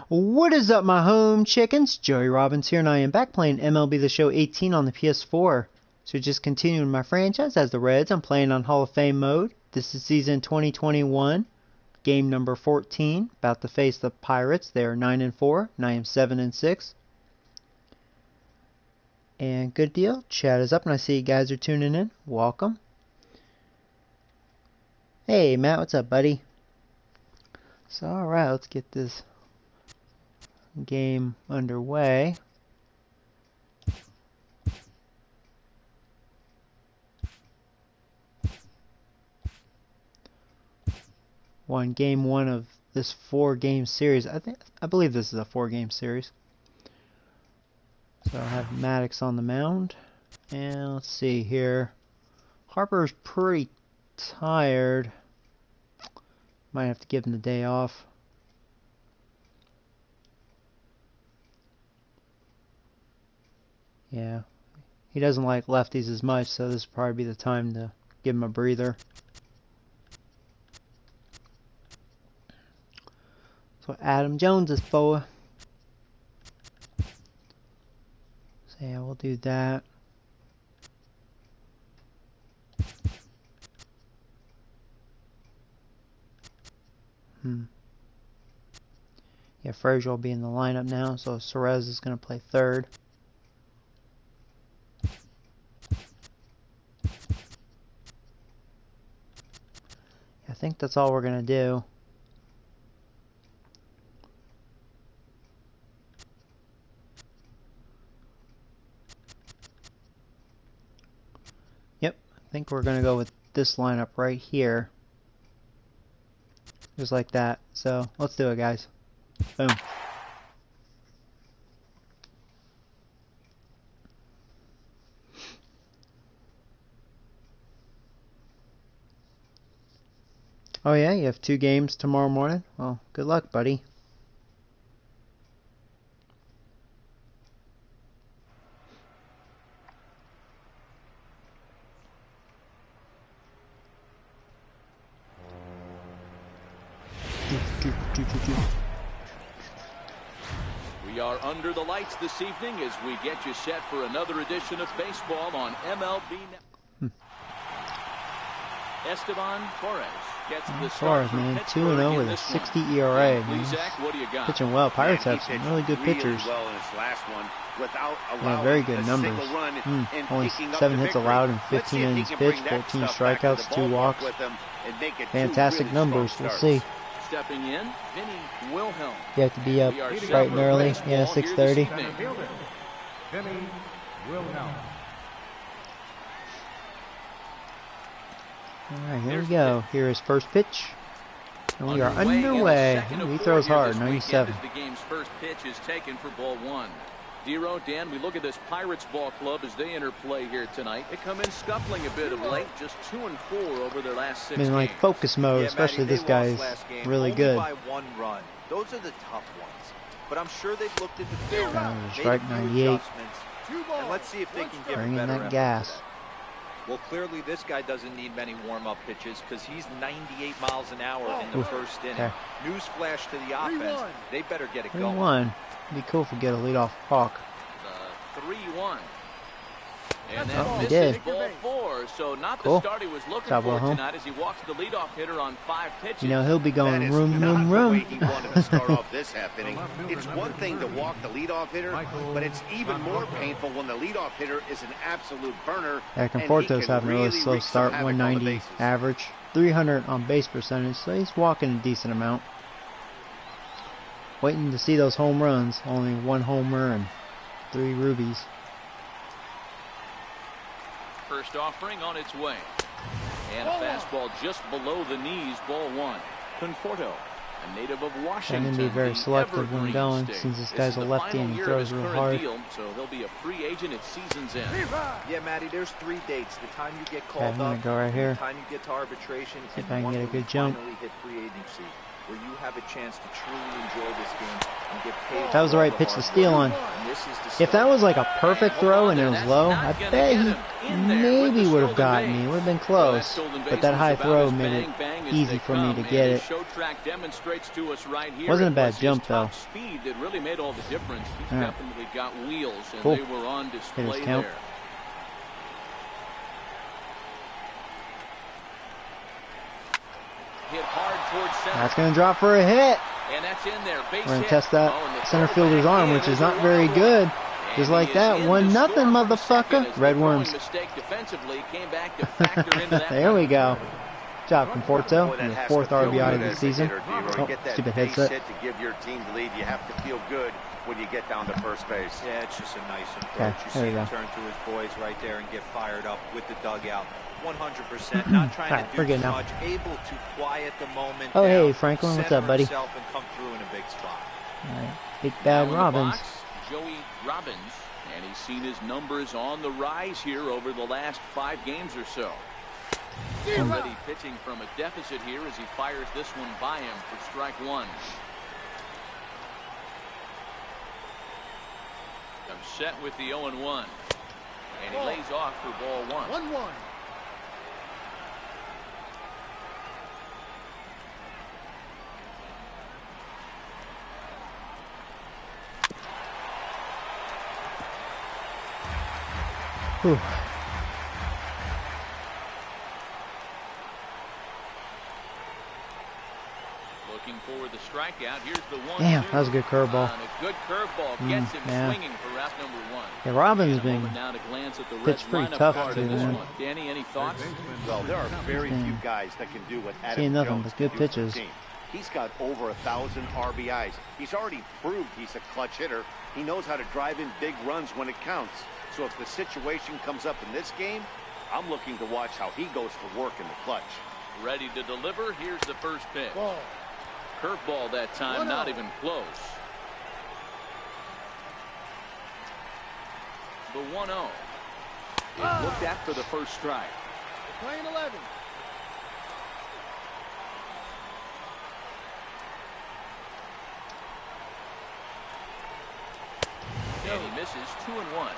What is up, my home chickens? Joey Robbins here, and I am back playing MLB The Show 18 on the PS4. So just continuing my franchise as the Reds, I'm playing on Hall of Fame mode. This is season 2021, game number 14. About to face the Pirates. They are 9-4, and I am 7-6. And good deal. Chat is up, and I see you guys are tuning in. Welcome. Hey, Matt, what's up, buddy? So, alright, let's get this game underway. Game one of this 4-game series. I believe this is a 4-game series. So I have Maddox on the mound, and let's see here. Harper's pretty tired. Might have to give him the day off. Yeah, he doesn't like lefties as much, so this will probably be the time to give him a breather. So Adam Jones is for. So yeah, we'll do that. Yeah, Frazier will be in the lineup now, so Suarez is going to play third. I think that's all we're going to do. Yep, I think we're going to go with this lineup right here. Just like that. So, let's do it, guys. Boom. Oh yeah, you have 2 games tomorrow morning? Well, good luck, buddy. We are under the lights this evening as we get you set for another edition of baseball on MLB. Esteban Torres gets the start. Torres, man, 2-0 with a 60 ERA. Pitching well. Pirates have some really good pitchers. Yeah, very good numbers. Only 7 hits allowed and 15 innings pitched, 14 strikeouts, 2 walks. Fantastic numbers. We'll see. Stepping in, Vinny Wilhelm. You have to be up bright and early. Yeah, 6:30. Vinny Wilhelm. Alright, here we go. Here is first pitch. And we are underway. Ooh, he throws hard, 97. The game's first pitch is taken for ball 1. Dero, Dan, we look at this Pirates ball club as they enter play here tonight. They come in scuffling a bit of late, just 2-4 over their last 6 games. In like focus mode, especially this guy is really good. By 1 run. Those are the tough ones. But I'm sure they've looked at the film. Strike 98. And let's see if they can get Bring in better that gas. Well, clearly this guy doesn't need many warm-up pitches because he's 98 miles an hour in the first inning. Okay. Newsflash to the offense. They better get it going. 3-1. It'd be cool if we get a leadoff hawk. 3-1. And Oh, then he this did. is ball 4, so not Cool. the start he was looking Job for well, tonight as he walks the leadoff hitter on 5 pitches. You know, he'll be going That is room, not room, the way room. he wanted to start off this half inning. It's one thing to walk the leadoff hitter, but it's even more painful when the leadoff hitter is an absolute burner. Yeah, Conforto's having a really slow start, 190 average, 300 on base percentage, so he's walking a decent amount. Waiting to see those home runs. Only 1 homer and 3 rubies. First offering on its way. And a fastball just below the knees, ball 1. Conforto, a native of Washington. I'm going to be very the selective when Evergreen going, State. since this This guy's is a the lefty final and he year of throws his real current hard. deal, so he'll be a free agent at season's end. Yeah, Matty, there's 3 dates. The time you get Okay, called I'm going up, to go right here. the time you get to arbitration, See if and I can one get a when you good jump. finally hit free agency. where you have a chance to truly enjoy this game and get paid. That was the right pitch to steal on. If that was like a perfect throw and it was low, I bet he maybe would have gotten me. It would have been close. But that high throw made it easy for me to get it. Wasn't a bad jump though. Speed that really made all the difference. He's definitely got wheels, and Cool. they were on display count. there. Hit hard towards center. That's going to drop for a hit. And that's in there. Base We're going hit. to test that center fielder's arm, which is not very good. Just like that. 1-0, motherfucker. Red Worms. There we go. Good job from Porto. Your 4th RBI of the season. Oh, stupid headset. To give your team the lead, you have to feel good when you get down to first base. Yeah, it's just a nice approach. Okay, You there see you him go. turn to his boys right there and get fired up with the dugout. 100%, not trying Alright, to we're do good too now. much, able to quiet the moment Oh, down, hey, Franklin, what's center up, buddy? himself and come through in a big spot. Alright, Big Bad Robbins. Joey Robbins, and he's seen his numbers on the rise here over the last 5 games or so. Already pitching from a deficit here as he fires this one by him for strike 1. I'm set with the 0-1. And he lays off for ball 1. 1-1. Whew. Looking for the strikeout. Here's the 1-2. Damn, that was a good curveball. And a good curveball gets him yeah. swinging for route number 1. Yeah, Robbins been Now to glance at the pitched Reds pretty lineup tough card too, in this man. one. Danny, any thoughts? Well, there are very few guys that can do what Adam Seeing nothing Jones but can good do for the pitches. team. He's got over 1,000 RBIs. He's already proved he's a clutch hitter. He knows how to drive in big runs when it counts. So if the situation comes up in this game, I'm looking to watch how he goes to work in the clutch. Ready to deliver. Here's the first pitch. Ball. Curveball that time, not even close. The 1-0. It looked at for the first strike. Playing 11. And he misses 2-1.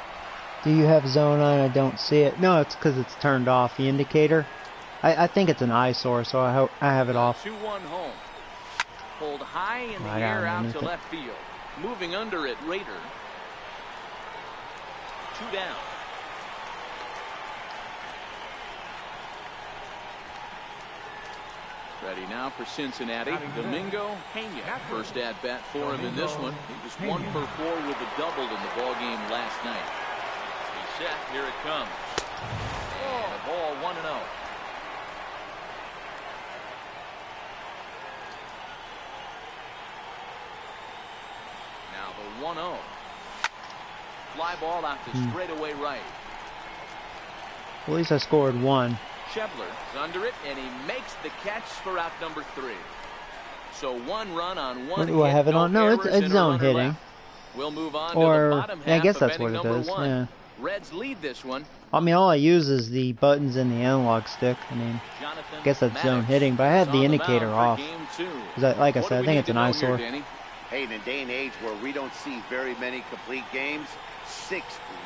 Do you have zone on? I don't see it. No, it's because it's turned off, the indicator. I think it's an eyesore, so I hope I have it off. 2-1 home. Pulled high in the I got air it out to underneath it. left field. Moving under it, Raider. 2 down. Ready now for Cincinnati. Domingo Pena. First at bat for him in this one. He was 1 for 4 with a double in the ball game last night. He's set. Here it comes. And a ball 1-0. Now the 1-0. Fly ball out to straightaway right. At least I scored 1. Schebler's under it, and he makes the catch for out number 3. So 1 run on 1 What do I hit, have it no on? No, it's errors, and a zone runner hitting. left. We'll move on to Or the bottom yeah, I half guess of that's inning what it number is. 1. Yeah. Reds lead this one. I mean, all I use is the buttons and the analog stick. I mean, Jonathan I guess that's zone Maddox hitting, but I had is the on indicator mound off. for game 2. 'Cause like I What said, do I we think need it's to an know eyesore. here, Danny? Hey, in a day and age where we don't see very many complete games, 6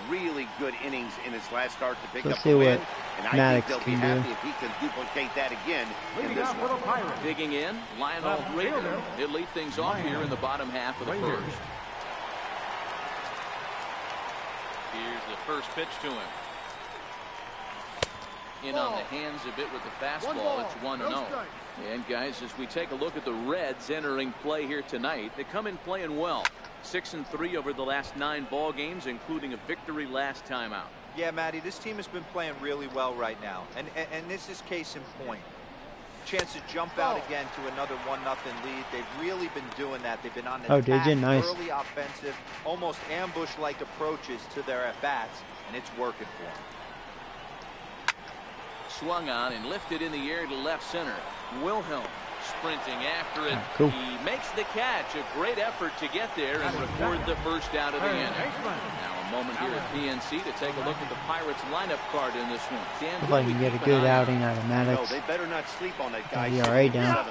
really good innings in his last start to pick Let's up see the what win. And I Maddox think they'll be can do. happy if he can duplicate that again in Leading this off for one. the Pirates. Digging in, Lionel Raider. He'll lead things off here in the bottom half of the Raider. first. Here's the first pitch to him. In on the hands a bit with the fastball. It's 1-0. And guys, as we take a look at the Reds entering play here tonight, they come in playing well. 6-3 over the last 9 ball games, including a victory last time out. Yeah, Matty, this team has been playing really well right now, and this is case in point. Chance to jump out again to another 1-0 lead. They've really been doing that. They've been on the Oh, did you? Nice. early offensive, almost ambush-like approaches to their at-bats, and it's working for them. Swung on and lifted in the air to left center. Wilhelm sprinting after it. Cool. He makes the catch. A great effort to get there and record the first out of the inning. Now a moment here at PNC to take a look at the Pirates lineup card in this one. Dan, If I can get a good outing out of No, Maddox. they better not sleep on that guy. ERA down.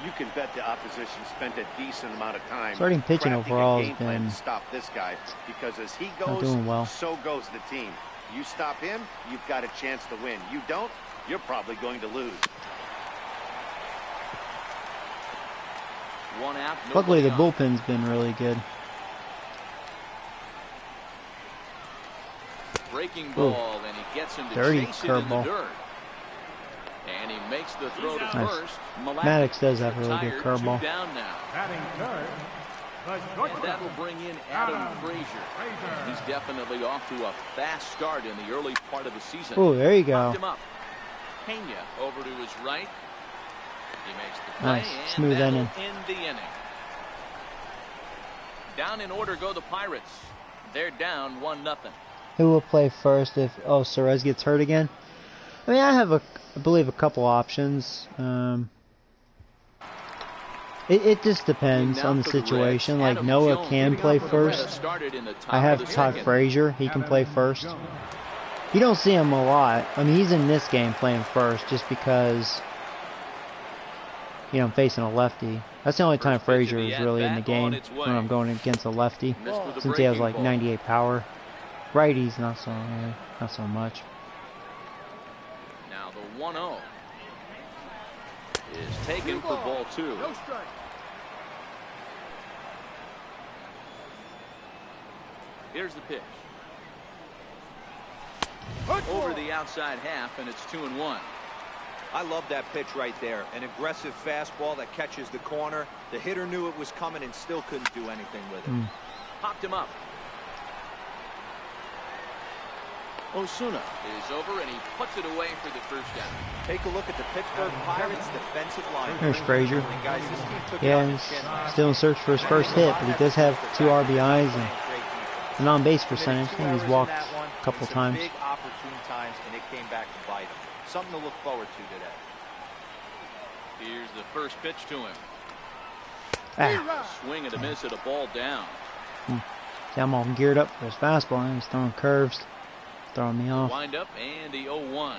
You can bet the opposition spent a decent amount of time Starting pitching crafting overall a has game plan been to stop this guy, because as he not goes, doing well. so goes the team. You stop him, you've got a chance to win. You don't, you're probably going to lose. One out. Luckily, the nobody on. bullpen's been really good. Breaking ball, and he gets him to Dirty chase it in the curveball. dirt. And he makes the throw to Nice. first. Maddox does have a really good Retired, curveball. 2 down now. Batting third, the short And that will bring in Adam Frazier. He's definitely off to a fast start in the early part of the season. Oh, there you go. Popped him up. Pena over to his right. He makes the play, Nice. and Smooth that'll inning. end the inning. Down in order go the Pirates. They're down 1-0. Who will play first if Suarez gets hurt again? I mean, I believe a couple options. It just depends on the situation. Like Noah can play first. I have Todd Frazier. He can play first. You don't see him a lot. I mean, he's in this game playing first just because, you know, I'm facing a lefty. That's the only time Frazier is really in the game, when I'm going against a lefty, since he has like 98 power. Righties not so much. Now the 1-0 is taken for ball 2. Here's the pitch. Over the outside half, and it's 2-1. I love that pitch right there. An aggressive fastball that catches the corner. The hitter knew it was coming and still couldn't do anything with it. Popped him up. Osuna is over, and he puts it away for the first down. Take a look at the Pittsburgh Pirates defensive line. There's Frazier. And guys, this team took it Yeah, on the he's chin. still in search for his first hit, but he does have 2 RBIs and an on-base percentage. I think he's walked a couple times. Big opportune times, and it came back to bite him. Something to look forward to today. Here's the first pitch to him. Ah, Swing and a miss at a ball down. see, I'm all geared up for his fastball, and he's throwing curves, throwing me off. Wind up and the 0-1.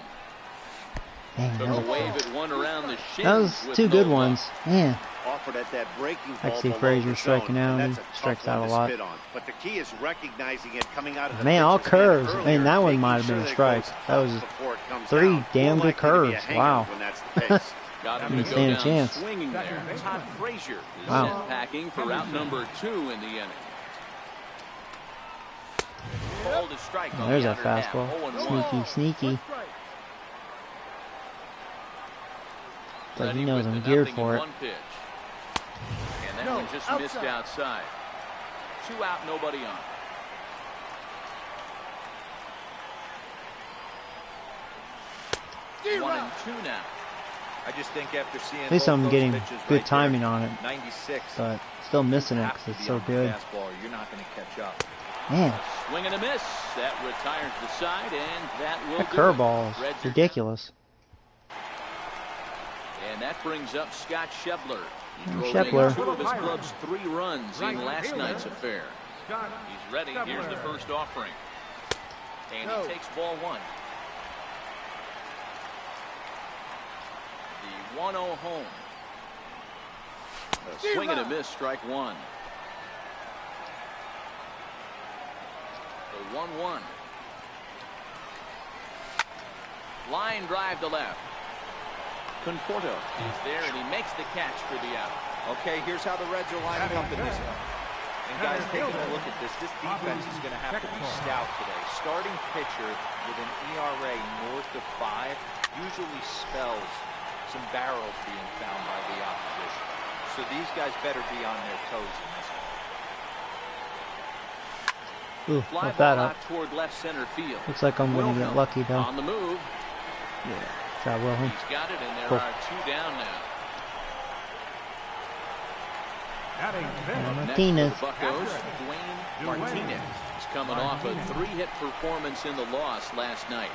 Dang, Took that a was, wave at one around the shins. that was with 2 good no luck. ones. Man, Offered at that breaking I ball see below Frazier the striking zone, out. and He that's a tough strikes one out a to lot. spit on. But the key is recognizing it coming out of the Man, all pitcher's hand curves. I earlier, mean, that one making might have sure been a that it strike. goes That was up before it comes 3 down. damn More good likely to be a curves. hangout Wow. when that's the case. Got him Didn't to stand go a down chance. swinging there. Todd Frazier is Wow. sent packing for out number 2 in the inning. Called a strike on There's the that outer half. fastball. 0-1. Sneaky. But Ready he knows with I'm the geared 0-1 for it. pitch. And that one just missed outside. 2 out, nobody on. One and 2 now. I just think after seeing At least both I'm those getting pitches good right timing there, on it, 96. but still missing it have because to it's be so on the good. fastball, or you're not going to catch up. Man, Swing and a miss. That retires the side, and that will that do it. curveball Reds is are ridiculous. down. And that brings up Scott Schebler. He drove Schebler. in 2 of his club's 3 runs in last night's affair. Scott He's ready. Here's the first offering. And he takes ball 1. The 1-0 home. A swing and a miss, strike 1. The 1-1. Line drive to left. Conforto is there, and he makes the catch for the out. Okay, here's how the Reds are lining up in this one. And guys, taking a look at this defense is going to have to be stout today. Starting pitcher with an ERA north of 5 usually spells some barrels being found by the opposition. So these guys better be on their toes in this one. Ooh, Fly left ball that up. out toward left center field. Looks like I'm going to get lucky though. On the move. Yeah, try Wilhelm. He's got it, and there Cool. are 2 down now. batting fifth. Martinez. Next for the Buccos, Dwayne Martinez. He's coming off a 3-hit performance in the loss last night.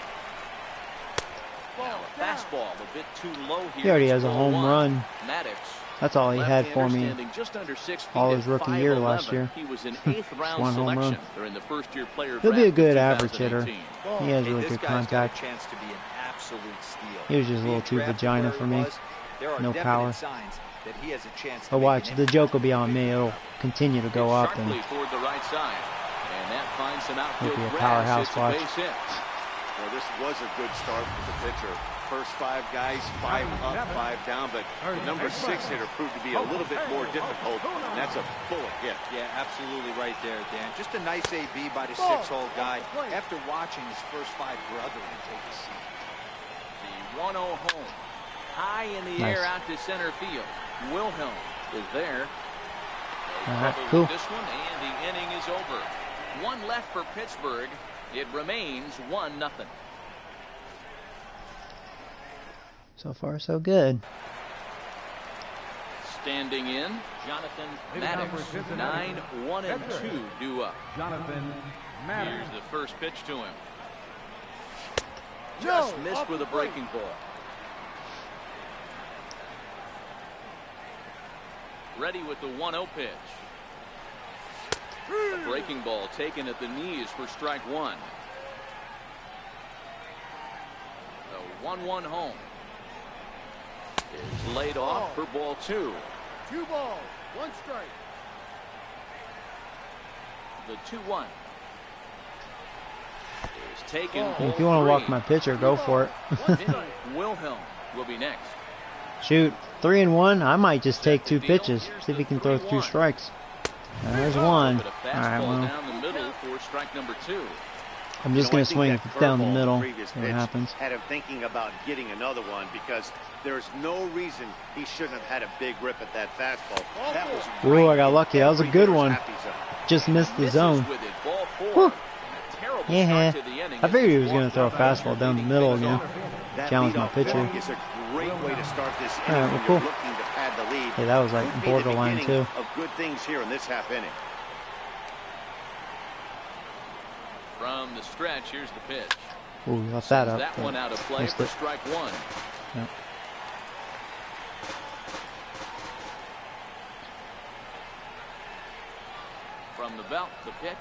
Now a fastball a bit too low here. He already It's has a ball home 1. run. Maddox, That's all he had for left-hander me standing just under 6 feet all at his rookie year 5'11". last year. He was an 8th round one home run. selection during the first-year player He'll be a draft good of average hitter. 2018. He has Hey, really this good guy's got a contact. chance to be an absolute steal. He was just a little Being too drafted vagina where for he me. was, there are No definite power. signs that he has a chance to But make watch, an the impact. joke will be on me. It'll continue to go up and Sharply toward the right side. And that finds some outfield be a grass. powerhouse It's a watch. base hit. Well, this was a good start for the pitcher. First 5 guys, 5 up, 5 down, but the number 6 hitter proved to be a little bit more difficult, and that's a bullet hit. Yeah, absolutely right there, Dan. Just a nice AB by the 6-hole guy after watching his first 5 brethren take a seat. The 1-0 home. High in the Nice. air out to center field. Wilhelm is there. No Alright, trouble cool. with this one, and the inning is over. 1 left for Pittsburgh. It remains 1-0. so far so good. Standing in, Jonathan Maddox. 9-1-2 due up. Jonathan Maddox. Here's the first pitch to him. Just missed with a breaking ball. Ready with the 1-0 pitch. A breaking ball taken at the knees for strike 1. The 1-1 home is laid off for ball 2. 2 balls, 1 strike. The 2-1 is taken. If you want to walk my pitcher, go for it. Wilhelm will be next. Shoot, 3-1. I might just take 2 pitches. See if he can throw 2 strikes. There's 1. All But a right, fastball well, down the middle for strike number 2. I'm just going to swing if it's down the middle. See Previous what pitch happens. had him thinking about getting another one because there's no reason he shouldn't have had a big rip at that fastball. That was Ooh, I got lucky. That was a every good hitter's one. happy zone. Just missed the Misses zone. with it, ball 4. Whew. And a terrible Yeah, start to the inning I as figured he was walked going to throw a up fastball down the middle again. That Challenge my leadoff pitcher. walk is a great way to start this All right, inning well, when cool. you're looking to pad the lead. Hey, that was like Could be the borderline beginning too. of good things here in this half inning. from the stretch. Here's the pitch. Ooh, he left that Sends up. that but one out of play missed for it. strike 1. Yep. From the belt, the pitch.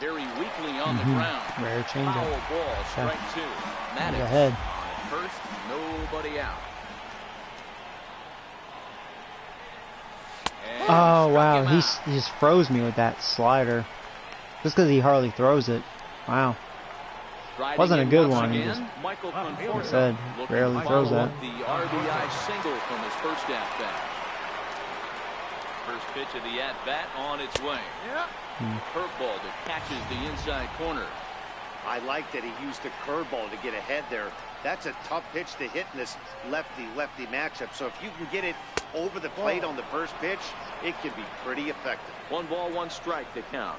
Very weakly on the Mhm. ground. Rare changeup. Foul ball, strike 2. He's Maddox ahead. on first, nobody out. And Oh, struck wow. him He out. just froze me with that slider. Just because he hardly throws it. Wow. Riding Wasn't a in good once one, he again, just- Michael Like I Conforto said, looking rarely to throws follow that. up the RBI single from his first at bat. First pitch of the at bat on its way. Curveball that catches the inside corner. I like that he used the curveball to get ahead there. That's a tough pitch to hit in this lefty-lefty matchup. So if you can get it over the plate on the first pitch, it can be pretty effective. 1 ball, 1 strike to count.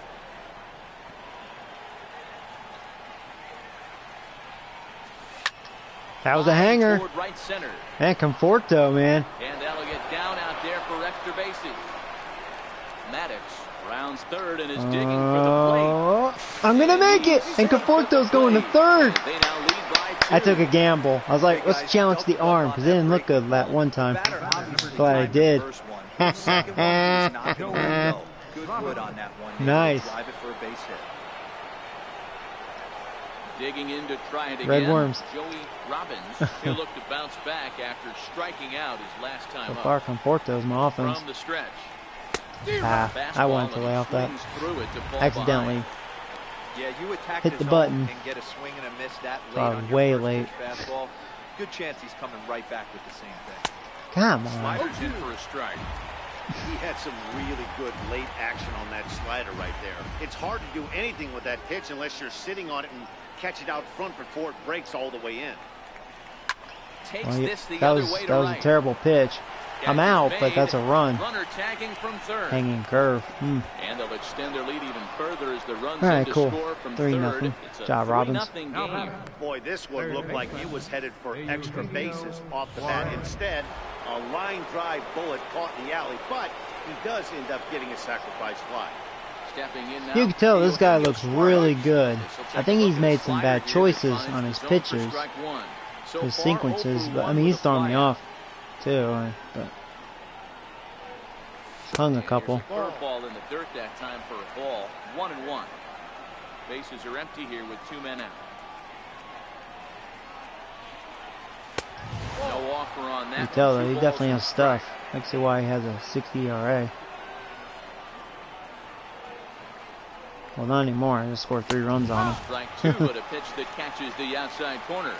That was a hanger. Toward right center. And Conforto, man. And that'll get down out there for extra bases. Maddox rounds third and is digging for the plate. Oh, I'm going to make it. And Conforto's going to third. They now lead by 2. I took a gamble. I was like, let's challenge the arm because it didn't look good that one time. Glad I did. Second one, he's not going to go. Good wood on that one. Nice. Drive it for a base hit. Digging in to try it again. Red worms. Joey Robbins. He'll look to bounce back after striking out his last time So up. far, Conforto's my offense. From the stretch. Ah, I wanted to Fastball, lay off that. and he swings through it to fall Accidentally. behind. Yeah, you attack Hit the the zone button. and get a swing and a miss that late Probably on your way first late. pitch fastball. Good chance he's coming right back with the same thing. Come on. Sliders in for a strike. He had some really good late action on that slider right there. It's hard to do anything with that pitch unless you're sitting on it and catch it out front before it breaks all the way in. Takes Well, this the that other was way to that was right. a terrible pitch. I'm Catch out, is but made. that's a run. Runner tagging from third. Hanging curve. And they'll extend their lead even further as the runs All right, in to cool. score from 3-0. third. It's a Job, Robbins. 3-0 game. Boy, this one looked like he was headed for extra bases off the bat. Instead, a line drive bullet caught in the alley, but he does end up getting a sacrifice fly. Stepping in now. You can tell this guy Theo looks Smart. really good. This'll take I think a he's look made at some slider bad here that choices finds on the his zone for pitches. strike 1. So His far, sequences, 0 for but I 1 mean, he's with a throwing me flyout. off too. But hung a couple. Here's a curveball in the dirt that time for a ball. 1-1. Bases are empty here with 2 men out. No offer on that. You tell one. though, he Two definitely balls has and a strike. stuff. I can see why he has a 60 ERA. Well, not anymore. I just scored 3 runs on him. Strike 2, but a pitch that catches the outside corner.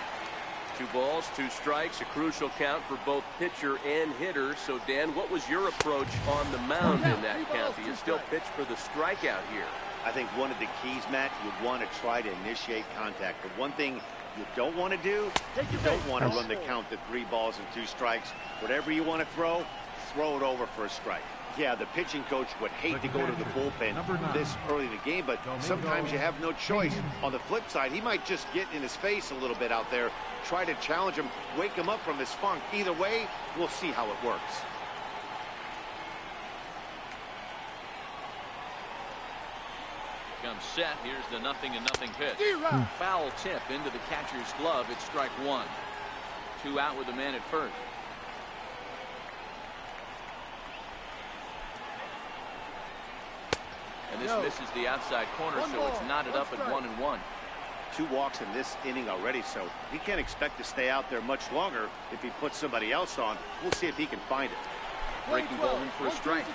2 balls, 2 strikes, a crucial count for both pitcher and hitter. So, Dan, what was your approach on the mound in that count? Do you still pitch for the strikeout here? I think one of the keys, Matt, you want to try to initiate contact. The one thing you don't want to do, you don't want to run the count to 3 balls and 2 strikes. Whatever you want to throw it over for a strike. Yeah, the pitching coach would hate to go to the bullpen this early in the game, but sometimes you have no choice. On the flip side, he might just get in his face a little bit out there, try to challenge him, wake him up from his funk. Either way, we'll see how it works. Comes set. Here's the 0-0 pitch. Foul tip into the catcher's glove. It's strike 1. 2 out with a man at first. And this misses the outside corner, so it's knotted up at 1-1. 2 walks in this inning already, so he can't expect to stay out there much longer if he puts somebody else on. We'll see if he can find it. Breaking ball in for a strike.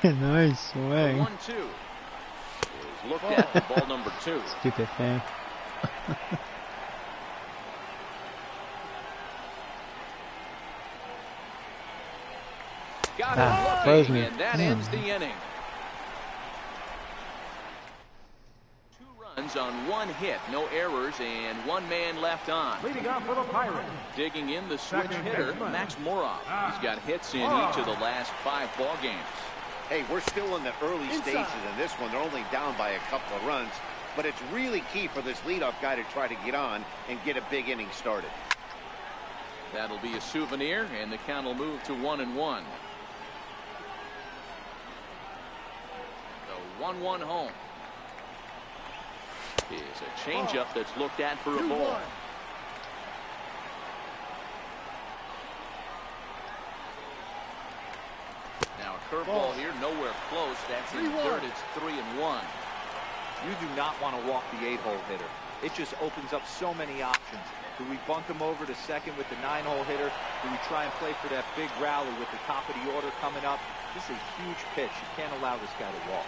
Nice swing. 1-2 is looked at for ball number 2. Stupid fan. Got him froze looking, me. and that ends the inning. 2 runs on 1 hit, no errors, and 1 man left on. Leading off for the Pirates. Digging in the switch Second hitter, baseman. Max Moroff. He's got hits in each of the last 5 ball games. Hey, we're still in the early stages in this one. They're only down by a couple of runs, but it's really key for this leadoff guy to try to get on and get a big inning started. That'll be a souvenir, and the count will move to 1-1. The 1-1 home. Is a changeup that's looked at for a ball. Now a curveball here, nowhere close. That's in third. It's 3-1. You do not want to walk the 8-hole hitter. It just opens up so many options. Do we bunt him over to second with the 9-hole hitter? Do we try and play for that big rally with the top of the order coming up? This is a huge pitch. You can't allow this guy to walk.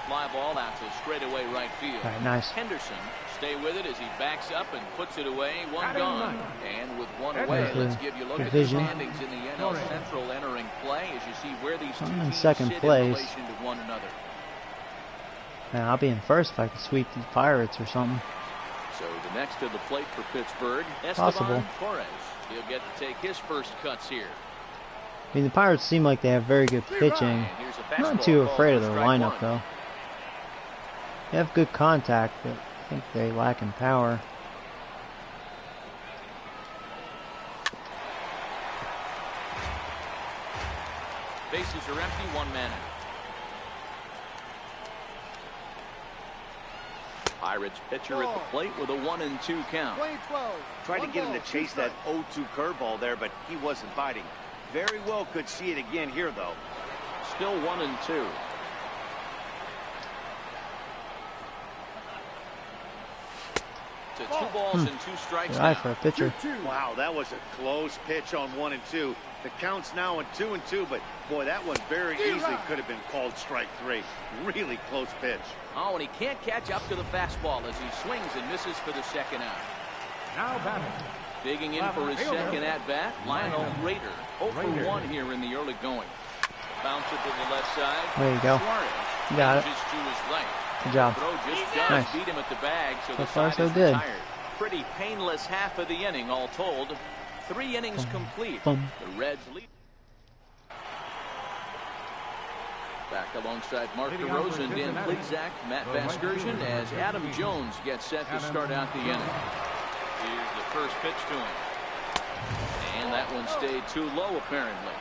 Fly ball out to straightaway right field. All right, nice. Henderson stay with it as he backs up and puts it away. 1 gone. And with 1 away, let's give you a look at the standings in the NL Central entering play as you see where these 2 I'm in teams second sit place. in relation to one another. Man, I'll be in first if I can sweep the Pirates or something. So the next to the plate for Pittsburgh, Possible. Esteban Torres. He'll get to take his first cuts here. I mean, the Pirates seem like they have very good pitching. And here's a I'm not fastball too called afraid of for their strike lineup, 1. though. They have good contact, but I think they lack in power. Bases are empty, 1 man out. Pirates pitcher at the plate with a 1-2 count. Tried to get him to chase that 0-2 curveball there, but he wasn't biting. Very well could see it again here, though. Still 1-2. To 2 balls and 2 strikes. Good eye Now. for a pitcher. Wow, that was a close pitch on 1 and 2. The count's now in 2 and 2, but boy, that one very easily could have been called strike 3. Really close pitch. Oh, and he can't catch up to the fastball as he swings and misses for the second out. Now batting. Digging in for his second at bat, Lionel Rader. 0 for 1 here in the early going. Bounce it to the left side. There you go. Suarez You got it. changes to his right. Good job. Throw just does Nice. beat him at the bag, so the far, side so is good. retired. Pretty painless half of the inning, all told. 3 innings complete. Boom. The Reds lead. Back alongside Mark DeRosa and Dan Plesac, Matt Vasgersian, as Adam Jones gets set to start out the inning. Here's the first pitch to him. And that one stayed too low, apparently.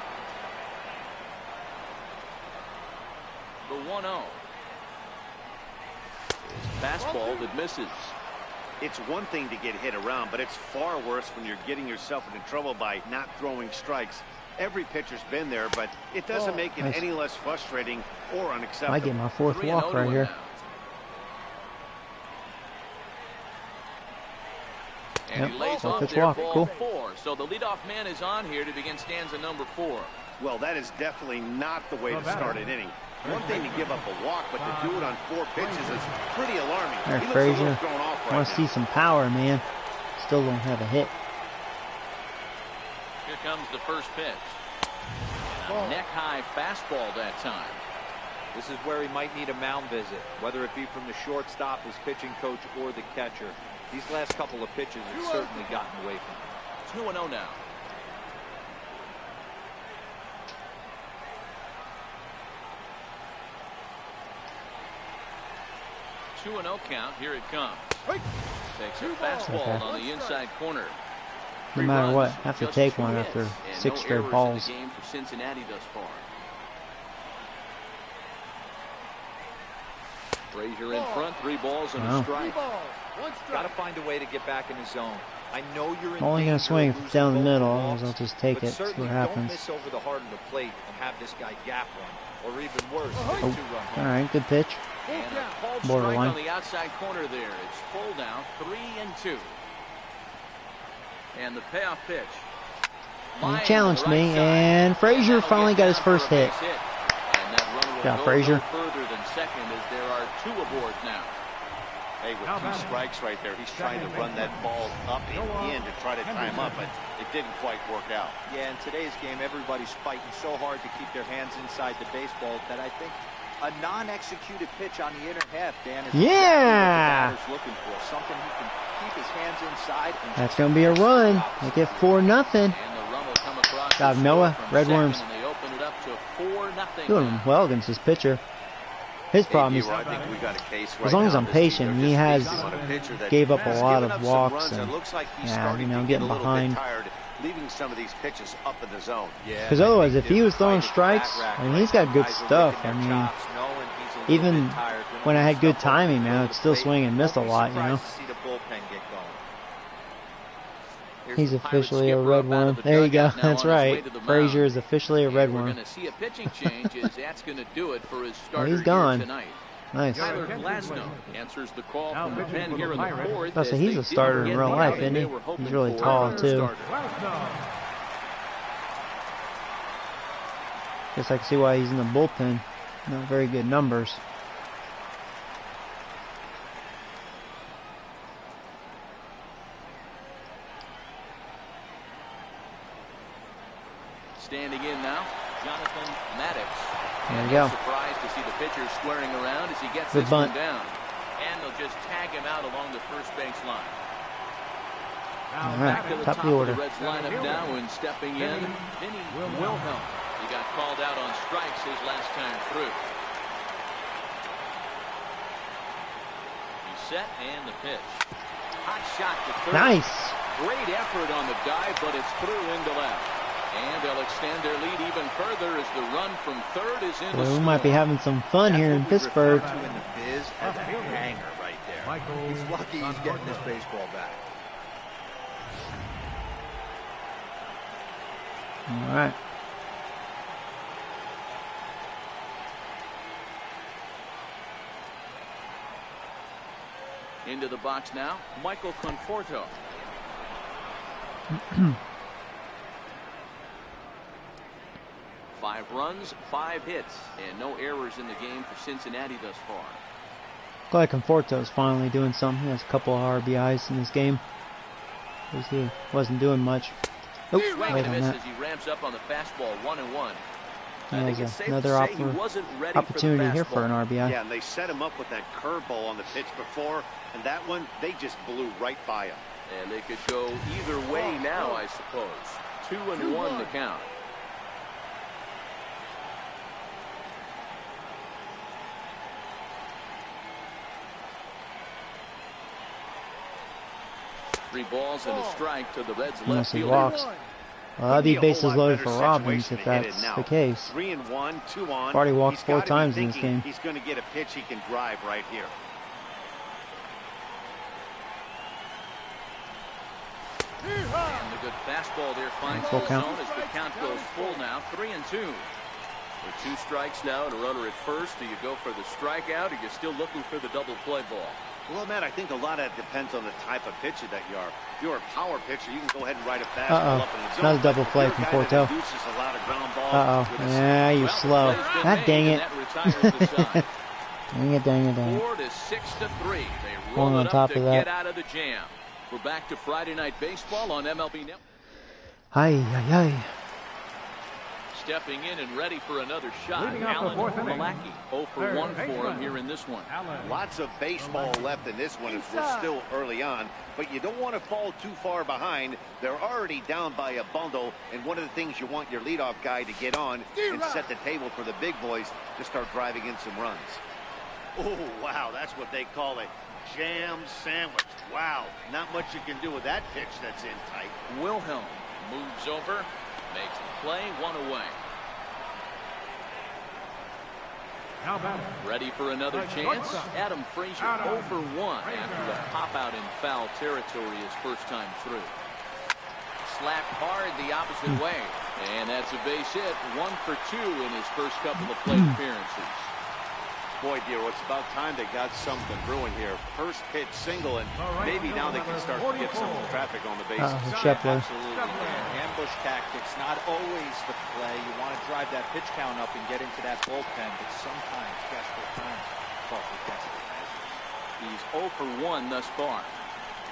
The 1-0. Fastball that misses. It's one thing to get hit around, but it's far worse when you're getting yourself into trouble by not throwing strikes. Every pitcher's been there, but it doesn't make it Nice. any less frustrating or unacceptable. I get my 4th 3-0 walk to right him here. now. And he lays off pitch there, walk. ball Cool. 4. So the leadoff man is on here to begin stanza number 4. Well, that is definitely not the way to start an inning. One thing to give up a walk, but to do it on 4 pitches is pretty alarming. There, He looks a little Frazier. thrown off I right want to see now. some power, man. Still don't have a hit. Here comes the first pitch. A neck-high fastball that time. This is where he might need a mound visit, whether it be from the shortstop, his pitching coach, or the catcher. These last couple of pitches have certainly gotten away from him. 2-0 now. Two and 0 count. Here it comes. Takes a fastball on the inside corner. No matter what, have to take one after 6 straight balls. In the game for Cincinnati thus far. Frazier in front, 3 balls and a strike. Got to find a way to get back in the zone. I know you're in Only gonna danger swing of if it's losing down the both middle, walks, I'll just take but it, see certainly what don't happens. miss over the heart of the plate and have this guy gap one, or even worse, Oh, hit a 2-run home. alright, good pitch. And a called strike Borderline. on the outside corner there. It's full now, 3-2. And the payoff pitch. He challenged me, and Frazier finally got his first hit. And that run will Yeah, go Frazier. no further than second as there are 2 aboard now. Hey, with 2 strikes right there, he's trying to run that ball up and in to try to time up, but it didn't quite work out. Yeah, in today's game, everybody's fighting so hard to keep their hands inside the baseball that I think a non-executed pitch on the inner half, Dan, is Yeah! exactly what the batter's looking for. Something he can keep his hands inside. And That's gonna be a run. They get 4-0. And the run will come across God, the Noah, score from Red second, Worms. and they open it up to 4-0. Doing well against his pitcher. His problem is, I think we got a case right as long as now. I'm This team, patient, they're he just has basing on a pitcher that gave up a has lot given of up some walks runs, and, it looks like he's yeah, starting you know, to getting get a little behind. bit tired, leaving some of these pitches up in the zone. Yeah, Because otherwise, if he was throwing strikes, I mean, he's got good stuff. I mean, even when I had good timing, man, I'd still swing and miss a lot, you know. He's officially a red worm. There you go. That's right. Frazier is officially a red We're worm. going to see a pitching change as that's going to do it for his Oh, starter he's here gone. tonight. Nice. Tyler Glasnow answers the call from the pen here in the 4th. Plus, as he's they a starter didn't in get real the life, outing isn't they he? were hoping He's really for tall, as a too. starter. Guess I can see why he's in the bullpen. Not very good numbers. Standing in now, Jonathan Maddox. There you go. Surprised to see the pitcher squaring around as he gets Good this bunt. one down. And they'll just tag him out along the first base line. All Back to right, the top top of the of order. the Reds lineup now, and stepping in, Vinny Wilhelm. He got called out on strikes his last time through. He's set, and the pitch. Hot shot to third. Nice. Great effort on the dive, but it's through into left. And they'll extend their lead even further as the run from third is in. Well, we might be having some fun here in Pittsburgh. In the biz as a hanger right there. He's lucky he's getting this baseball back. All right. Into the box now, Michael Conforto. Five runs, 5 hits, and no errors in the game for Cincinnati thus far. Glad Conforto's finally doing something. He has a couple of RBIs in this game. He wasn't doing much. Oh, Swing wait and a on miss that. as he ramps up on the fastball, 1-1. There's another opportunity here for an RBI. Yeah, and they set him up with that curveball on the pitch before, and that one, they just blew right by him. And they could go either way now, I suppose. 2-1 the count. Three balls and a strike to the Reds left Unless he fielder. walks. Well, that'd be bases loaded for Robbins if that's the case. 3-1, 2 on. Already walked He's 4 gotta be times in this thinking game. He's going to get a pitch he can drive right here. And the good fastball there finds Full the count. zone as the count goes full now, 3-2. With 2 strikes now and a runner at first, do you go for the strikeout, or are you still looking for the double play ball? Well, Matt, I think a lot of that depends on the type of pitcher that you are. If you're a power pitcher, you can go ahead and ride a fastball up in the zone. Not a double play from Porto. A lot of ground balls Yeah, you're slow. God dang it. Dang it, dang it, dang it. 4 to 6 to 3. They Going roll on it top up of to that. get out of the jam. We're back to Friday Night Baseball on MLB Network. Hi, hi, hi. Stepping in and ready for another shot, Leading off the Alan fourth inning. Malacki. 0 for 1 for him here in this one. Lots of baseball left in this one as we're still early on, but you don't want to fall too far behind. They're already down by a bundle, and one of the things you want your leadoff guy to get on and set the table for the big boys to start driving in some runs. Oh, wow, that's what they call a jam sandwich. Wow, not much you can do with that pitch that's in tight. Wilhelm moves over, makes the play, 1 away. Now batting. Ready for another chance. Adam Frazier 0 for 1 after a pop out in foul territory his first time through. Slapped hard the opposite way, and that's a base hit. 1 for 2 in his first couple of plate appearances. Boy, dear, it's about time they got something brewing here. First pitch single, and maybe now they can start to get some traffic on the bases. Shepler. Absolutely. Dan. Ambush tactics, not always the play. You want to drive that pitch count up and get into that bullpen, but sometimes, desperate times, call for desperate measures. He's 0 for 1 thus far.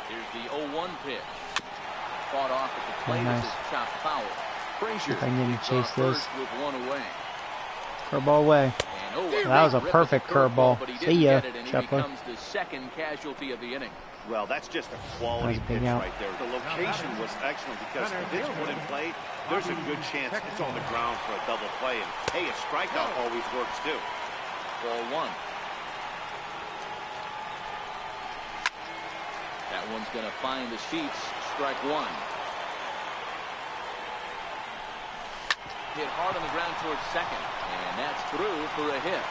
Here's the 0-1 pitch. Fought off at the plate as it's chopped foul. Frazier I need to chase this. with 1 away. Curveball away. That was a perfect curveball. See ya, Shepler. Becomes the second casualty of the inning. Well, that's just a quality That was a big pitch out. right there. The location was excellent because if it's put in play, there's a good chance it's on the ground for a double play. And hey, a strikeout always works too. Ball 1. That one's going to find the seats. Strike 1. Hit hard on the ground towards second, and that's through for a hit.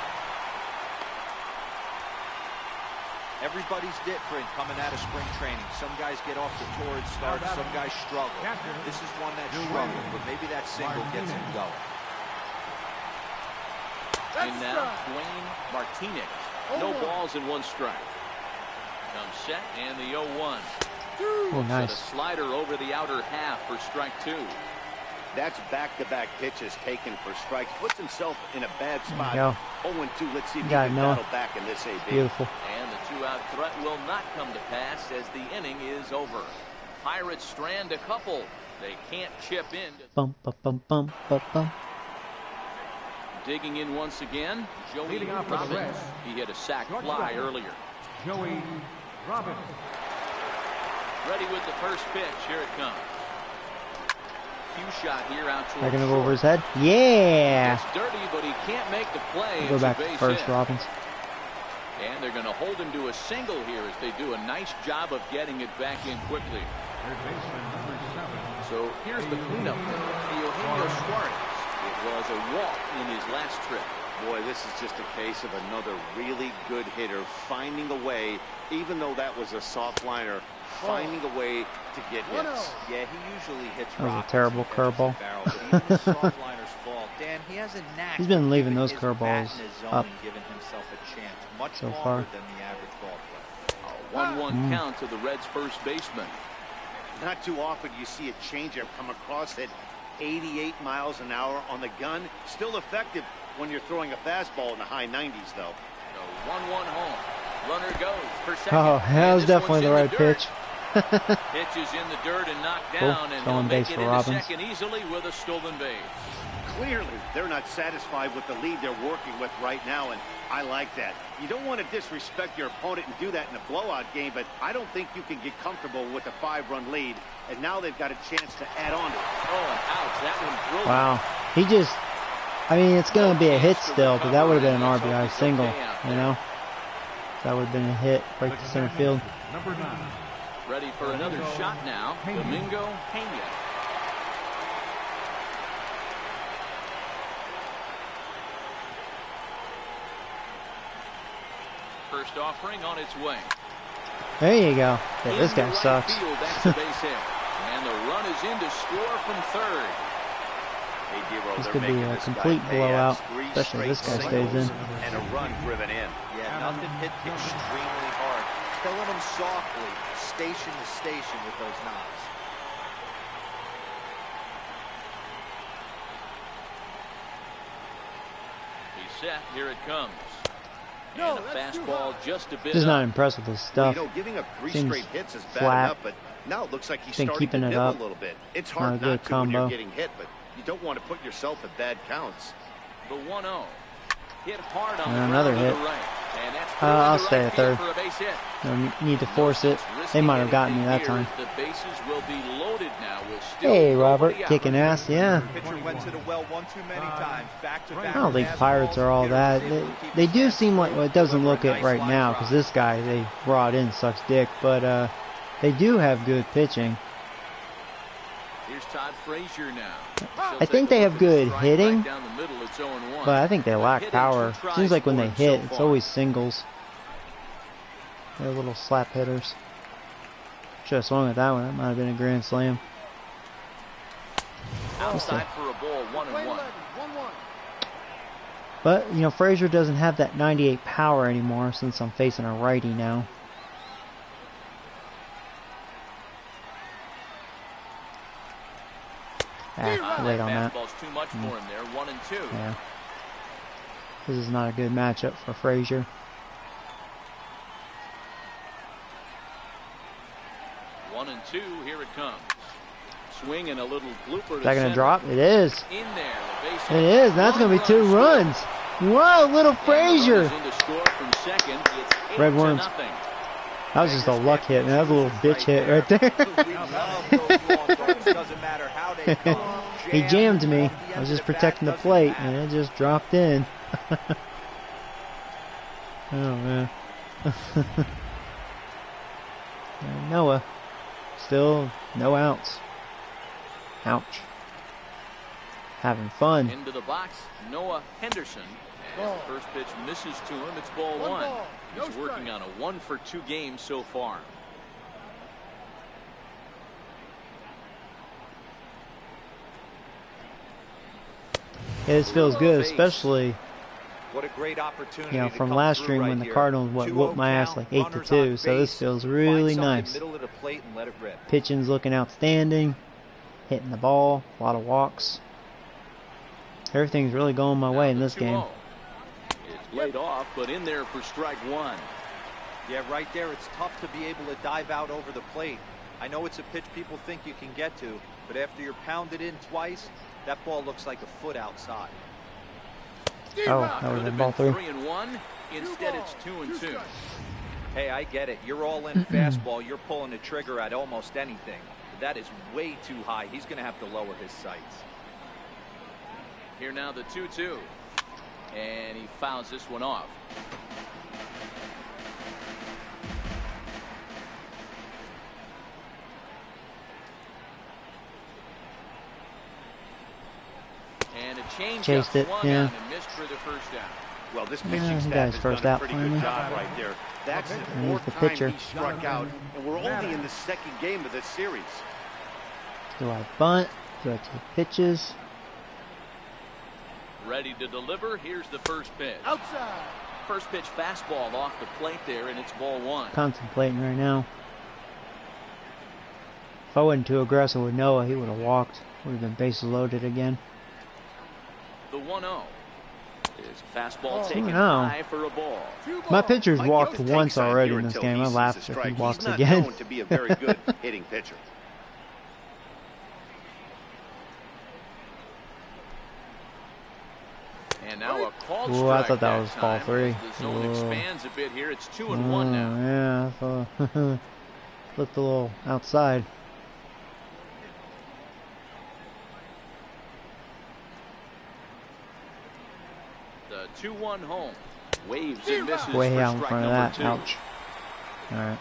Everybody's different coming out of spring training. Some guys get off the torrid start, some guys struggle. This is one that struggled, but maybe that single gets him going. And now Dwayne Martinez. No balls and 1 strike. Comes set, and the 0-1. Oh, nice. A slider over the outer half for strike 2. That's back-to-back pitches taken for strikes. Puts himself in a bad spot. 0-2. Let's see if he can battle back in this AB. Beautiful. And the 2-out threat will not come to pass as the inning is over. Pirates strand a couple. They can't chip in. Bum, bum, bum, bum, bum, bum. Digging in once again, Joey Leading off for the Robbins. Reds. He hit a sac fly earlier. Joey Robbins. Ready with the first pitch. Here it comes. Cue shot here out towards They're gonna go short. over his head. Yeah. It's dirty, but he can't make the play. Go It's back a base first, hit. Robbins. And they're going to hold him to a single here as they do a nice job of getting it back in quickly. Third baseman number 7. So here's the cleanup for Eugenio Suarez. It was a walk in his last trip. Boy, this is just a case of another really good hitter finding a way, even though that was a soft liner, finding a way to get hits. Yeah, he usually hits That was a rockets terrible and catches curveball. the barrel, but even the soft liners fall. Dan, he has a knack. He's been for leaving keeping those his curveballs bat in his zone up and giving himself a chance much so longer far. than the average ball player. A 1-1 count to the Reds' first baseman. Not too often you see a changeup come across at 88 miles an hour on the gun. Still effective when you're throwing a fastball in the high 90s, though. So 1-1 home. Runner goes for second. Oh, that was And this definitely one's the in right dirt. pitch. Pitch is in the dirt and knocked down, and he'll stolen make base it for into Robbins. second easily with a stolen base. Clearly, they're not satisfied with the lead they're working with right now, and I like that. You don't want to disrespect your opponent and do that in a blowout game, but I don't think you can get comfortable with a 5-run lead, and now they've got a chance to add on to it. Oh, and ouch. That one brilliant. Wow. He just, I mean, it's going to be a hit still, but that would have been an RBI single, you know? That would have been a hit right to center field. Number 9. Ready for another shot now. Domingo Pena. First offering on its way. There you go. Yeah, this guy Into right sucks. field, that's a base hit. And the run is in to score from third. This could be a complete blowout, especially if this guy stays in. And a run driven in. Yeah, nothing hit extremely hard. Killing them softly, station to station with those knobs. He's set. Here it comes. And the fastball just a bit. Just not impressed with his stuff. Well, you know, giving up 3 Seems straight hits is bad flat. enough, but now it looks like he's Been starting keeping to it nibble up. a little bit. It's Not a hard good not to when combo. you're getting hit, but you don't want to put yourself at bad counts. The 1-0. Hit hard on And the another ground to hit. the right. And that's I'll through to stay right at field third. for a base hit. No need to force it. They might have gotten me that time. The bases will be loaded now. With still Hey, Robert, nobody out. kicking ass, yeah. Pitcher went to the well one too many times. Back to back. I don't think Pirates are all that. They do seem like, well, it doesn't look it right now because this guy they brought in sucks dick, but they do have good pitching. Here's Todd Frazier now. I think they have good hitting, Right down the middle, it's 0-1. but I think they lack power. Seems like when they hit, it's always singles. They're little slap hitters. Should have swung at that one. That might have been a grand slam. Outside for a ball, 1-1. But, you know, Frazier doesn't have that 98 power anymore since I'm facing a righty now. Late on that. Fastball's too much for him there, 1-2. Yeah. This is not a good matchup for Frazier. 1-2, here it comes. Swing and a little blooper. Is that going to drop? It is. In there, the base It is. That's going to be 2 runs. Whoa, little Frazier. Red Worms. That was just a luck hit, man. That was a little bitch hit right there. He jammed me. I was just protecting the plate, and it just dropped in. Oh, man. And Noah. Still no outs. Ouch. Having fun. Into the box, Noah Henderson. As the first pitch misses to him, it's ball 1. He's working on a 1-for-2 game so far. Yeah, this feels good, especially What a great opportunity, you know, to from come last through stream right when the here. Cardinals 2-0 whooped my ass count, like runners 8-2. on So this base. feels Find really something nice. middle of the plate and let it rip. Pitching's looking outstanding. Hitting the ball, a lot of walks. Everything's really going my way in this game. It's laid off, but in there for strike 1. Yeah, right there, it's tough to be able to dive out over the plate. I know it's a pitch people think you can get to, but after you're pounded in twice, that ball looks like a foot outside. Oh, that would have been ball 3. 3-1. Instead, it's 2-2. Hey, I get it. You're all in fastball. You're pulling the trigger at almost anything. That is way too high. He's going to have to lower his sights. Here now the 2-2. And he fouls this one off. And a change Chased it, yeah. and missed for the first out. Well, this Yeah, pitching he staff got his has first done a out pretty finally. good job right there. That's the And he's 4th the time pitcher. he struck out, and we're only in the 2nd game of this series. Do I bunt? Do I take pitches? Ready to deliver. Here's the first pitch. Outside. First pitch fastball off the plate there, and it's ball 1. Contemplating right now. If I wasn't too aggressive with Noah, he would have walked. Would have been bases loaded again. The 1-0 is a fastball taken 2-0. high for a ball. My pitcher's Mike walked Yost takes once side already here in this until game. he I sees laughed a if he strike. walks He's not again. known to be a very good hitting pitcher. And now a called Ooh, strike. I thought that was ball time. 3. The zone Ooh. expands a bit here. It's 2-1 now. Yeah, I thought looked a little outside. The 2-1 home. Waves and misses Way for out in strike front of number that. 2. Ouch. Alright.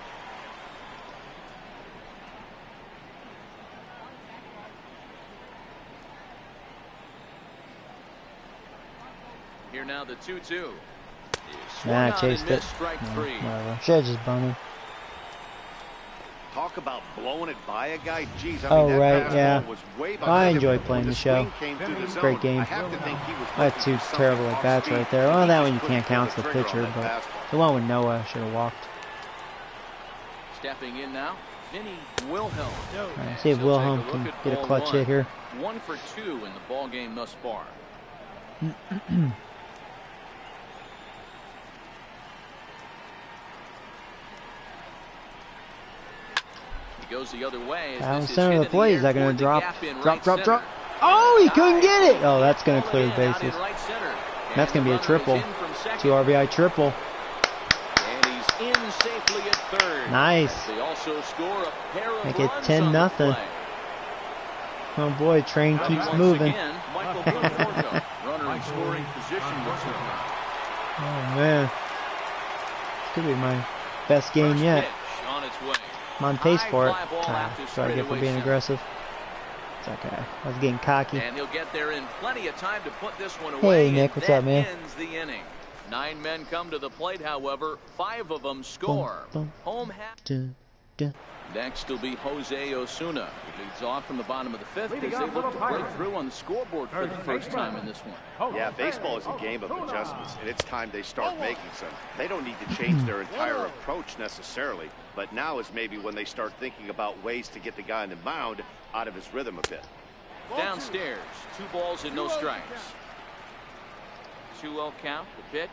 Here now the 2-2. Yeah, I chased it. Strike Yeah, 3. whatever. Should have just bunted. talk about blowing it by a guy. Jeez, I Oh, mean, that right, fastball yeah. was way I behind him enjoy when playing the show. swing came through the zone. Great game. I have to think he was I had looking two for something terrible off at bats speed, right there. and Well, he that just one you couldn't can't pull count the the trigger on pitcher, that but fastball. the one with Noah should have walked. Stepping in now, Vinny Wilhelm. Right, see if Wilhelm can get a clutch hit here. 1 for 2 in the ball game thus far. He goes the other way. Down center of the plate. Is that going to drop? Drop. Oh, he couldn't get it. Oh, that's going to clear the bases. That's going to be a triple. 2 RBI triple. And he's in safely at third. Nice. They also score a pair of Make it runs 10-0. Oh boy, train keeps moving. Again, Michael Conforto, runner in scoring position this evening. Oh man, this could be my best game First yet. pitch on its way. I'm on pace for it. High fly ball after That's what I get for straightaway being center. aggressive. It's okay. I was getting cocky. And he'll get there in plenty of time to put this one away. Hey Nick, what's that up, man? ends the inning. 9 men come to the plate, however, 5 of them score. Boom, Home half. Dun, dun. Next will be Jose Osuna. He leads off from the bottom of the 5th as they Leading off for look the to break Pirates. through on the scoreboard for the first time in this one. Yeah, baseball is a game of adjustments, and it's time they start making some. They don't need to change their entire approach necessarily, but now is maybe when they start thinking about ways to get the guy on the mound out of his rhythm a bit. Downstairs, 2 balls and no strikes. 2-0 count, the pitch.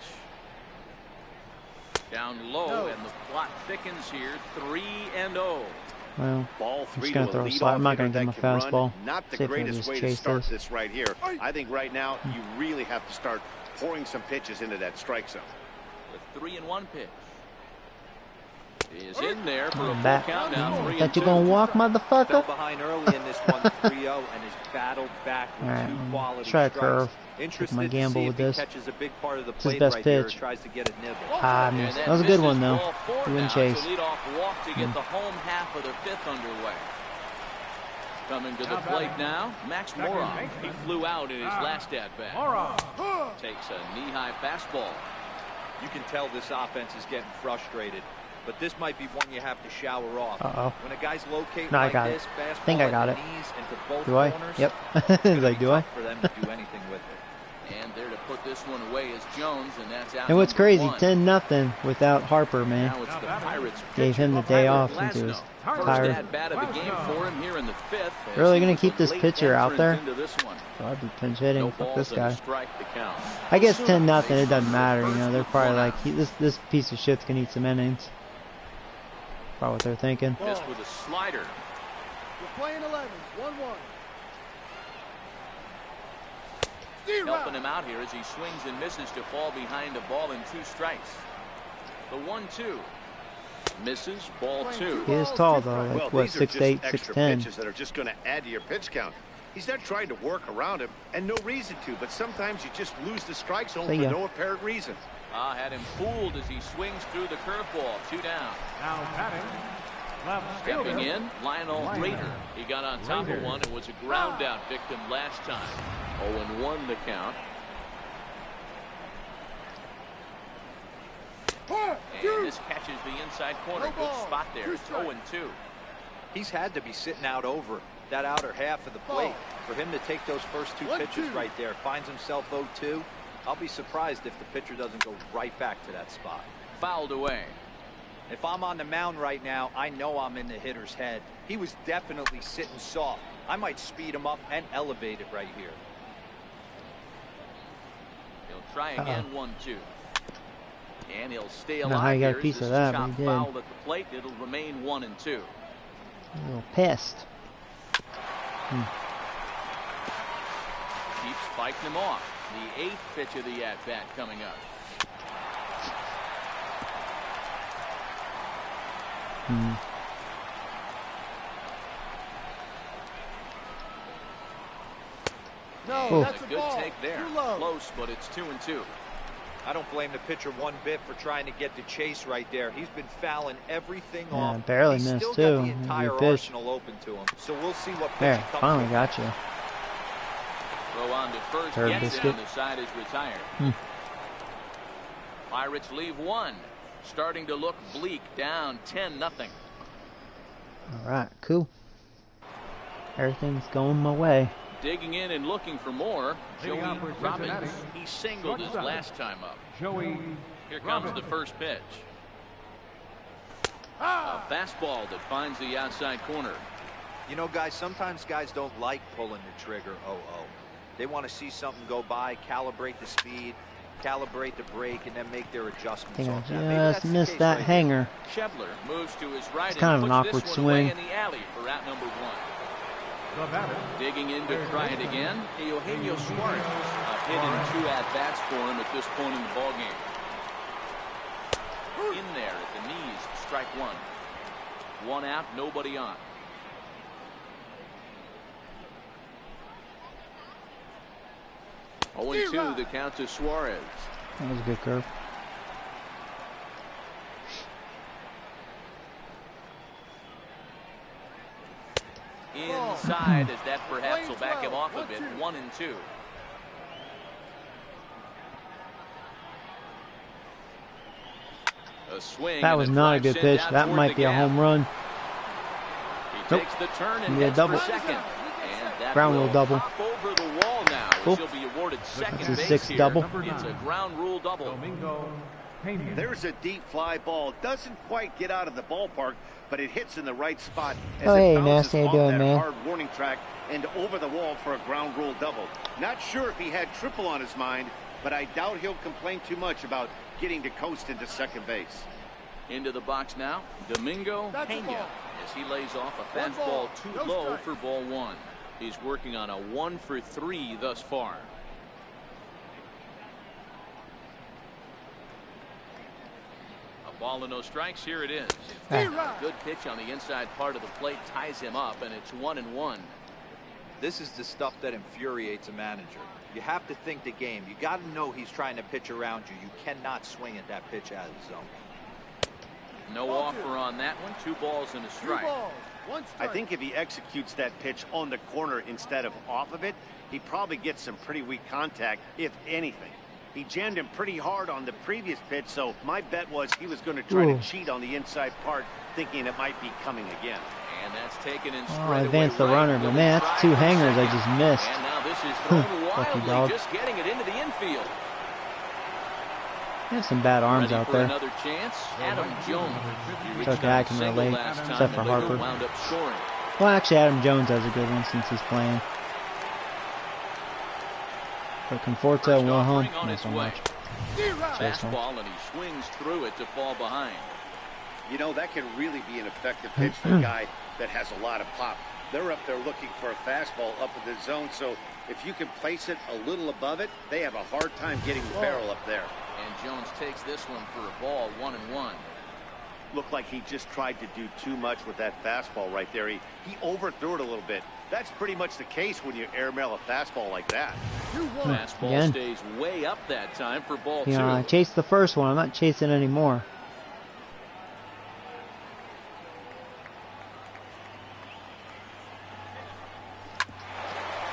Down low, and the plot thickens here. 3-0. Well, Ball I'm 3 just to gonna a throw a leadoff slide. I'm not hitter gonna give that him a can run. fastball. Not the See if he'll greatest just way to chase start this. this right here. I think right now you really have to start pouring some pitches into that strike zone. The 3-1 pitch is in there for a full Back. count now. Thought you 3-2. gonna walk, Fell motherfucker? behind early in this one, 3-0, and has battled back with Alright, 2 quality try a strikes. curve. Interested my to gamble see with if he this. catches a big part of the It's his plate best right here or pitch. tries to get a nibble. Ah, And missed. that That was a good misses one though. ball 4 He wouldn't now. chase. It's a leadoff walk to get the home half of the 5th underway. Coming to the plate now, Max Moron. He flew out in his last at-bat. Takes a knee-high fastball. You can tell this offense is getting frustrated, but this might be one you have to shower off. Uh-oh. When a guy's located No, I like got it. this, fastball Think I at got the it. knees and to both Do I? corners, Yep. it's gonna Like, be do I? tough for them to do anything with it. And there to put this one away is Jones, and that's out. And what's number crazy, 1. 10-0 without Harper, man. Now it's the Pirates. Gave him the day off since he was First tired. at-bat of the game for him here in the 5th. as Really he gonna was keep a this late pitcher out entrant there? into this one. So I'd be pinch hitting. No Fuck balls this and a guy. strike to count. I guess 10-0. It doesn't matter. You know, they're probably like, this piece of shit's gonna eat some innings. Probably what they're thinking. Missed with a slider. We're playing 11. 1-1. Helping him out here as he swings and misses to fall behind a ball and 2 strikes. The 1-2. Misses, ball 2. He is tall though, like Well, what, these are just 6'8", extra 6'10". pitches that are just going to add to your pitch count. He's not trying to work around him, and no reason to, but sometimes you just lose the strike zone See for ya. no apparent reason. Had him fooled as he swings through the curveball. 2 down. Now batting, left Stepping fielder. in, Lionel Rader. He got on top of one and was a ground out victim last time. 0-1 the count. And this catches the inside corner. Good spot there. It's 0-2. He's had to be sitting out over that outer half of the plate. For him to take those first 2 pitches right there, finds himself 0-2. I'll be surprised if the pitcher doesn't go right back to that spot. Fouled away. If I'm on the mound right now, I know I'm in the hitter's head. He was definitely sitting soft. I might speed him up and elevate it right here. He'll try again. 1-2. And he'll stay Know alive. how you got a here as piece of this that, but chop he did. fouled at the plate. It'll remain 1-2. A little pissed. Keeps fighting him off. The 8th pitch of the at-bat coming up. No, That's that's a a good ball. take there. Too low. Close, but it's 2-2. I don't blame the pitcher one bit for trying to get the chase right there. He's been fouling everything Yeah, off. barely He's missed, still too. got the Good entire pitch. arsenal open to him. So we'll see what pitch There, he comes finally with. got you. Throw on to first. Third Gets biscuit. down. The side is retired. Pirates leave 1. Starting to look bleak. Down 10-0. Alright, cool. Everything's going my way. Digging in and looking for more. Joey Leading off for Robbins. Cincinnati. He singled his last time up. Joey Here comes the first pitch. A fastball that finds the outside corner. You know, guys, sometimes guys don't like pulling the trigger. They want to see something go by, calibrate the speed, calibrate the brake, and then make their adjustments. I think off that. I Maybe that's just the missed case that right hanger. Schebler moves to his right. It's kind of and an puts awkward this one away swing. in the alley for out number 1. the batter. Digging in to try it again. Eugenio Suarez. A hit and 2 at-bats for him at this point in the ballgame. In there at the knees, strike 1. 1 out, nobody on. Oh, and 2 the count to Suarez. That was a good curve. Inside, as that perhaps will back him off a bit. 1 and 2. A swing. That was not a good pitch. That might be a home run. He takes the turn and Be a heads double. for second. And that Ground will rule double. hop over the wall now. Oh. He'll be awarded second It's a base 6 here. double. It's a ground rule double. Domingo Pena. There's a deep fly ball. Doesn't quite get out of the ballpark, but it hits in the right spot as Oh, it hey, bounces Nasty, how you off doing, that man? hard warning track and over the wall for a ground rule double. Not sure if he had triple on his mind, but I doubt he'll complain too much about getting to coast into second base. Into the box now, Domingo That's a Pena, ball. as he lays off a 1 fastball ball, too no low strike. for ball 1. He's working on a 1 for 3 thus far. A ball and no strikes. Here it is. A good pitch on the inside part of the plate ties him up, and it's 1 and 1. This is the stuff that infuriates a manager. You have to think the game. You got to know he's trying to pitch around you. You cannot swing at that pitch out of the zone. No offer on that one. 2 balls and a 2 strike. balls, 1 I strike. think if he executes that pitch on the corner instead of off of it, he probably gets some pretty weak contact, if anything. He jammed him pretty hard on the previous pitch, so my bet was he was going to try Ooh. to cheat on the inside part, thinking it might be coming again. And that's taken in straight Oh, I away advanced the right. runner, but Little man, that's drive 2 to hangers I second. just missed. And now this is thrown Lucky wildly, dog. just getting it into the infield. They have some bad arms Ready out for there. another chance. Adam Jones. He It's reached okay, out I to can single relate, last time, except for and Lugo Harper. wound up scoring. Well, actually, Adam Jones has a good one since he's playing. But Conforto First will home. offering on Not its so way. much. Chase one. Fastball, and he swings through it to fall behind. You know, that can really be an effective pitch for a guy that has a lot of pop. They're up there looking for a fastball up in the zone, so if you can place it a little above it, they have a hard time getting the barrel up there. And Jones takes this one for a ball, 1 and 1. Looked like he just tried to do too much with that fastball right there. He overthrew it a little bit. That's pretty much the case when you airmail a fastball like that. Fastball Again. stays way up that time for ball 2. You know, I chased the first one. I'm not chasing anymore.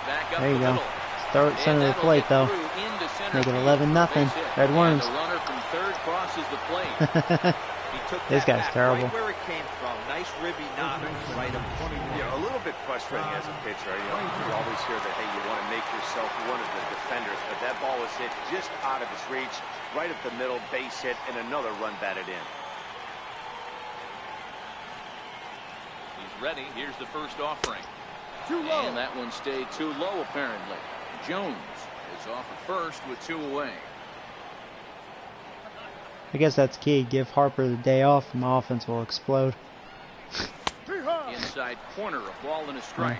Back up There you the go. middle. Throw it And center of the that'll plate, get though. through into center Make it field. 11-0. Base hit. Red And Worms. the runner from third crosses the plate. He took This that guy's back terrible. right where it came from. Nice ribby knock right up. Yeah, a little bit frustrating as a pitcher. You always hear that, hey, you want to make yourself one of the defenders, but that ball was hit just out of his reach, right up the middle, base hit, and another run batted in. He's ready. Here's the first offering. Too low. And that one stayed too low, apparently. Jones is off at first with 2 away. I guess that's key. Give Harper the day off, and my offense will explode. Inside corner, a ball and a strike.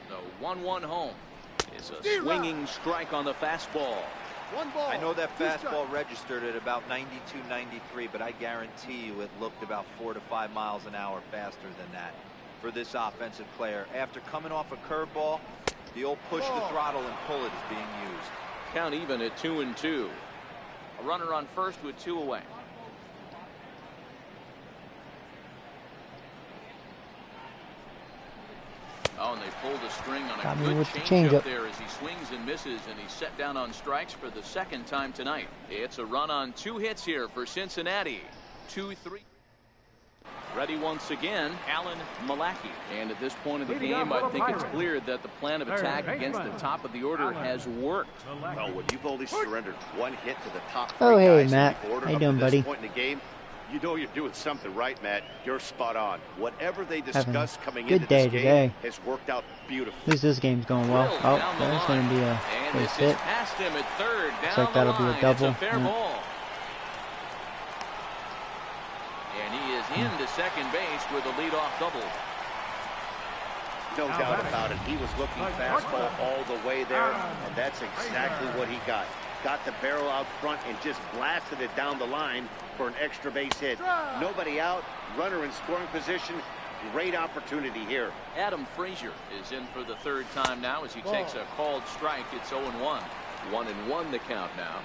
The 1-1 home is a swinging strike on the fastball. 1 ball. I know that 2 strikes. fastball registered at about 92, 93, but I guarantee you it looked about 4 to 5 miles an hour faster than that for this offensive player. After coming off a curveball, the old push the throttle and pull it is being used. Count even at 2 and 2. A runner on first with 2 away. now, and they pull the string on Got a me good with the changeup changeup there as he swings and misses, and he's set down on strikes for the second time tonight. It's a run on 2 hits here for Cincinnati. 2-3. Ready once again, Alan Malaki. And at this point of the game, I think it's clear that the plan of attack against the top of the order has worked. Well, when you've only surrendered 1 hit to the top 3 Oh, hey, guys Matt. in the order How you up doing, to this buddy? point in the game, you know you're doing something right, Matt. You're spot on. Whatever they discussed coming good into day this game today. has worked out beautifully. At least this game's going well. Drilled Oh, down the there's line. going to be a And base this hit. is past him at third. Looks Down like that'll the be a line. double. It's a fair Yeah. ball. And he is into second base with a leadoff double. No doubt about it. He was looking fastball all the way there, and that's exactly what he got. Got the barrel out front and just blasted it down the line for an extra base hit. Nobody out, runner in scoring position. Great opportunity here. Adam Frazier is in for the third time now as he takes a called strike. It's 0-1. 1-1 the count now.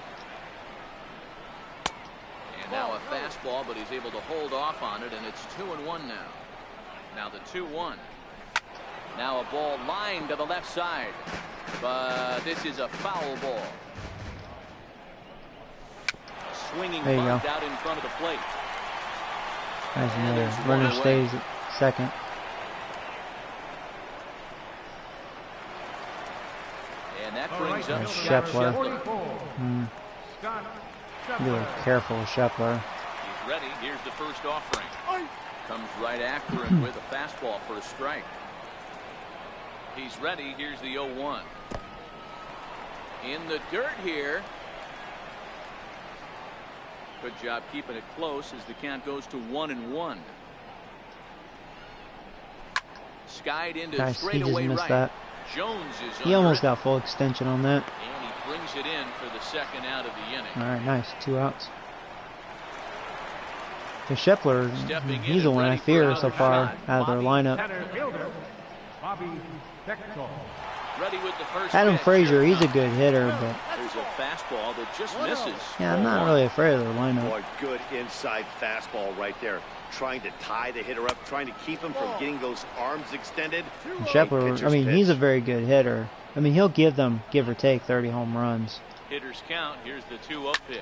And now a fastball, but he's able to hold off on it, and it's 2-1 now. Now the 2-1. Now a ball lined to the left side, but this is a foul ball. A swinging There you bunt go. out in front of the plate. Nice, And another there's one runner away. stays at second. And that brings up There's Scott Scheffler. Scheffler. Scott Be a little Scheffler. careful with Scheffler. He's ready. Here's the first offering. Comes right after him with a fastball for a strike. He's ready. Here's the 0-1. In the dirt here. Good job keeping it close as the count goes to 1-1. Skied into Nice, he just straightaway missed right. that. Jones is He under almost it, got full extension on that. and he brings it in for the second out of the inning. All right, nice. 2 outs. The Scheffler, Stepping in he's the and one I ready for fear another so far shot. out of their lineup. Center fielder, Bobby Bechtel. Ready with the first Adam pitch. Frazier, Here he's a it good hitter, but comes. There's a fastball that just misses. yeah, I'm not really afraid of their lineup. Boy, good inside fastball right there. Trying to tie the hitter up, trying to keep him from getting those arms extended. And Scheffler, I mean, he's a very good hitter. I mean, he'll give them, give or take, 30 home runs. Hitters count. Here's the 2-0 pitch.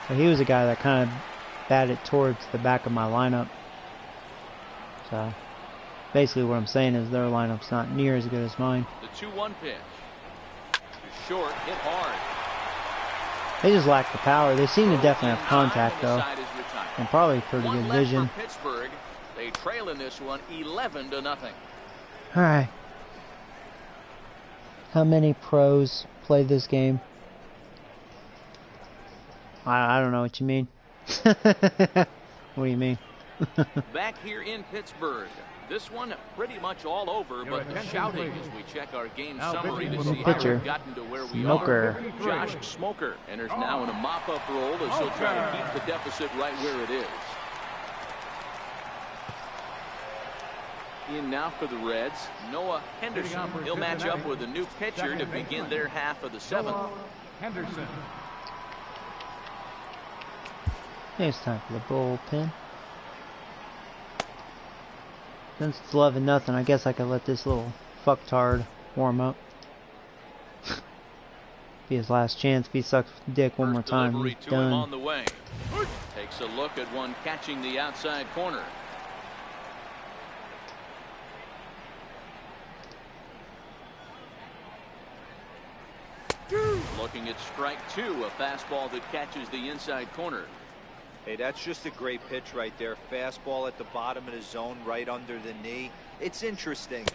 So he was a guy that kind of batted towards the back of my lineup. So basically what I'm saying is their lineup's not near as good as mine. The 2-1 pitch. Short, hit hard. They just lack the power. They seem to definitely have contact, though, Side is retired. and probably pretty One good left vision. for Pittsburgh. They trail in this one 11-0. All right. How many pros play this game? I don't know what you mean. What do you mean? Back here in Pittsburgh. This one pretty much all over, but the shouting as we check our game summary to see how Pitcher. we've gotten to where we Smoker. are. Josh Smoker enters now in a mop-up role as he'll try to keep the deficit right where it is. In now for the Reds, Noah Henderson. He'll match up with a new pitcher to begin their half of the 7th. Henderson. It's time for the bullpen. Since it's 11-0, I guess I could let this little fucktard warm up. Be his last chance. If he sucks dick one more First time, delivery he's to him on done. the way. Takes a look at one catching the outside corner. Looking at strike 2, a fastball that catches the inside corner. Hey, that's just a great pitch right there. Fastball at the bottom of the zone, right under the knee. It's interesting.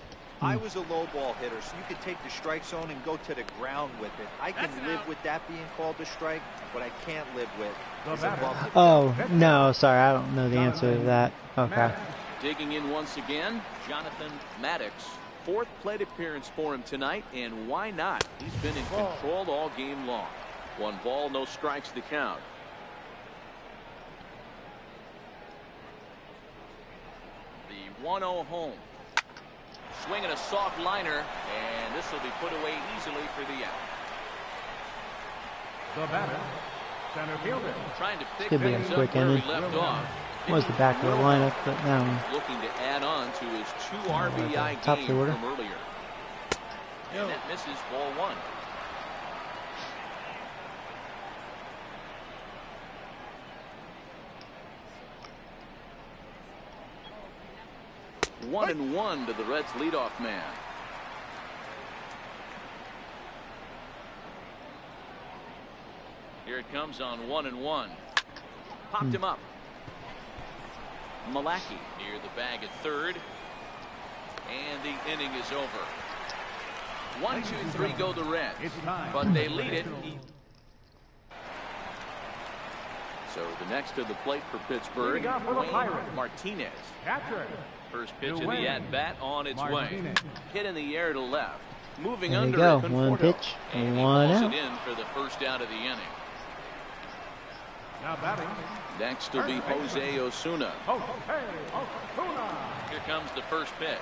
I was a low ball hitter, so you could take the strike zone and go to the ground with it. I can live with that being called a strike. What I can't live with is above the Oh, no, sorry, I don't know the answer to that. Okay. Digging in once again, Jonathan Maddox. 4th plate appearance for him tonight, and why not? He's been in control all game long. 1 ball, no strikes to count. The 1-0 home. Swinging a soft liner, and this will be put away easily for the out. The batter, center fielder. Trying to pick Could be a things up quick where inning. we left off. Was the back of the lineup, but now looking to add on to his 2 RBI top game order. from earlier. And that misses ball 1. One and one to the Reds leadoff man. Here it comes on 1-1. Popped him up. Malaki near the bag at third. And the inning is over. 1, 2, 3 go the Reds. But they lead it. So the next to the plate for Pittsburgh, Wayne Martinez. First pitch of the at-bat on its way. Hit in the air to left. Moving there you under go. it, One Conforto. pitch, And he one hauls out. it in for the first out of the inning. Now batting. Next will be Jose Osuna. Here comes the first pitch.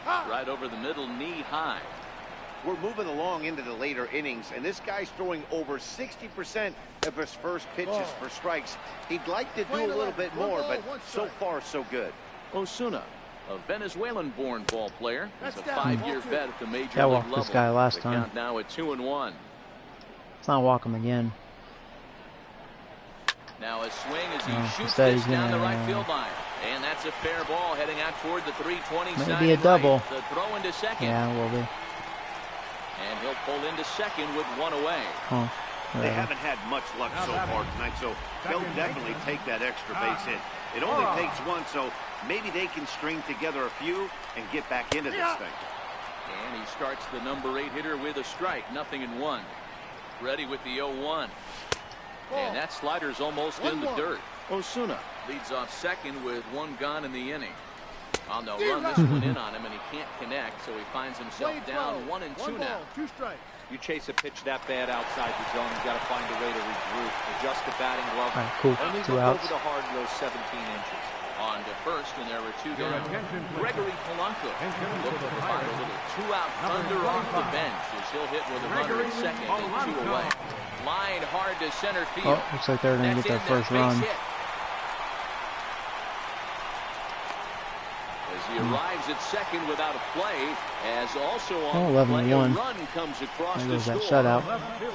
Right over the middle, knee high. We're moving along into the later innings, and this guy's throwing over 60% of his first pitches for strikes. He'd like to do a little bit more, but so far so good. Osuna, a Venezuelan-born ball player, is a 5-year vet at the major Gotta league walk level. this guy last The time. count now at 2-1. Let's not walk him again. Now a swing as he No, shoots instead this he's down the gonna, right field line. And that's a fair ball heading out toward the 320 Maybe side a right. double. The throw into second. Yeah, will be. And he'll pull into second with one away. Oh, They haven't had much luck so far tonight, so they'll definitely take that extra base hit. It only takes one, so maybe they can string together a few and get back into this thing. And he starts the number 8 hitter with a strike. 0-1. Ready with the 0-1. And that slider's almost in the dirt. Osuna leads off second with one gone in the inning. On the run, this one in on him, and he can't connect, so he finds himself down 1-2 now. 2 strikes. You chase a pitch that bad outside the zone, you've got to find a way to regroup, adjust the batting glove. All right, cool. Only 2 look outs. over the hard those 17 inches. On to first, and there were 2 Your down. attention, please. Gregory Polanco Attention looking to to the provide a Pirates. little 2-out thunder off the bench as he'll hit with a runner at second and 2 away. Line hard to center field. Oh, looks like they're going to That's get their in, first base run. hit. As he arrives at second without a play, as also on the play, a 11-1. run comes across There the goes that score. shutout.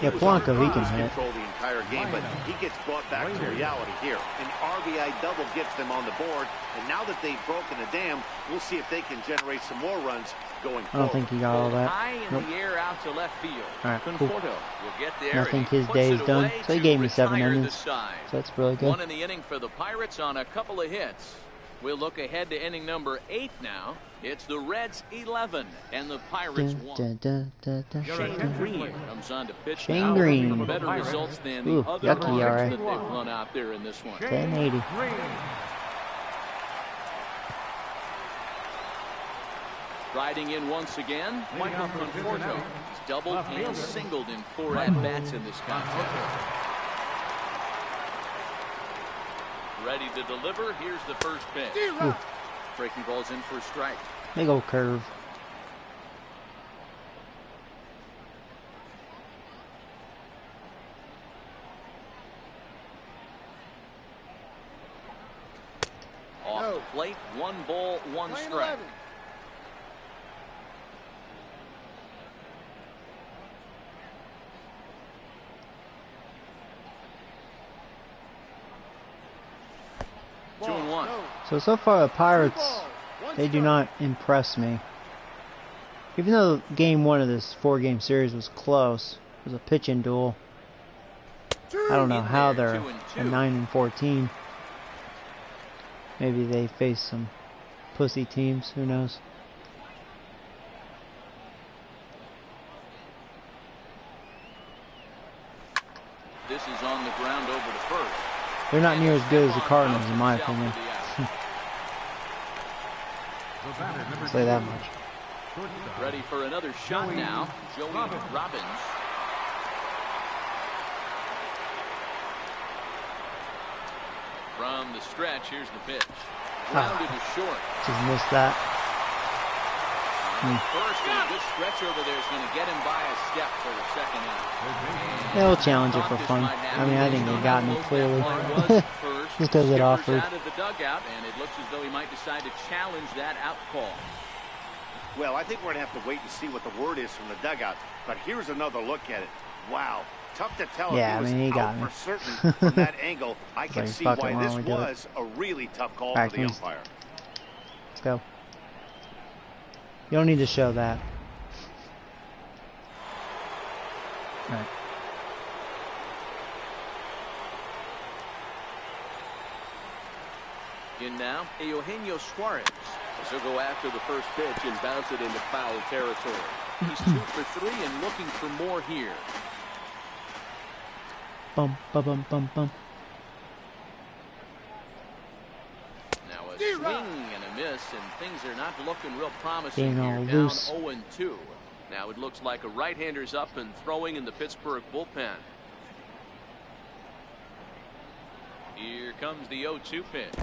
Yeah, Polanco, he can He's hit. control the entire game, but he gets brought back to reality here. An RBI double gets them on the board, and now that they've broken the dam, we'll see if they can generate some more runs going I don't forward. think he got all that. High in Nope. the air out to left field. All right, cool. Conforto will get there. I and think he his puts day it is done. away So he to gave me 7 retire the innings. side. So that's really good. 1 in the inning for the Pirates on a couple of hits. We'll look ahead to inning number 8 now. It's the Reds 11 and the Pirates 1. Shane Green comes on to pitch Shane now. Green. Better results than Ooh, the other yucky, Pirates alright. that they've run out there in this one. 1080. Riding in once again, Michael Conforto. He's doubled and singled in 4 at-bats in this contest. Ready to deliver. Here's the first pitch. Breaking balls in for a strike. Big old curve. Off the plate, 1 ball, 1 Lane strike. 11. Two and one. So far the Pirates, they do not impress me. Even though game 1 of this 4-game series was close, it was a pitching duel. I don't know how they're a 9-14. Maybe they face some pussy teams, who knows. This is on the ground over to first. They're not near as good as the Cardinals, in my opinion. Say that much. Ready for another shot now. Joey Robbins. From the stretch, here's the pitch. Grounded to short. Just missed that. First, and a good stretch over there is going to get him by a step for the second out. They'll challenge it for fun. I mean, I think they got me clearly. Was first, Just because it offered. Out of the dugout, and it looks as though he might decide to challenge that out call. Well, I think we're going to have to wait and see what the word is from the dugout. But here's another look at it. Wow. Tough to tell if he was out for certain from that angle. I can see why this was a really tough call for the umpire. Let's go. You don't need to show that. All right. In now, Eugenio Suarez. He'll go after the first pitch and bounce it into foul territory. He's 2 for 3 and looking for more here. Bum, bum, bum, bum, bum. Now a swing and a miss, and things are not looking real promising Being here. all Down loose. 0-2. Now it looks like a right-hander's up and throwing in the Pittsburgh bullpen. Here comes the 0-2 pitch.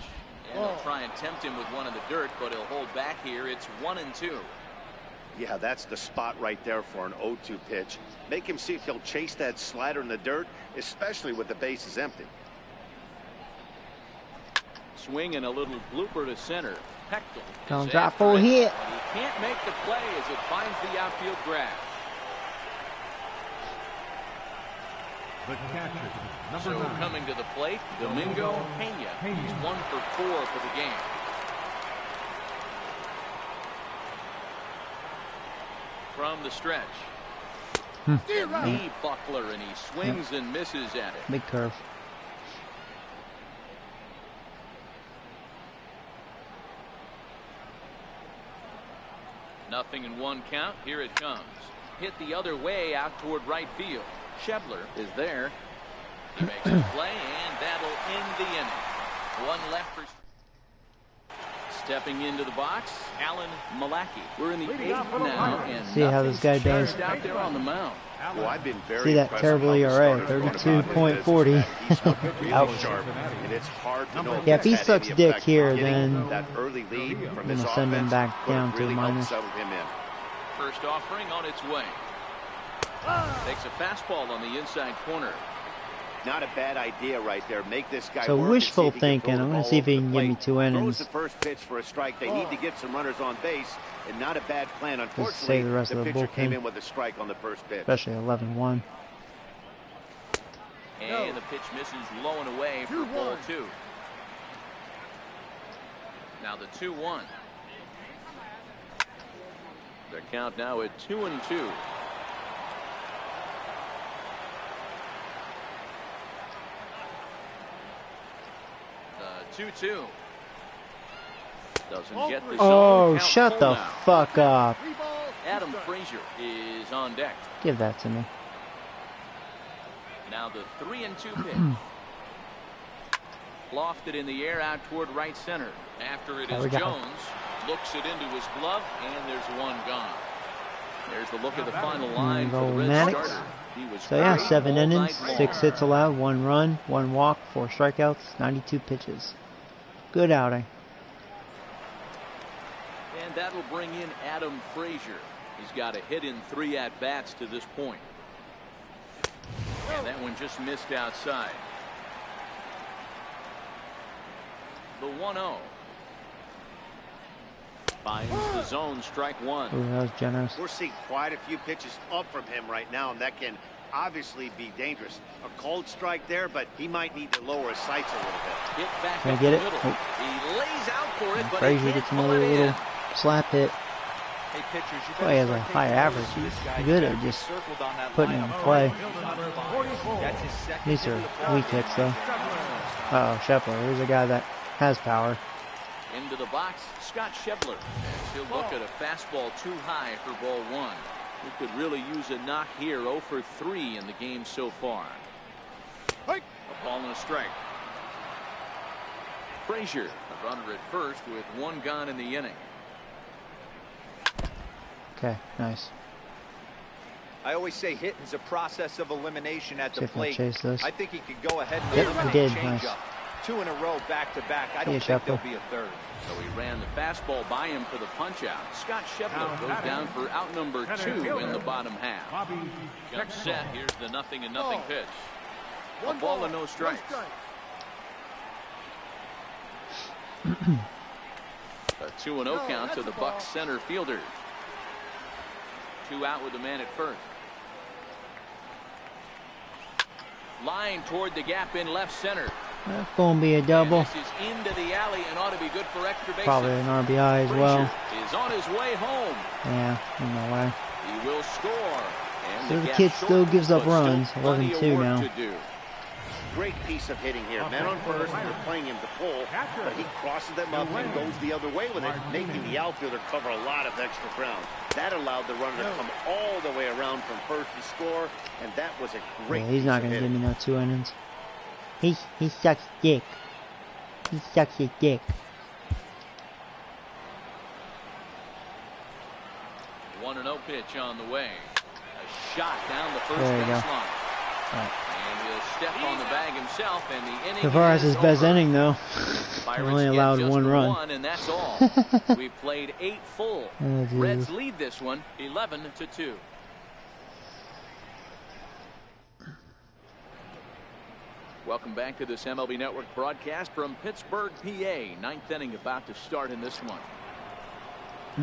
And they'll try and tempt him with one in the dirt, but he'll hold back here. It's 1-2. Yeah, that's the spot right there for an 0-2 pitch. Make him see if he'll chase that slider in the dirt, especially with the bases empty. Swing and a little blooper to center. Pectel. Don't drop full hit. But he can't make the play as it finds the outfield grass. The catcher, number So 9. coming to the plate, Domingo Pena. He's 1 for 4 for the game. From the stretch. Knee buckler, and he swings and misses at it. Big curve. Nothing in 1 count. Here it comes. Hit the other way out toward right field. Shebler is there. He makes a play, and that'll end the inning. 1 left for. Stepping into the box, Alan Malaki. We're in the 8th now, and see how this guy does. out there on the mound. Well, I've been very See that terrible ERA, 32.40. Ouch. And it's hard to know. Yeah, if he sucks dick here, then that early lead from I'm his gonna send him offense back down to really minus. settle him in. First offering on its way. Takes a fastball on the inside corner. Not a bad idea right there. Make this guy So work wishful and see if he can thinking. throw I'm the going to ball see if he over can the give me plate. 2 Throws innings. the first pitch for a strike. They need to get some runners on base, and not a bad plan. save Unfortunately, the rest of the pitcher came bullpen. in with a strike on the first pitch. Especially 11-1. And the pitch misses low and away for ball 2. Now the 2-1. The count now at 2-2. 2-2. Doesn't get the Oh, zone. Count shut full the now. fuck up. Adam Frazier is on deck. Give that to me. Now the 3-2 pitch. Lofted in the air out toward right center. After it is Jones. Looks it into his glove, and there's 1 gone. There's the look of the final line for the Red Maddox. starter. He was So yeah, great 7 all innings, night 6 long. hits allowed, 1 run, 1 walk, 4 strikeouts, 92 pitches. Good outing. And that'll bring in Adam Frazier. He's got a hit in 3 at-bats to this point. And that one just missed outside. The 1-0. Finds the zone, strike 1. Ooh, that was generous. We're seeing quite a few pitches up from him right now, and that can obviously be dangerous. A cold strike there, but he might need to lower his sights a little bit. Hit back Can I up get the it? middle. Oh. He lays out for it, but Frazier he gets can't pull another it little in. slap hit. Hey, pitchers, you Boy, he has a better high start average. taking notice of this He's guy. good He's at gotta be just circled on that putting him in lineup. play. That's his second These hit are of the ball weak game. hits, though. Uh-oh, Shepler. Here's a guy that has power. Into the box, Scott Shebler. And he'll look at a fastball too high for ball 1. He could really use a knock here. 0 for 3 in the game so far. A ball and a strike. Frazier, a runner at first with 1 gone in the inning. Okay, nice. I always say hitting's a process of elimination at See the if he'll plate. chase this. I think he could go ahead and Yep, he eliminate did. changeup. Nice. 2 in a row back to back. I don't Yeah, think Shepler. there'll be a third. So he ran the fastball by him for the punch out. Scott Shebler goes down for out number 2 in the bottom half. Bobby Got set. Here's the 0-0 pitch. A One ball and no strikes. A 2-0 count to the Bucks center fielder. 2 out with the man at first. Line toward the gap in left center. That's gonna be a double. And this is into the alley and ought to be good for extra bases. Probably an RBI as well. Frazier is on his way home. Yeah, no way. He will score. And So the gap kid short, still gives up but still runs. plenty of 11-2 work now. to do. Great piece of hitting here. Men on first, they're playing him to pull, but he crosses them up and goes the other way with it, making the outfielder cover a lot of extra ground. That allowed the runner to come all the way around from first to score, and that was a great Yeah, he's not gonna give me no 2 innings. He sucks dick. He sucks his dick. 1-0 pitch on the way. A shot down the first There you base go. line. Right. And he'll step on the bag himself, and the inning So far as is his best over. inning though. Pirates Only get allowed just 1 the run. one, and that's all. We've played 8 full. Oh, geez. Reds lead this one 11-2. Welcome back to this MLB Network broadcast from Pittsburgh, PA. 9th inning about to start in this one.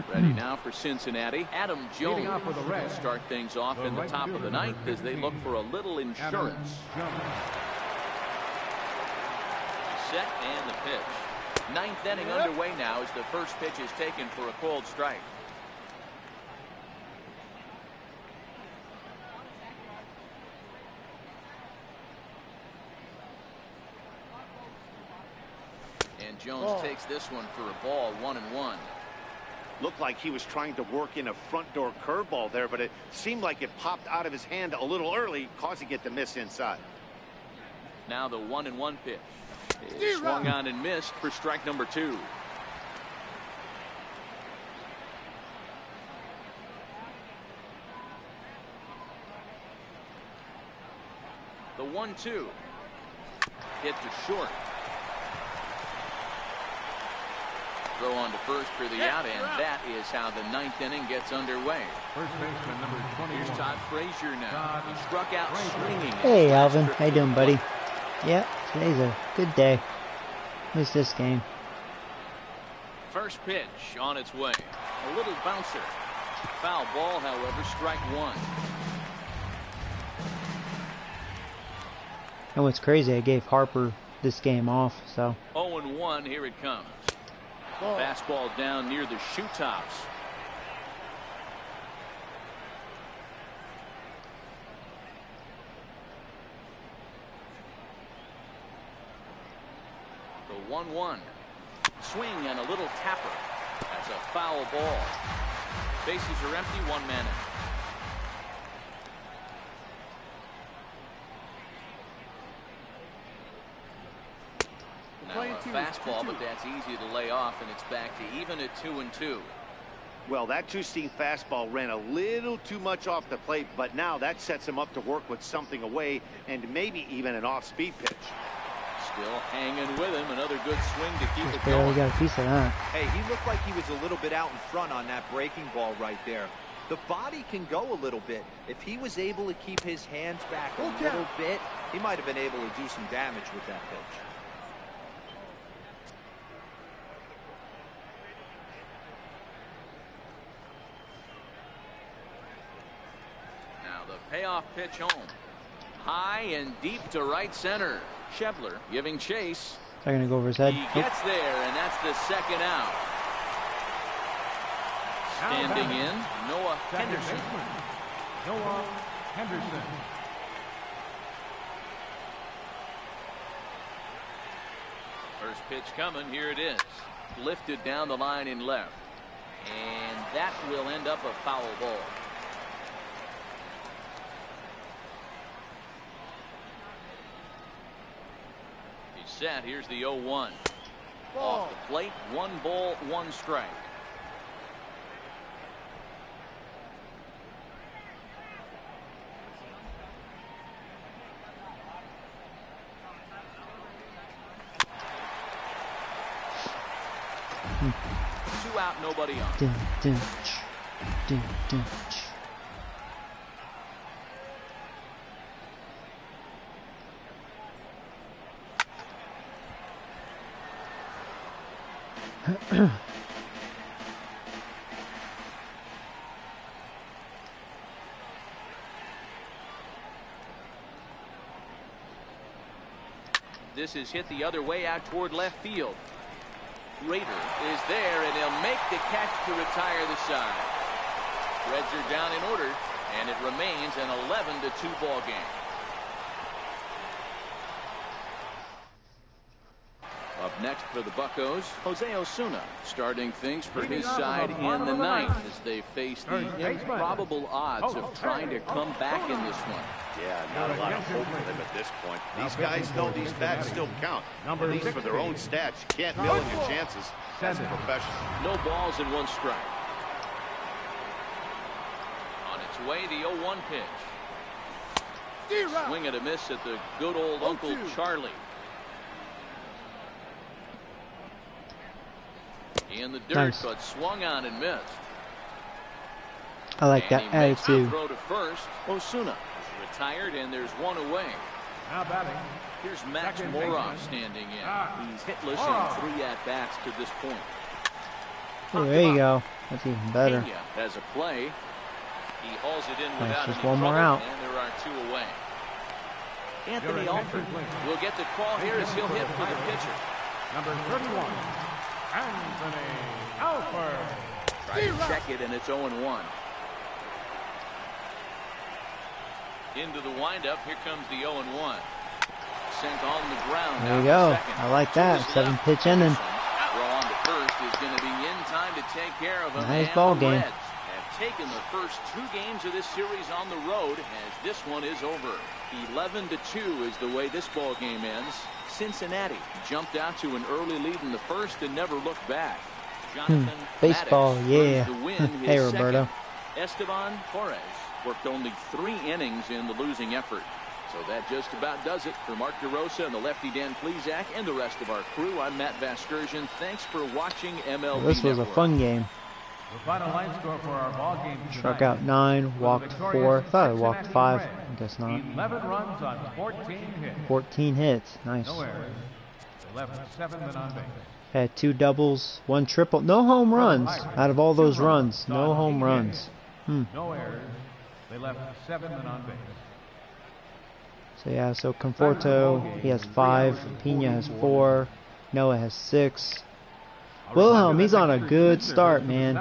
Ready now for Cincinnati. Adam Jones will start things off in the top of the 9th as they look for a little insurance. Set and the pitch. 9th inning underway now as the first pitch is taken for a called strike. And Jones takes this one for a ball, 1-1. Looked like he was trying to work in a front door curveball there, but it seemed like it popped out of his hand a little early, causing it to miss inside. Now the 1-1 pitch. It swung on and missed for strike number 2. The 1-2. Hit to short. Throw on to first for the out, and that is how the 9th inning gets underway. First baseman number 21. Here's Todd Frazier now. He struck out swinging. Hey Alvin, how you doing, buddy? Yeah, today's a good day. Missed this game. First pitch on its way. A little bouncer. Foul ball, however, strike 1. And what's crazy, I gave Harper this game off, so. 0-1, here it comes. Fastball down near the shoe tops. The 1-1. Swing and a little tapper. That's a foul ball. Bases are empty, 1 man out. Now a fastball, but that's easy to lay off, and it's back to even at 2-2. Well, that two-seam fastball ran a little too much off the plate, but now that sets him up to work with something away and maybe even an off-speed pitch. Still hanging with him. Another good swing to keep it Barely going. got a piece of that. Hey, he looked like he was a little bit out in front on that breaking ball right there. The body can go a little bit. If he was able to keep his hands back a little bit, he might have been able to do some damage with that pitch. Now the payoff pitch home. High and deep to right center. Schebler giving chase. They're gonna go over his head. He gets there, and that's the second out. Standing in, Noah Henderson. Noah Henderson. First pitch coming. Here it is. Lifted down the line in left. And that will end up a foul ball. He's set. Here's the 0-1. Off the plate. 1 ball, 1 strike. Two out, nobody on. Dun, dun, dun, dun. This is hit the other way out toward left field. Rader is there, and he'll make the catch to retire the side. Reds are down in order, and it remains an 11-2 ball game. Up next for the Buccos, Jose Osuna, starting things for his side in the ninth as they face the improbable odds of trying to come back in this one. Yeah, not a lot of hope for them at this point. These guys know these bats still count. At least for their own stats, you can't mill in your chances as a professional. No balls and 1 strike. On its way, the 0-1 pitch. Swing and a miss at the good old Uncle Charlie. In the dirt, Nice. but swung on and missed. I like that And he makes the attitude. throw to first. Osuna is retired, and there's 1 away. Now batting. Here's Max Second Moroff baseman. standing in. He's hitless in 3 at-bats to this point. Oh, there you go. That's even better. Pena has a play. He hauls it in without just any one more trouble, out. and there are 2 away. Anthony Your Alford attention, please. will get the call here as he'll hit for the pitcher. Number 31, Anthony Alford. Try to check it, and it's 0-1. Into the windup. Here comes the 0-1. Sent on the ground. There you out go. to second. I like that. To his 7-pitch left. inning. Throw on to first is going to be in time to take care of him. Nice And ball the game. Reds have taken the first 2 games of this series on the road as this one is over. 11-2 is the way this ball game ends. Cincinnati jumped out to an early lead in the first and never looked back. Jonathan Baseball, Maddox yeah. earned the win, his Hey, Roberto. second. Esteban Torres worked only 3 innings in the losing effort. So that just about does it for Mark DeRosa and the lefty Dan Plesac and the rest of our crew. I'm Matt Vasgersian. Thanks for watching MLB This was a Network. fun game. The final line score for our ball game Struck tonight. out 9, walked 4. Thought I walked 5. I guess not. 11 runs on 14 hits. 14 hits. Nice. No errors. They left 7 men on base. Had 2 doubles, 1 triple. No home runs out of all those runs. No home runs. No errors. They left 7 men on base. So yeah, so Conforto, he has 5. Pena has 4. Noah has 6. Wilhelm, he's on a good start, man.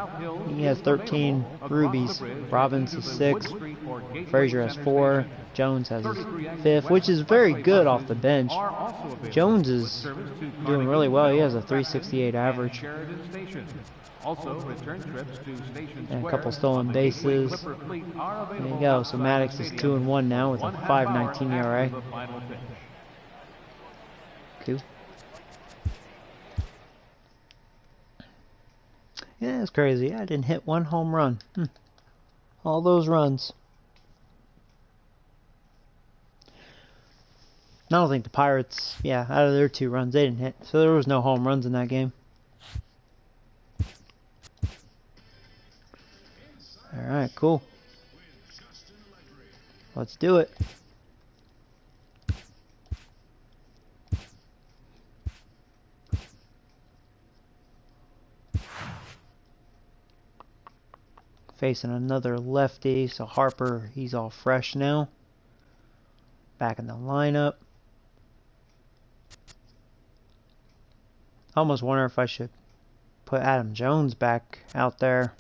He has 13 rubies. Robbins has 6. Frazier has 4. Jones has his 5th, which is very good off the bench. Jones is doing really well. He has a 368 average. Also, return trips to Station And a Square couple stolen on the bases. Clipper fleet are There available you go. So outside Maddox the is stadium 2-1 now with a 1 half hour 5.19 ERA. after the final pitch. Cool. Yeah, it's crazy. I didn't hit 1 home run. All those runs. I don't think the Pirates, yeah, out of their 2 runs, they didn't hit. So there was no home runs in that game. Alright, cool. Let's do it. Facing another lefty, so Harper, he's all fresh now. Back in the lineup. I almost wonder if I should put Adam Jones back out there.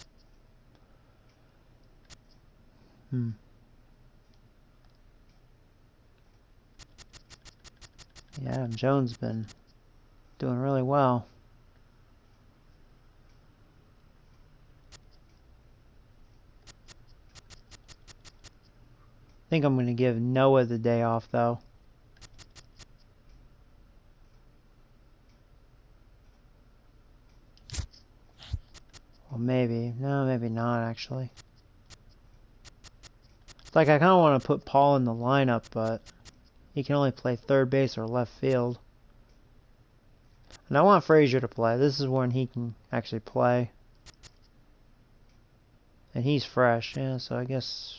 Yeah, Adam Jones been doing really well. I think I'm going to give Noah the day off, though. Well, maybe. No, maybe not, actually. Like, I kind of want to put Paul in the lineup, but he can only play third base or left field. And I want Frazier to play. This is when he can actually play. And he's fresh, yeah, so I guess...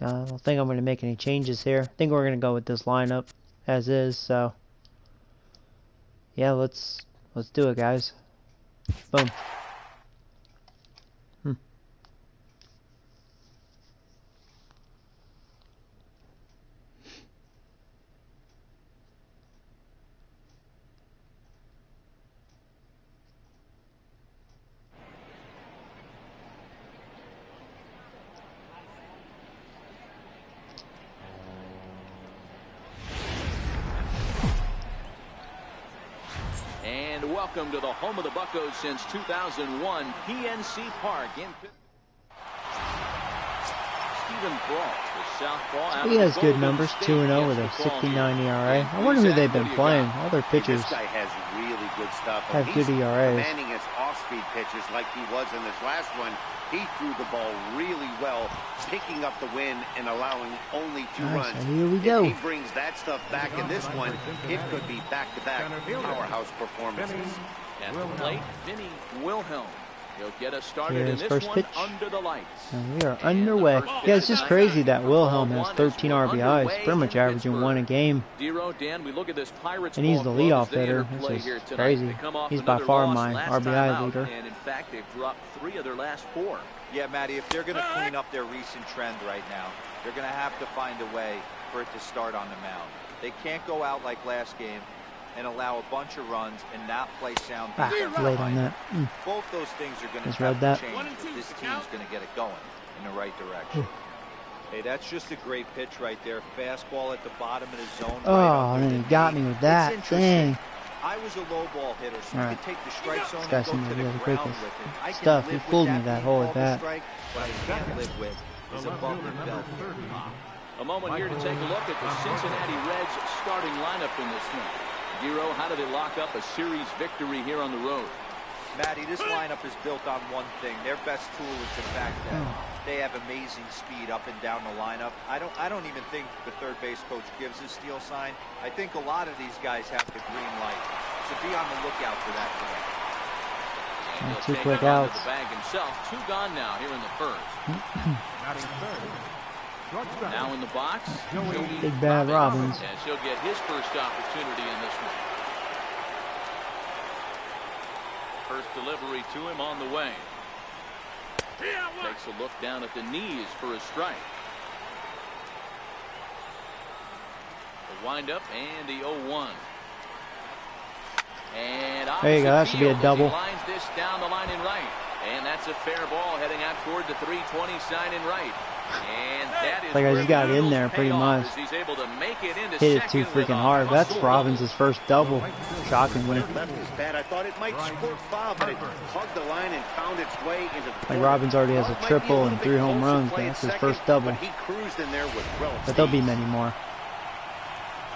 I don't think I'm going to make any changes here. I think we're going to go with this lineup as is, so Yeah, let's do it, guys. Boom. And welcome to the home of the Buccos since 2001, PNC Park in Pitt. Stephen Brault, the southpaw. He has good numbers, 2-0 with a 69 ERA. I wonder who they've been playing. All their pitchers This guy has really good stuff. have good ERAs. Commanding his off-speed pitches like he was in this last one. He threw the ball really well, picking up the win and allowing only 2 runs. So here we go. If he brings that stuff back in this one, it could be back-to-back powerhouse performances. At the plate, Vinny Wilhelm. He'll get us started Here's in this first one pitch. under the lights. And we are underway. Yeah, it's just crazy that Wilhelm has 13 RBIs, pretty much averaging 1 a game. Dan, we look at this Pirates And he's the ball club leadoff as they hitter. interplay This here is tonight. crazy. They come off He's by another far loss my last time RBI out, leader. And in fact, they've dropped 3 of their last 4. Yeah, Matty, if they're going to clean up their recent trend right now, they're going to have to find a way for it to start on the mound. They can't go out like last game and allow a bunch of runs and not play sound defense. Late on that. Both those things are going to Just have read that. to change if this team's going to get it going in the right direction. Hey, that's just a great pitch right there. Fastball at the bottom of the zone. Oh, right under and then the he got knee. me with that. It's interesting. Dang. I was a low ball hitter, so All you right. could take the strike zone This guy and go seemed to to the be able to ground break with this it. I can stuff. He live fooled with me that being hole called with a that. strike. What I can't live with is above the belt. A moment here to take a look at the Cincinnati Reds starting lineup in this one. Giro, how do they lock up a series victory here on the road? Matty, this lineup is built on one thing. Their best tool is the fact that they have amazing speed up and down the lineup. I don't even think the third base coach gives a steal sign. I think a lot of these guys have the green light. So be on the lookout for that today. And Not he'll too take quick it onto outs. the bag himself. 2 gone now here in the first. Batting third. Shortstop. Now in the box, Big bad Robbins. as he'll get his first opportunity in this one. First delivery to him on the way. Takes a look down at the knees for a strike. The windup and the 0-1. And There you go, that should be a opposite double. field as he lines this down the line in right. And that's a fair ball heading out toward the 320 sign in right. And that is Like I just got where in the there Eagles pretty pay off much. as he's able to make it into Hit it too second with freaking a hard. That's hustle Robbins' first double. Shockingly. Left is bad. I thought it might squirt foul, but it hugged the line and found its way into the Like corner. Robbins already has Well, a it might be triple little and bit 3 home closer runs, but playing that's his second, first double. But he cruised in there with relative But there'll be ease. many more.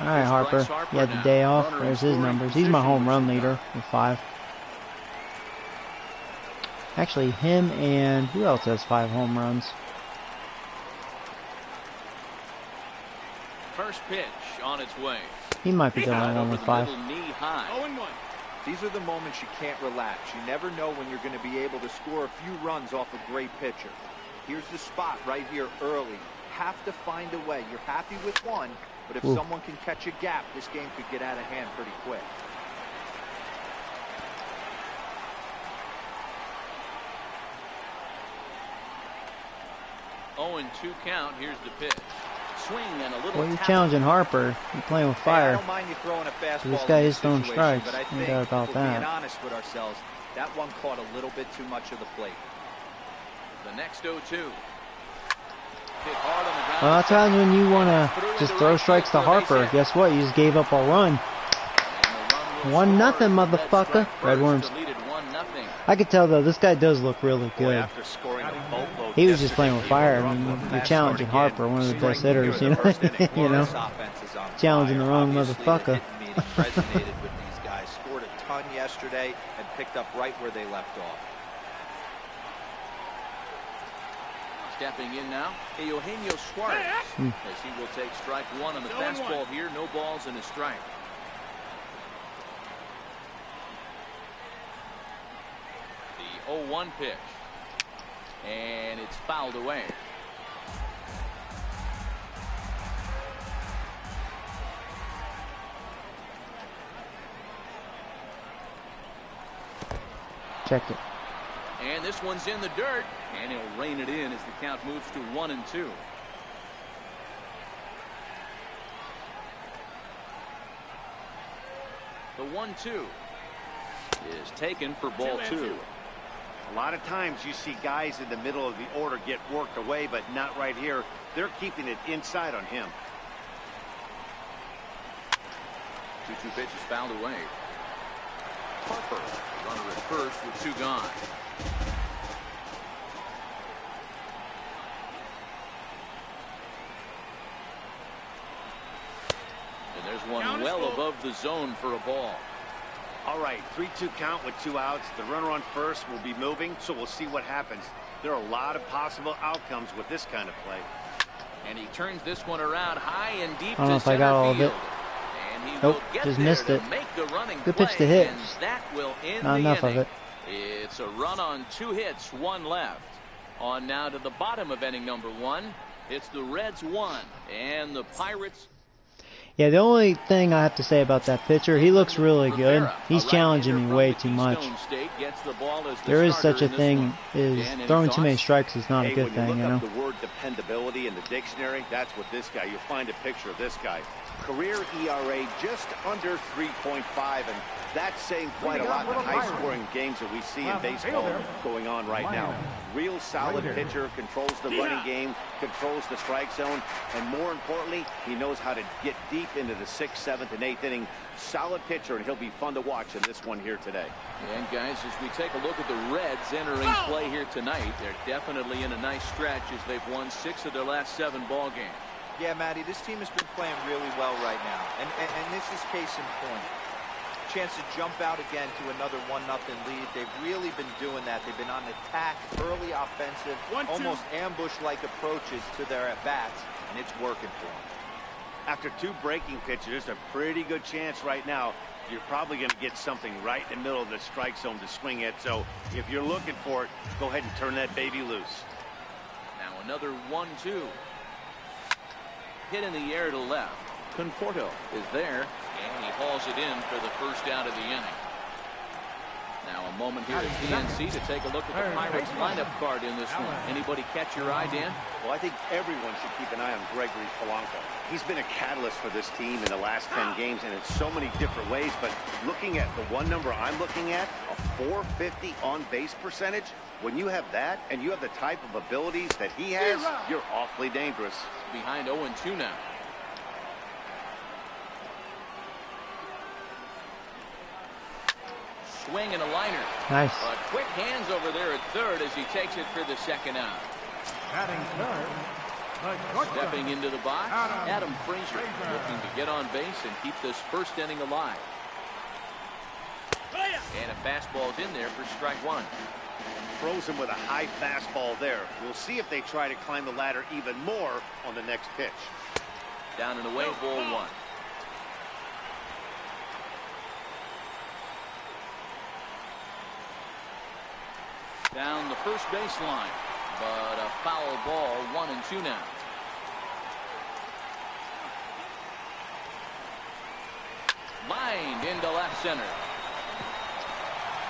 All right, Harper. He had the day off. There's his numbers. He's my home run leader with 5. Actually, him and who else has 5 home runs? First pitch on its way. He might be the only one Over with the 5. middle, knee high. 0-1. These are the moments you can't relax. You never know when you're going to be able to score a few runs off a great pitcher. Here's the spot right here early. Have to find a way. You're happy with one, but if Ooh. someone can catch a gap, this game could get out of hand pretty quick. Oh, and 2 count. Here's the pitch. Swing and a little Well, you're tap. challenging Harper. You're playing with Hey, I fire. don't mind you throwing a fastball. This guy in is throwing situation, strikes. but I No think, doubt about if we're being that. honest with ourselves, that one caught a little bit too much of the plate. The next 0-2. Hit hard on the ground. Well, that's how when you want to just throw strikes to Harper. Guess what? You just gave up a run. And the run will 1-0, score. That motherfucker. strike Red first Worms. deleted 1-0. I could tell though, this guy does look really Boy, good. after scoring a boatload He was just yesterday, playing with he fire. will I run mean, with you're fast challenging start Harper, again. one of the best Striking hitters, here you in the first know. inning. You know, This offense is on challenging fire. the wrong Obviously, motherfucker. the hit meeting resonated with these guys. Scored a ton yesterday and picked up right where they left off. Stepping in now, Eugenio Suarez, as he will take strike 1 on the fastball here. No balls and a strike. The 0-1 pitch. And it's fouled away. Check it. And this one's in the dirt, and he'll rein it in as the count moves to 1-2. The 1-2 is taken for ball 2. A lot of times you see guys in the middle of the order get worked away, but not right here. They're keeping it inside on him. 2-2 pitch is fouled away. Harper, runner at first with 2 gone. And there's one well above the zone for a ball. All right, 3-2 count with 2 outs. The runner on first will be moving, so we'll see what happens. There are a lot of possible outcomes with this kind of play. And he turns this one around high and deep I don't know to if I got all of center it. field. And he Nope, will get just there missed to it. make the running Good pitch play, to hit. and that will end Not the enough of inning. it. It's a run on 2 hits, 1 left. On now to the bottom of inning number 1. It's the Reds 1 and the Pirates. Yeah, the only thing I have to say about that pitcher, he looks really good. He's challenging me way too much. There is such a thing as throwing too many strikes is not a good thing, you know. When you look up the word dependability in the dictionary, that's what this guy, you'll find a picture of this guy. Career ERA just under 3.5, and that's saying quite a lot in the high-scoring games that we see in baseball going on right now. Real solid pitcher, controls the running game, controls the strike zone, and more importantly, he knows how to get deep into the 6th, 7th, and 8th inning. Solid pitcher, and he'll be fun to watch in this one here today. And guys, as we take a look at the Reds entering play here tonight, they're definitely in a nice stretch as they've won 6 of their last 7 ball games. Yeah, Matty, this team has been playing really well right now, and this is case in point. Chance to jump out again to another 1-0 lead. They've really been doing that. They've been on attack, early offensive, almost ambush-like approaches to their at-bats, and it's working for them. After 2 breaking pitches, there's a pretty good chance right now you're probably going to get something right in the middle of the strike zone to swing at. So if you're looking for it, go ahead and turn that baby loose. Now another 1-2. Hit in the air to left. Conforto is there, and he hauls it in for the first out of the inning. Now a moment here at DNC to take a look at the Pirates lineup card in this one. Anybody catch your eye, Dan? Well, I think everyone should keep an eye on Gregory Polanco. He's been a catalyst for this team in the last 10 games, and in so many different ways. But looking at the one number I'm looking at, a .450 on-base percentage, when you have that and you have the type of abilities that he has, you're awfully dangerous. Behind 0-2 now. Swing and a liner. Nice. But quick hands over there at third as he takes it for the second out. Batting third, Stepping into the box, Adam Frazier looking to get on base and keep this first inning alive. And a fastball's in there for strike 1. Throws him with a high fastball there. We'll see if they try to climb the ladder even more on the next pitch. Down and away, ball 1. Down the first baseline, but a foul ball, 1-2 now. Lined into left center.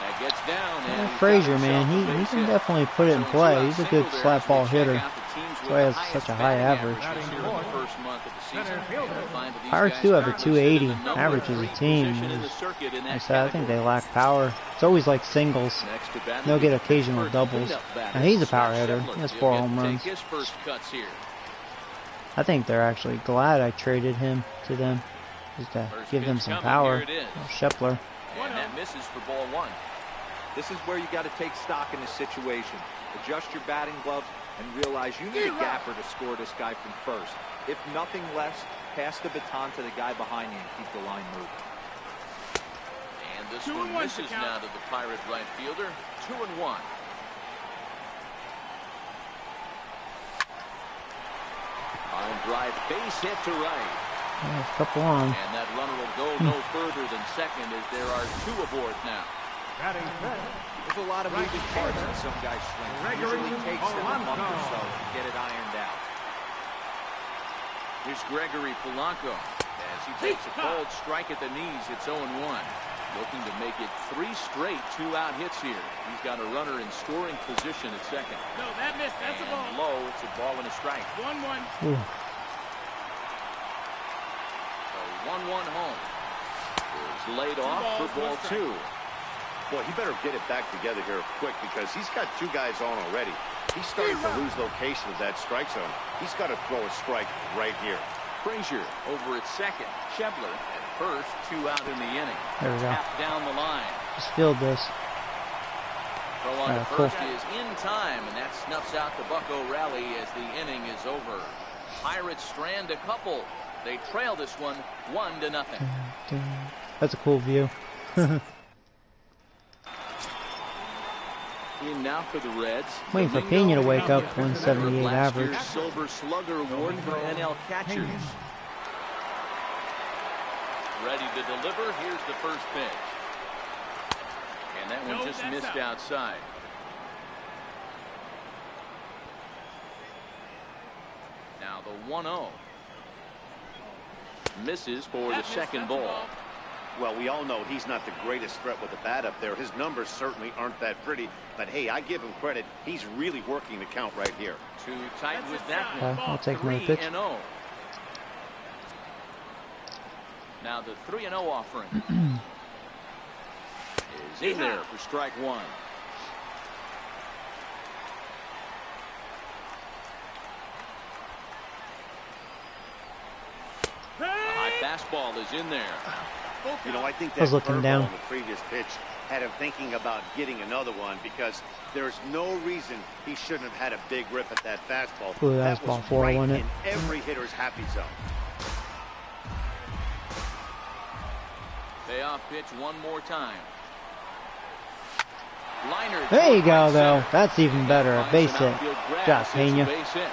That gets down. And Frazier, man, he can definitely put it in play. He's a good slap ball hitter. That's why he has such a high average. Pirates do have a 280 average as a team. Like I said, I think they lack power. It's always like singles. They'll get occasional doubles. Now he's a power hitter. He has 4 home runs. I think they're actually glad I traded him to them, just to give them some power. Schepler. And that misses for ball 1. This is where you got to take stock in this situation. Adjust your batting gloves and realize you need a gapper to score this guy from first. If nothing less, pass the baton to the guy behind you and keep the line moving. And this one misses now to the Pirate right fielder. 2-1. Line drive, base hit to right. Yeah, a couple on. And that runner will go no further than second as there are 2 aboard now. batting third. There's a lot of moving parts in some guys' swing. It usually takes them a month or so to get it ironed out. Here's Gregory Polanco as he takes a cold strike at the knees. It's 0-1. Looking to make it 3 straight 2-out hits here. He's got a runner in scoring position at second. No, that missed. That's a ball. Low, it's a ball and a strike. 1-1. Ooh. So 1-1 home. Is laid off for ball 2. Boy, he better get it back together here quick because he's got 2 guys on already. He's starting to lose location of that strike zone. He's got to throw a strike right here. Frazier over at second. Schebler at first, 2 out in the inning. There we go. Tap down the line. Just field this. Throw on to Cool. first is in time, and that snuffs out the Bucco rally as the inning is over. Pirates strand a couple. They trail this one 1-0. That's a cool view. In now for the Reds. Waiting for Domingo Pena to wake up, Hernandez, 178 last average. year's Silver Slugger Award for NL catchers. Ready to deliver. Here's the first pitch. And that one just missed outside. Now the 1-0. Misses for the second ball. Well, we all know he's not the greatest threat with the bat up there. His numbers certainly aren't that pretty. But, hey, I give him credit. He's really working the count right here. Too tight with that one. I'll take another pitch. 3-0. Now the 3-0 offering is in there for strike 1. The high fastball is in there. You know, I think I was that looking curveball down. on the previous pitch had him thinking about getting another one because there's no reason he shouldn't have had a big rip at that fastball. Ooh, that was ball 4, right wasn't it? in every hitter's happy zone. Payoff pitch one more time. Liner. There you go, toward though. center. That's even better. A base hit. Outfield grab Josh sets a Pena. base hit.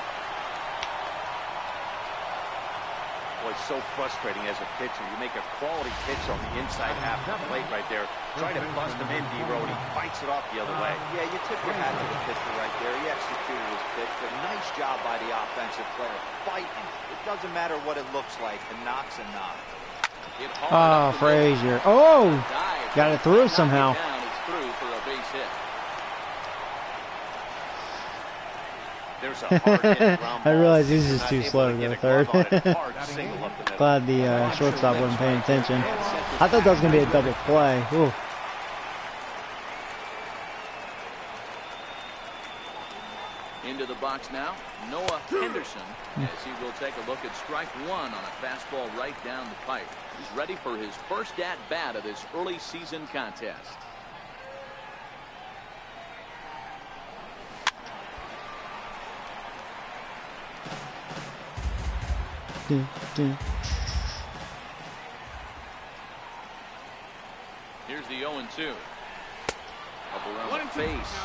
Boy, it's so frustrating as a pitcher. You make a quality pitch on the inside half of the plate right there. Try to bust him in, D-Row, and he fights it off the other way. Yeah, you tip your hat to the pitcher right there. He executed his pitch, but nice job by the offensive player. Fighting. It doesn't matter what it looks like. A knock's a knock. Oh, Frazier. Oh! Got it through somehow. It's through for a base hit. There's a hard hit ground I ball. realized he was just Not too able slow to to get go a glove on third. it. Hard single up the middle. Glad the shortstop wasn't paying attention. I thought that was going to be a double play. Ooh. Into the box now, Noah Henderson, as he will take a look at strike 1 on a fastball right down the pipe. He's ready for his first at-bat of this early season contest. Dun, dun. Here's the 0-2. Up around the face.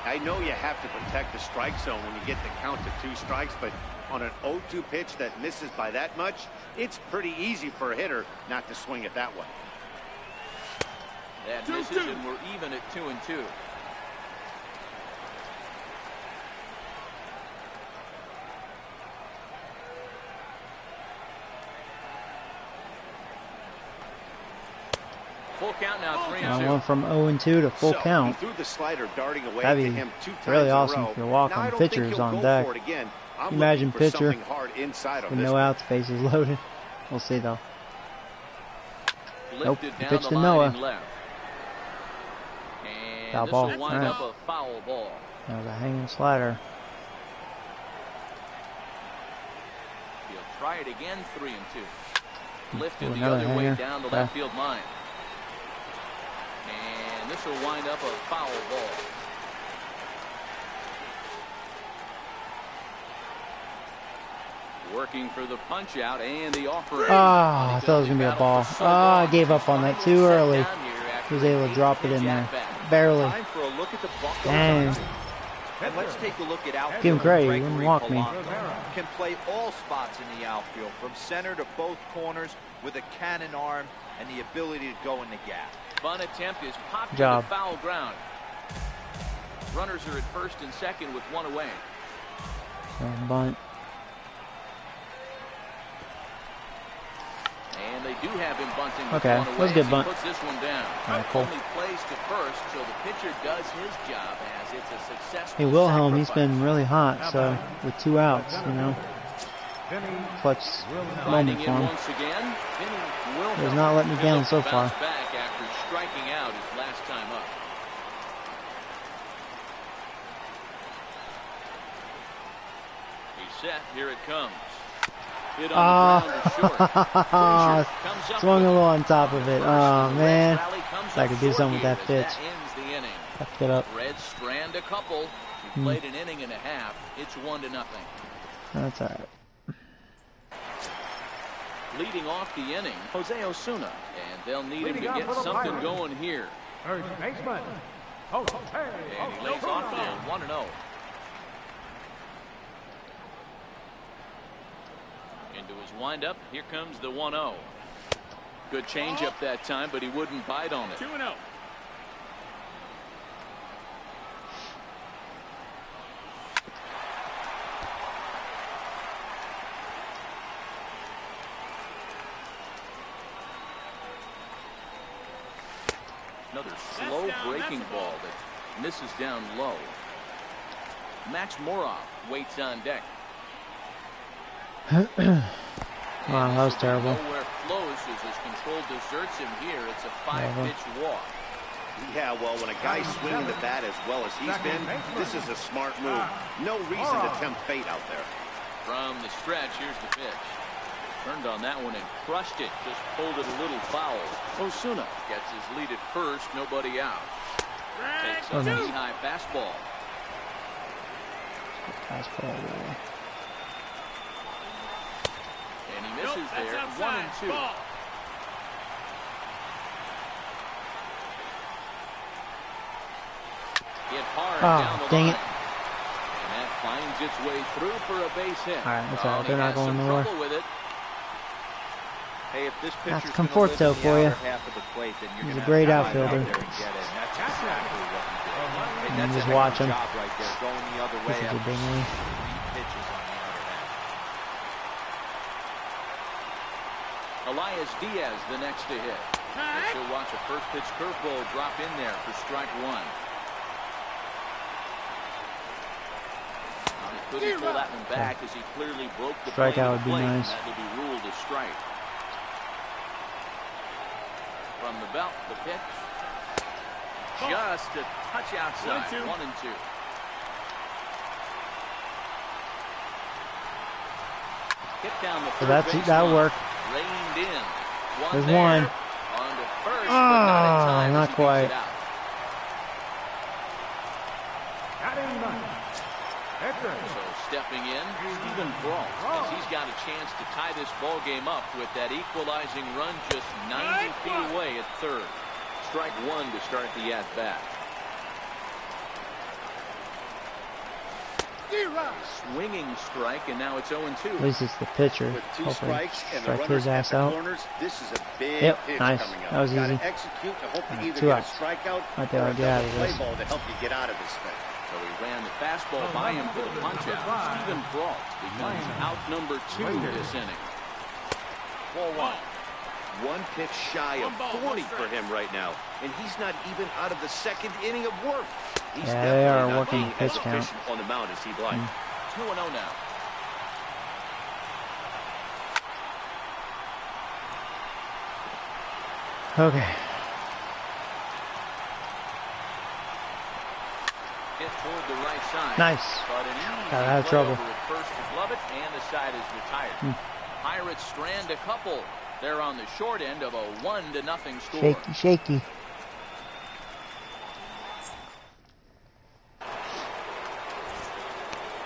I know you have to protect the strike zone when you get the count to 2 strikes, but on an 0-2 pitch that misses by that much, it's pretty easy for a hitter not to swing it that way. That misses, and we're even at 2-2. Full count now, 3-2. I went from 0-2 to full count. He threw the slider darting away That'd to be him 2 times really in a awesome row. if you're walking Now, I don't think pitchers he'll on go deck. for it again. I'm Imagine looking for pitcher something hard inside on with this no one. outs, bases loaded. We'll see though. Nope, Lifted he down pitched the to line Noah. and left. And Foul this ball. will wind All right. up a foul ball. That was a hanging slider. He'll try it again, 3-2. Lifted Ooh, the another other hanger. way down the Okay. left field line. And this will wind up a foul ball. Working for the punch out and the offering. Ah, I thought it was going to be a ball. Ah, I gave up on that too early. He was able to drop it in there. Barely. Time for a look at the Buccos. Dang. And let's take a look at outfield. Give him credit, he Gregory wouldn't walk me. Polanco can play all spots in the outfield, from center to both corners, with a cannon arm and the ability to go in the gap. Bunt attempt is popped Job. to the foul ground. Runners are at first and second with 1 away. Bunt. And they do have him bunting. Okay, that was a good bunt. Puts this one down. All right, cool. Only plays to first, so the pitcher does his job as it's a successful Hey, Wilhelm, he's sacrifice. been really hot, so with 2 outs, you know, clutch moment for him. Once again, He's not letting me down so far. Back after striking out his last time up. He's set. Here it comes. Hit on the ground to short. Swung a little on top of it. Oh, man. I could do something with that pitch. Kept it up. Reds strand a couple. He played an inning and a half. It's 1-0. That's all right. Leading off the inning, Jose Osuna. And they'll need him to get something going here. First baseman. Oh, hey. And he lays off there 1-0. Into his windup. Here comes the 1-0. Good changeup that time, but he wouldn't bite on it. 2-0. Another slow breaking ball that misses down low. Max Moroff waits on deck. Wow, that was terrible. Nowhere close as his control deserts him here. It's a 5-pitch walk. Yeah, well, when a guy's swinging the bat as well as he's been, this is a smart move. No reason to tempt fate out there. From the stretch, here's the pitch. Turned on that one and crushed it. Just pulled it a little foul. Osuna gets his lead at first. Nobody out. Takes a knee-high fastball. And he misses there. 1-2. Hit hard down the dang line. it. And that finds its way through for a base hit. All right, that's all right. They're not going nowhere. With it. Hey, if this pitcher's That's gonna Conforto live in the for you. outer half of the plate, then you're He's gonna a great have to drive outfielder. out there and get it. And that's exactly what he did. Hey, And that's just a heck watch of a him. job right there, going the other way This is a after dinghy. 3 pitches on the outer half. Elias Diaz the next to hit. And she'll watch a first pitch curveball drop in there for strike 1. Couldn't pull that one back as he clearly broke the Strikeout would be plate. nice. That will be ruled a strike. From the belt, the pitch. Just a touch outside. 1-2. Hit down the So third base that'll line. work. Reined in. There's there. one. On to first, but not in time not as he beats quite. it out. Batting ninth. Pitcher. So stepping in, Stephen Brault, as he's got a chance to tie this ball game up with that equalizing run just 90 feet away at third. Strike 1 to start the at-bat. Swinging strike, and now it's 0-2. At least it's the pitcher. With 2 Hopefully strikes and the strike runners his at ass the out. corners, this is a big pitch Nice. coming up. That was You gotta easy. execute and hope to either 2 get outs. a strikeout Right there, or I'll a get out of double play this. ball to help you get out of this thing. So he ran the fastball by him for the punch-out. Stephen Brault becomes out number 2 this inning. Ball 1. 1 pitch shy of 40 for him right now, and he's not even out of the 2nd inning of work. He's Yeah, they are definitely not working being pitch as count. efficient on the mound as he'd like. 2-0 now. Okay. Hit toward the right side. Nice. But an easy Got out of play trouble. over at first to glove it, and the side is retired. Pirates strand a couple. They're on the short end of a 1-0 score. Shaky, shaky.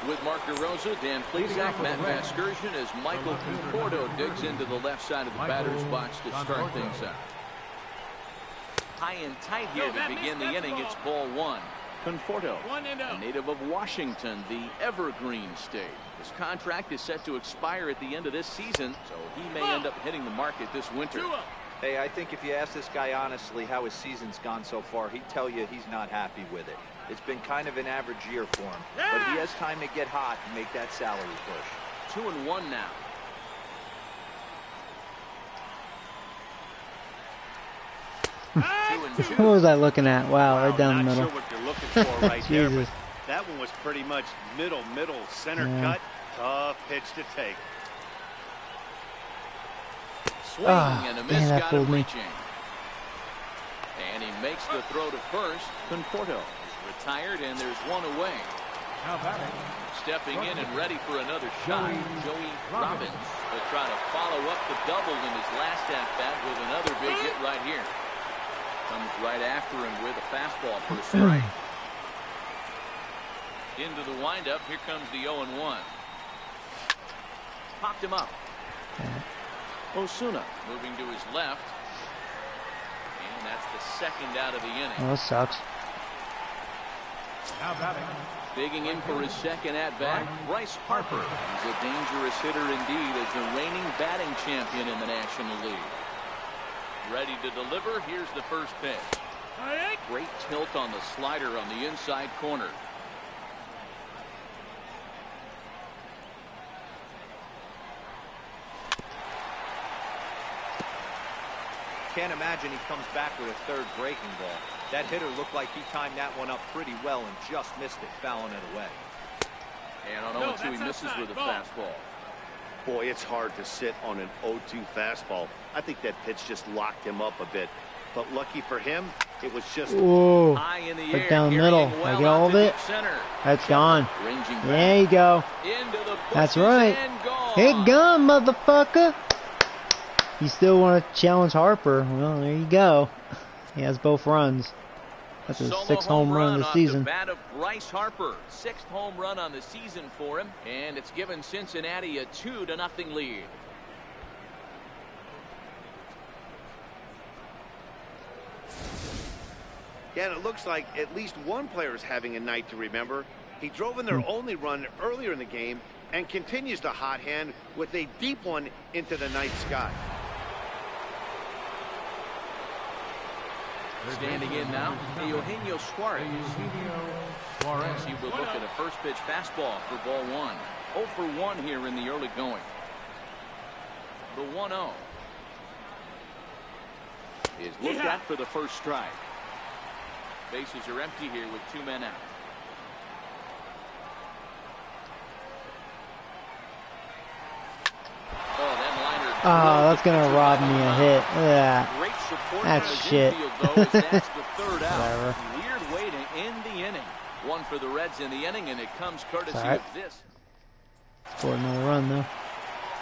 With Mark DeRosa, Dan Plesac, Matt Vasgersian as Michael Conforto digs into the left side of the batter's box to start things out. High and tight here to begin the inning. It's ball 1. Conforto, a native of Washington, the Evergreen State. His contract is set to expire at the end of this season, so he may end up hitting the market this winter. Hey, I think if you ask this guy honestly how his season's gone so far, he'd tell you he's not happy with it. It's been kind of an average year for him, but he has time to get hot and make that salary push. 2-1 now. What was I looking at? Wow, right down the not middle. sure what you're looking for right there, Jesus. but that one was pretty much middle, center Yeah. cut. Tough pitch to take. Swing and a miss, man, that got fooled him me. reaching. And he makes the throw to first. Conforto is retired, and there's one away. Now batting, Stepping in and ready for another shot, Joey Robbins will try to follow up the double in his last at-bat with another big hit right here. Comes right after him with a fastball for a strike. Into the windup, here comes the 0-1. Popped him up. Osuna moving to his left. And that's the second out of the inning. Oh, that sucks. now batting, Digging in for his second at-bat, Bryce Harper. He's a dangerous hitter indeed as the reigning batting champion in the National League. Ready to deliver. Here's the first pitch. Great tilt on the slider on the inside corner. Can't imagine he comes back with a third breaking ball. That hitter looked like he timed that one up pretty well and just missed it, fouling it away. And on 0-2 he misses with a fastball. Boy, it's hard to sit on an 0-2 fastball. I think that pitch just locked him up a bit. But lucky for him, it was just Whoa. High in the Right air, down the carrying middle. well I get all out of to it. deep center. That's gone. Ranging back There you go. into the That's bushes right. and gone. Hit gun, motherfucker. You still want to challenge Harper? Well, there you go. He has both runs. That's his Solo 6th home run of the off season. The bat of Bryce Harper, 6th home run on the season for him, and it's given Cincinnati a 2-0 lead. Yeah, and it looks like at least one player is having a night to remember. He drove in their only run earlier in the game and continues the hot hand with a deep one into the night sky. Standing in now, Eugenio Suarez. Eugenio Suarez. He will look at a first pitch fastball for ball 1. 0 for 1 here in the early going. The 1-0 is looked at for the first strike. Bases are empty here with 2 men out. Oh, that liner. Oh, that's gonna rob me a hit. Look at that. Great support That's from his shit. infield, though, as that's the third out. Whatever. Weird way to end the inning. One for the Reds in the inning, and it comes courtesy All right. of this. Scored another run though.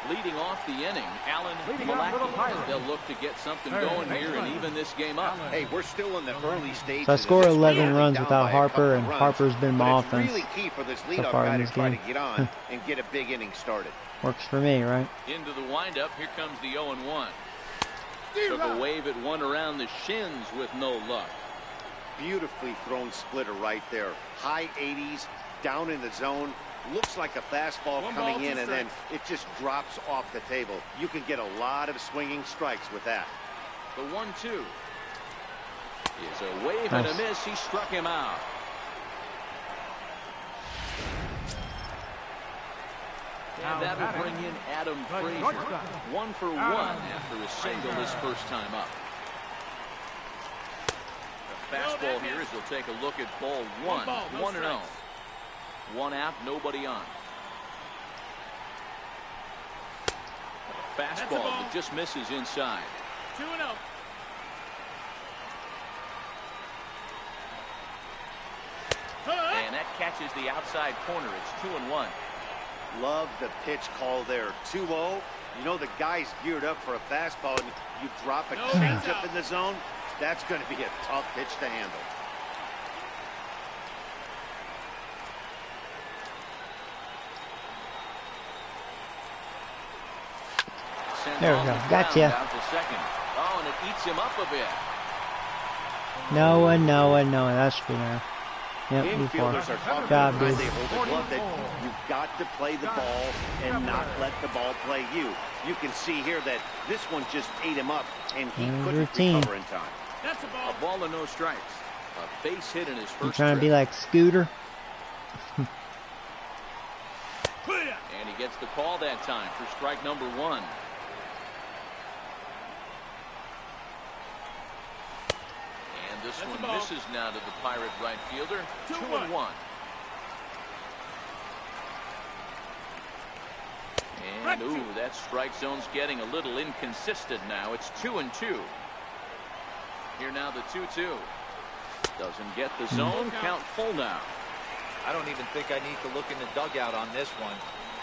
Leading off the inning, Alan Leading off Little Malaki. Pirates. They'll look to get something Third, going next here and runner. even this game up. Hey, we're still in the early stages. So I of scored this. 11 We're runs down without by a Harper, couple and of runs, Harper's been my but offense it's really key for this so leadoff far guy in to this try to game. get on and get a big inning started. Works for me, right? Into the windup, here comes the 0-1. Took a wave at one around the shins with no luck. Beautifully thrown splitter right there. High 80s, down in the zone. Looks like a fastball coming in, and then it just drops off the table. You can get a lot of swinging strikes with that. The 1-2 is a wave and a Nice. miss. He struck him out. And that will bring in Adam Frazier. 1 for 1 after a single his first time up. The fastball here as he'll take a look at ball 1. 1-0. 1 out, nobody on. A fastball that just misses inside. 2-0. And that catches the outside corner. It's 2-1. Love the pitch call there. 2-0. You know the guy's geared up for a fastball, and you drop a changeup in the zone. That's going to be a tough pitch to handle. Sent There we on go. the ground Gotcha. out to second. Oh, and it eats him up a bit. Noah. That should be there. Yep, before. Infielders are talking Job, about dude. they hold the glove that you've got to play the ball and not let the ball play you. You can see here that this one just ate him up, and he There's couldn't routine. recover in time. That's a ball. A ball and no strikes. A base hit in his You first trying to be trip. like Scooter? And he gets the call that time for strike number 1. this one misses now to the Pirate right fielder. 2-1. And, ooh, that strike zone's getting a little inconsistent now. It's 2-2. Here now the 2-2. Doesn't get the zone. Count full now. I don't even think I need to look in the dugout on this one.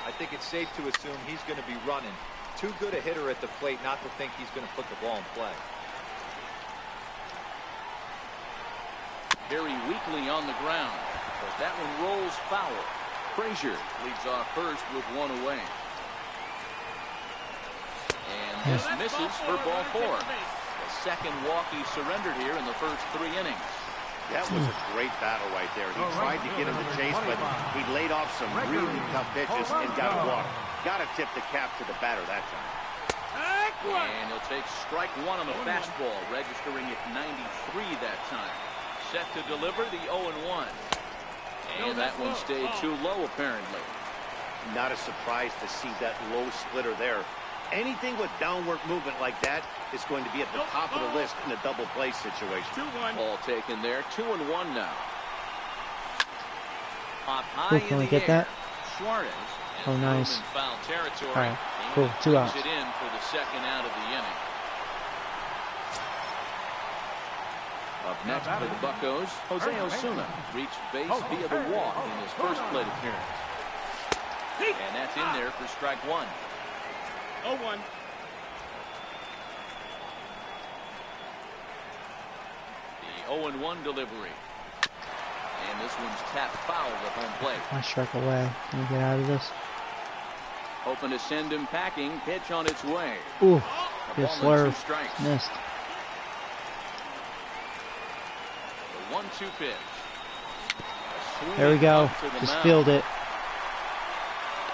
I think it's safe to assume he's going to be running. Too good a hitter at the plate not to think he's going to put the ball in play. Very weakly on the ground, but that one rolls foul. Frazier leads off first with one away. And this misses for ball 4. The second walk he surrendered here in the first 3 innings. That was a great battle right there. He tried to get him to chase, but he laid off some really tough pitches and got a walk. Got to tip the cap to the batter that time. And he'll take strike 1 on the fastball, registering at 93 that time. Set to deliver the 0-1. And that one stayed too low, apparently. Not a surprise to see that low splitter there. Anything with downward movement like that is going to be at the top of the list in a double play situation. Ball taken there. 2-1 now. Pop high Can in we the get air. that? Suarez. Oh, nice. In foul territory. All right, cool. 2 outs. It in for the second out of the inning. Up next for the Buccos, Jose Osuna reached base via the walk in his first plate appearance. And that's in there for strike 1. 0-1. The 0-1 delivery. And this one's tapped foul at home plate. One strike away. Can we get out of this? Hoping to send him packing. Pitch on its way. Ooh, A good ball and 2 slurve. strikes. Missed. The 1-2 pitch. There we go. Just filled it.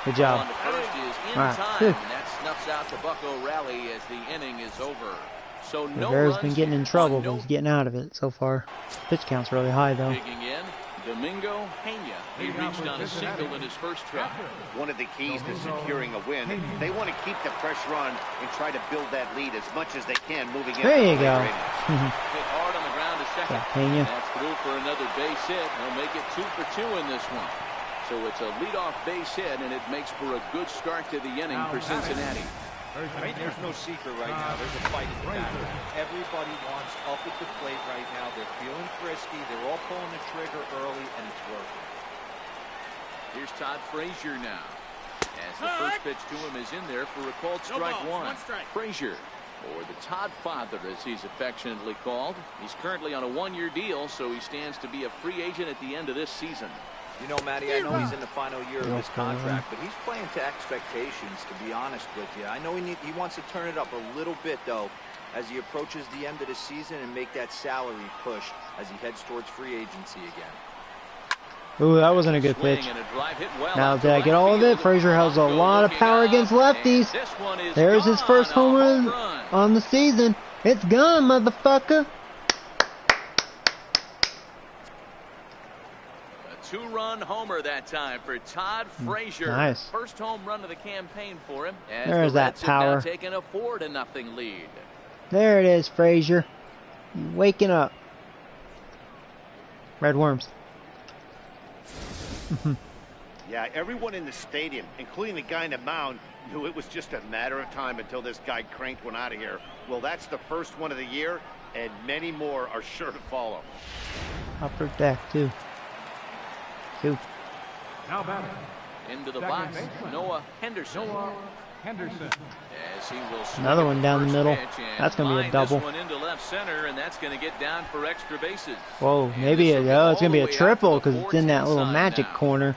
Good job. On to first is in All right. time, and that snuffs out the Bucco rally as the inning is over. So The no Bear's runs been getting in on trouble, no but he's getting out of it so far. Pitch count's really high, though. digging in. Domingo Pena. He reached on a single in his first try. One of the keys to securing a win, they want to keep the pressure on and try to build that lead as much as they can moving into There you the go. later innings. Hit hard on the ground to second. Yeah, Pena. That's through for another base hit. He'll make it 2 for 2 in this one. So it's a leadoff base hit, and it makes for a good start to the inning for Cincinnati. I mean, there's no secret right now. There's a fight in the back. Everybody wants up at the plate right now. They're feeling frisky. They're all pulling the trigger early, and it's working. Here's Todd Frazier now. As the first pitch to him is in there for a called strike 1. Frazier, or the Todd Father as he's affectionately called. He's currently on a 1-year deal, so he stands to be a free agent at the end of this season. You know, Matty, I know he's in the final year of his contract, but he's playing to expectations, to be honest with you. I know he wants to turn it up a little bit, though, as he approaches the end of the season and make that salary push as he heads towards free agency again. Ooh, that wasn't a good pitch. Now, did I get all of it? Frazier has a lot of power against lefties. There's his first home run on the season. It's gone, motherfucker. 2-run homer that time for Todd Frazier. Nice. First home run of the campaign for him. As There's the that Reds have now power. taken a 4-0 lead. There it is, Frazier. You waking up. Red worms. Yeah, everyone in the stadium, including the guy in the mound, knew it was just a matter of time until this guy cranked one out of here. Well, that's the first one of the year, and many more are sure to follow. Upper deck, too. Now batting. Into the Second box, baseman. Noah Henderson. Noah Henderson. As he will swing Another at one the down the first middle. pitch and That's going to be a line double. This one into left center, and that's going to get down for extra bases. Whoa, And maybe this will get it's going to all be the a way out triple to the because it's in that 4-10 little sign magic now. corner.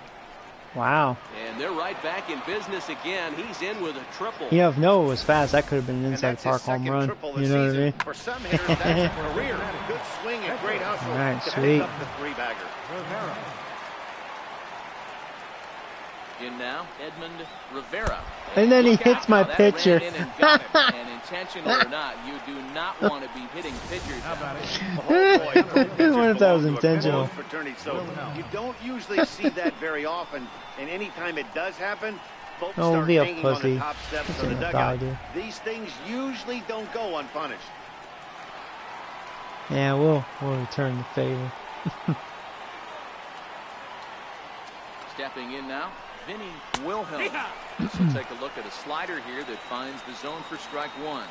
Wow. And they're right back in business again. He's in with a triple. You know, if Noah was fast, that could have been an And inside that's park his home second run. triple You this know what I season. mean? For some hitters, that's a career. Good swing and great hustle. All right, to sweet. pick up the 3-bagger. Rivera. In now, Edmund Rivera. And then he Look hits out my now, that pitcher. ran in and got him. And intentional or not, you do not want to be hitting pitchers. How about it? Oh, boy, I wonder if that was belong to a intentional. close fraternity, so you don't usually see that very often. And anytime it does happen, folks Oh, start be a hanging on pussy. the top steps That's of the enough dugout. idea. These things usually don't go unpunished. Yeah, we'll return the favor. Stepping in now, Vinny Wilhelm. So take a look at a slider here that finds the zone for strike one.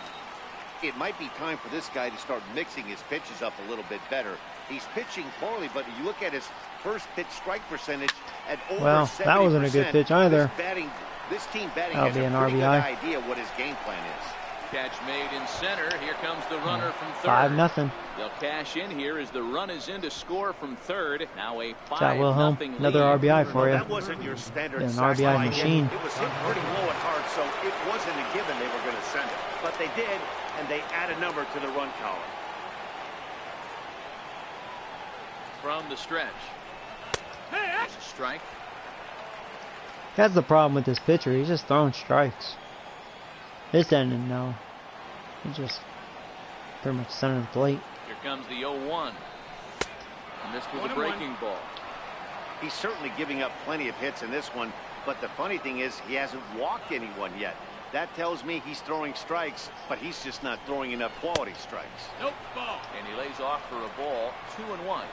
It might be time for this guy to start mixing his pitches up a little bit better. He's pitching poorly, but you look at his first pitch strike percentage at over 70%. That wasn't a good pitch either. This team batting That'll has be a an pretty good RBI. idea what his game plan is. Catch made in center. Here comes the runner from third. 5-0. They'll cash in here as the run is in to score from third. Now a 5-0 lead. Another RBI for you. That wasn't your standard an sac RBI fly machine. hit. It was hit pretty low and hard, so it wasn't a given they were going to send it. But they did, and they add a number to the run column. From the stretch. There's a strike. That's the problem with this pitcher. He's just throwing strikes. This ending, no. He just pretty much center the plate. Here comes the 0-1. And this was a breaking ball. He's certainly giving up plenty of hits in this one, but the funny thing is he hasn't walked anyone yet. That tells me he's throwing strikes, but he's just not throwing enough quality strikes. Nope, ball. And he lays off for a ball, 2-1.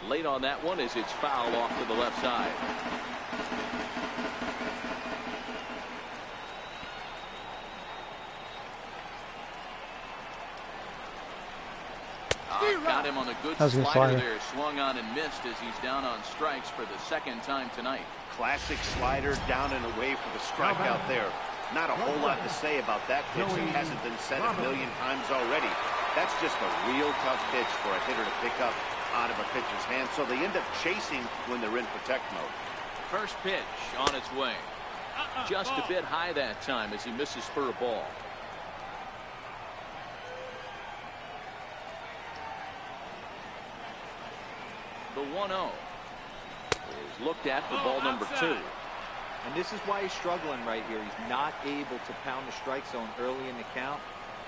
Late on that one as it's foul off to the left side. Got him on a good slider there. Swung on and missed as he's down on strikes for the second time tonight. Classic slider down and away for the strikeout there. Not a whole lot to say about that pitch. It hasn't been said a million times already. That's just a real tough pitch for a hitter to pick up out of a pitcher's hand, so they end up chasing when they're in protect mode. First pitch on its way. Just a bit high that time as he misses for a ball. The 1-0 is looked at for ball number 2. And this is why he's struggling right here. He's not able to pound the strike zone early in the count.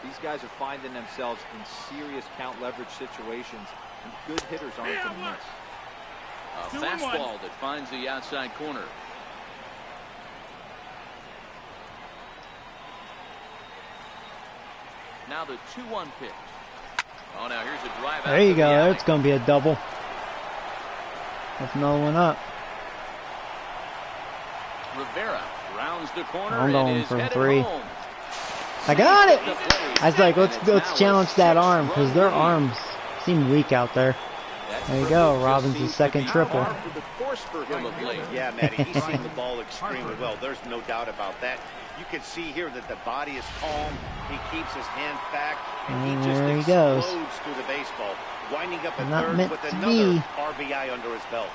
These guys are finding themselves in serious count leverage situations, and good hitters aren't going to miss. A fastball that finds the outside corner. Now the 2-1 pitch. Oh, now here's a drive out. There you go. That's going to be a double. That's another one up. Rivera rounds the corner. I'm going for 3. Home. I got it. I was like, let's challenge that arm because their arms seem weak out there. There you go. Robbins' second triple. Yeah, Matty, he's seen the ball extremely well. There's no doubt about that. You can see here that the body is calm. He keeps his hand back, and he just explodes through the baseball, winding up at third with another RBI under his belt.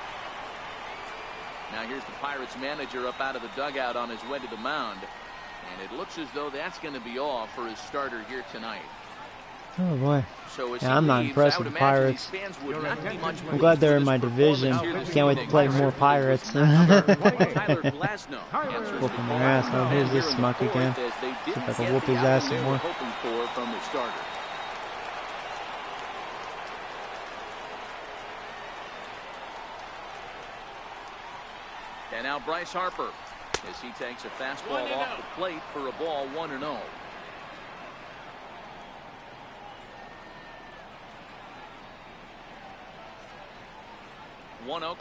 Now here's the Pirates manager up out of the dugout on his way to the mound. And it looks as though that's going to be all for his starter here tonight. Oh boy. So yeah, I'm not impressed with the Pirates. I'm glad they're in my division. Can't wait to play more Pirates. Whooping their ass. Oh, here's this smuck again. See if I can whoop his ass some more. And now Bryce Harper as he takes a fastball off the plate for a ball, 1-0.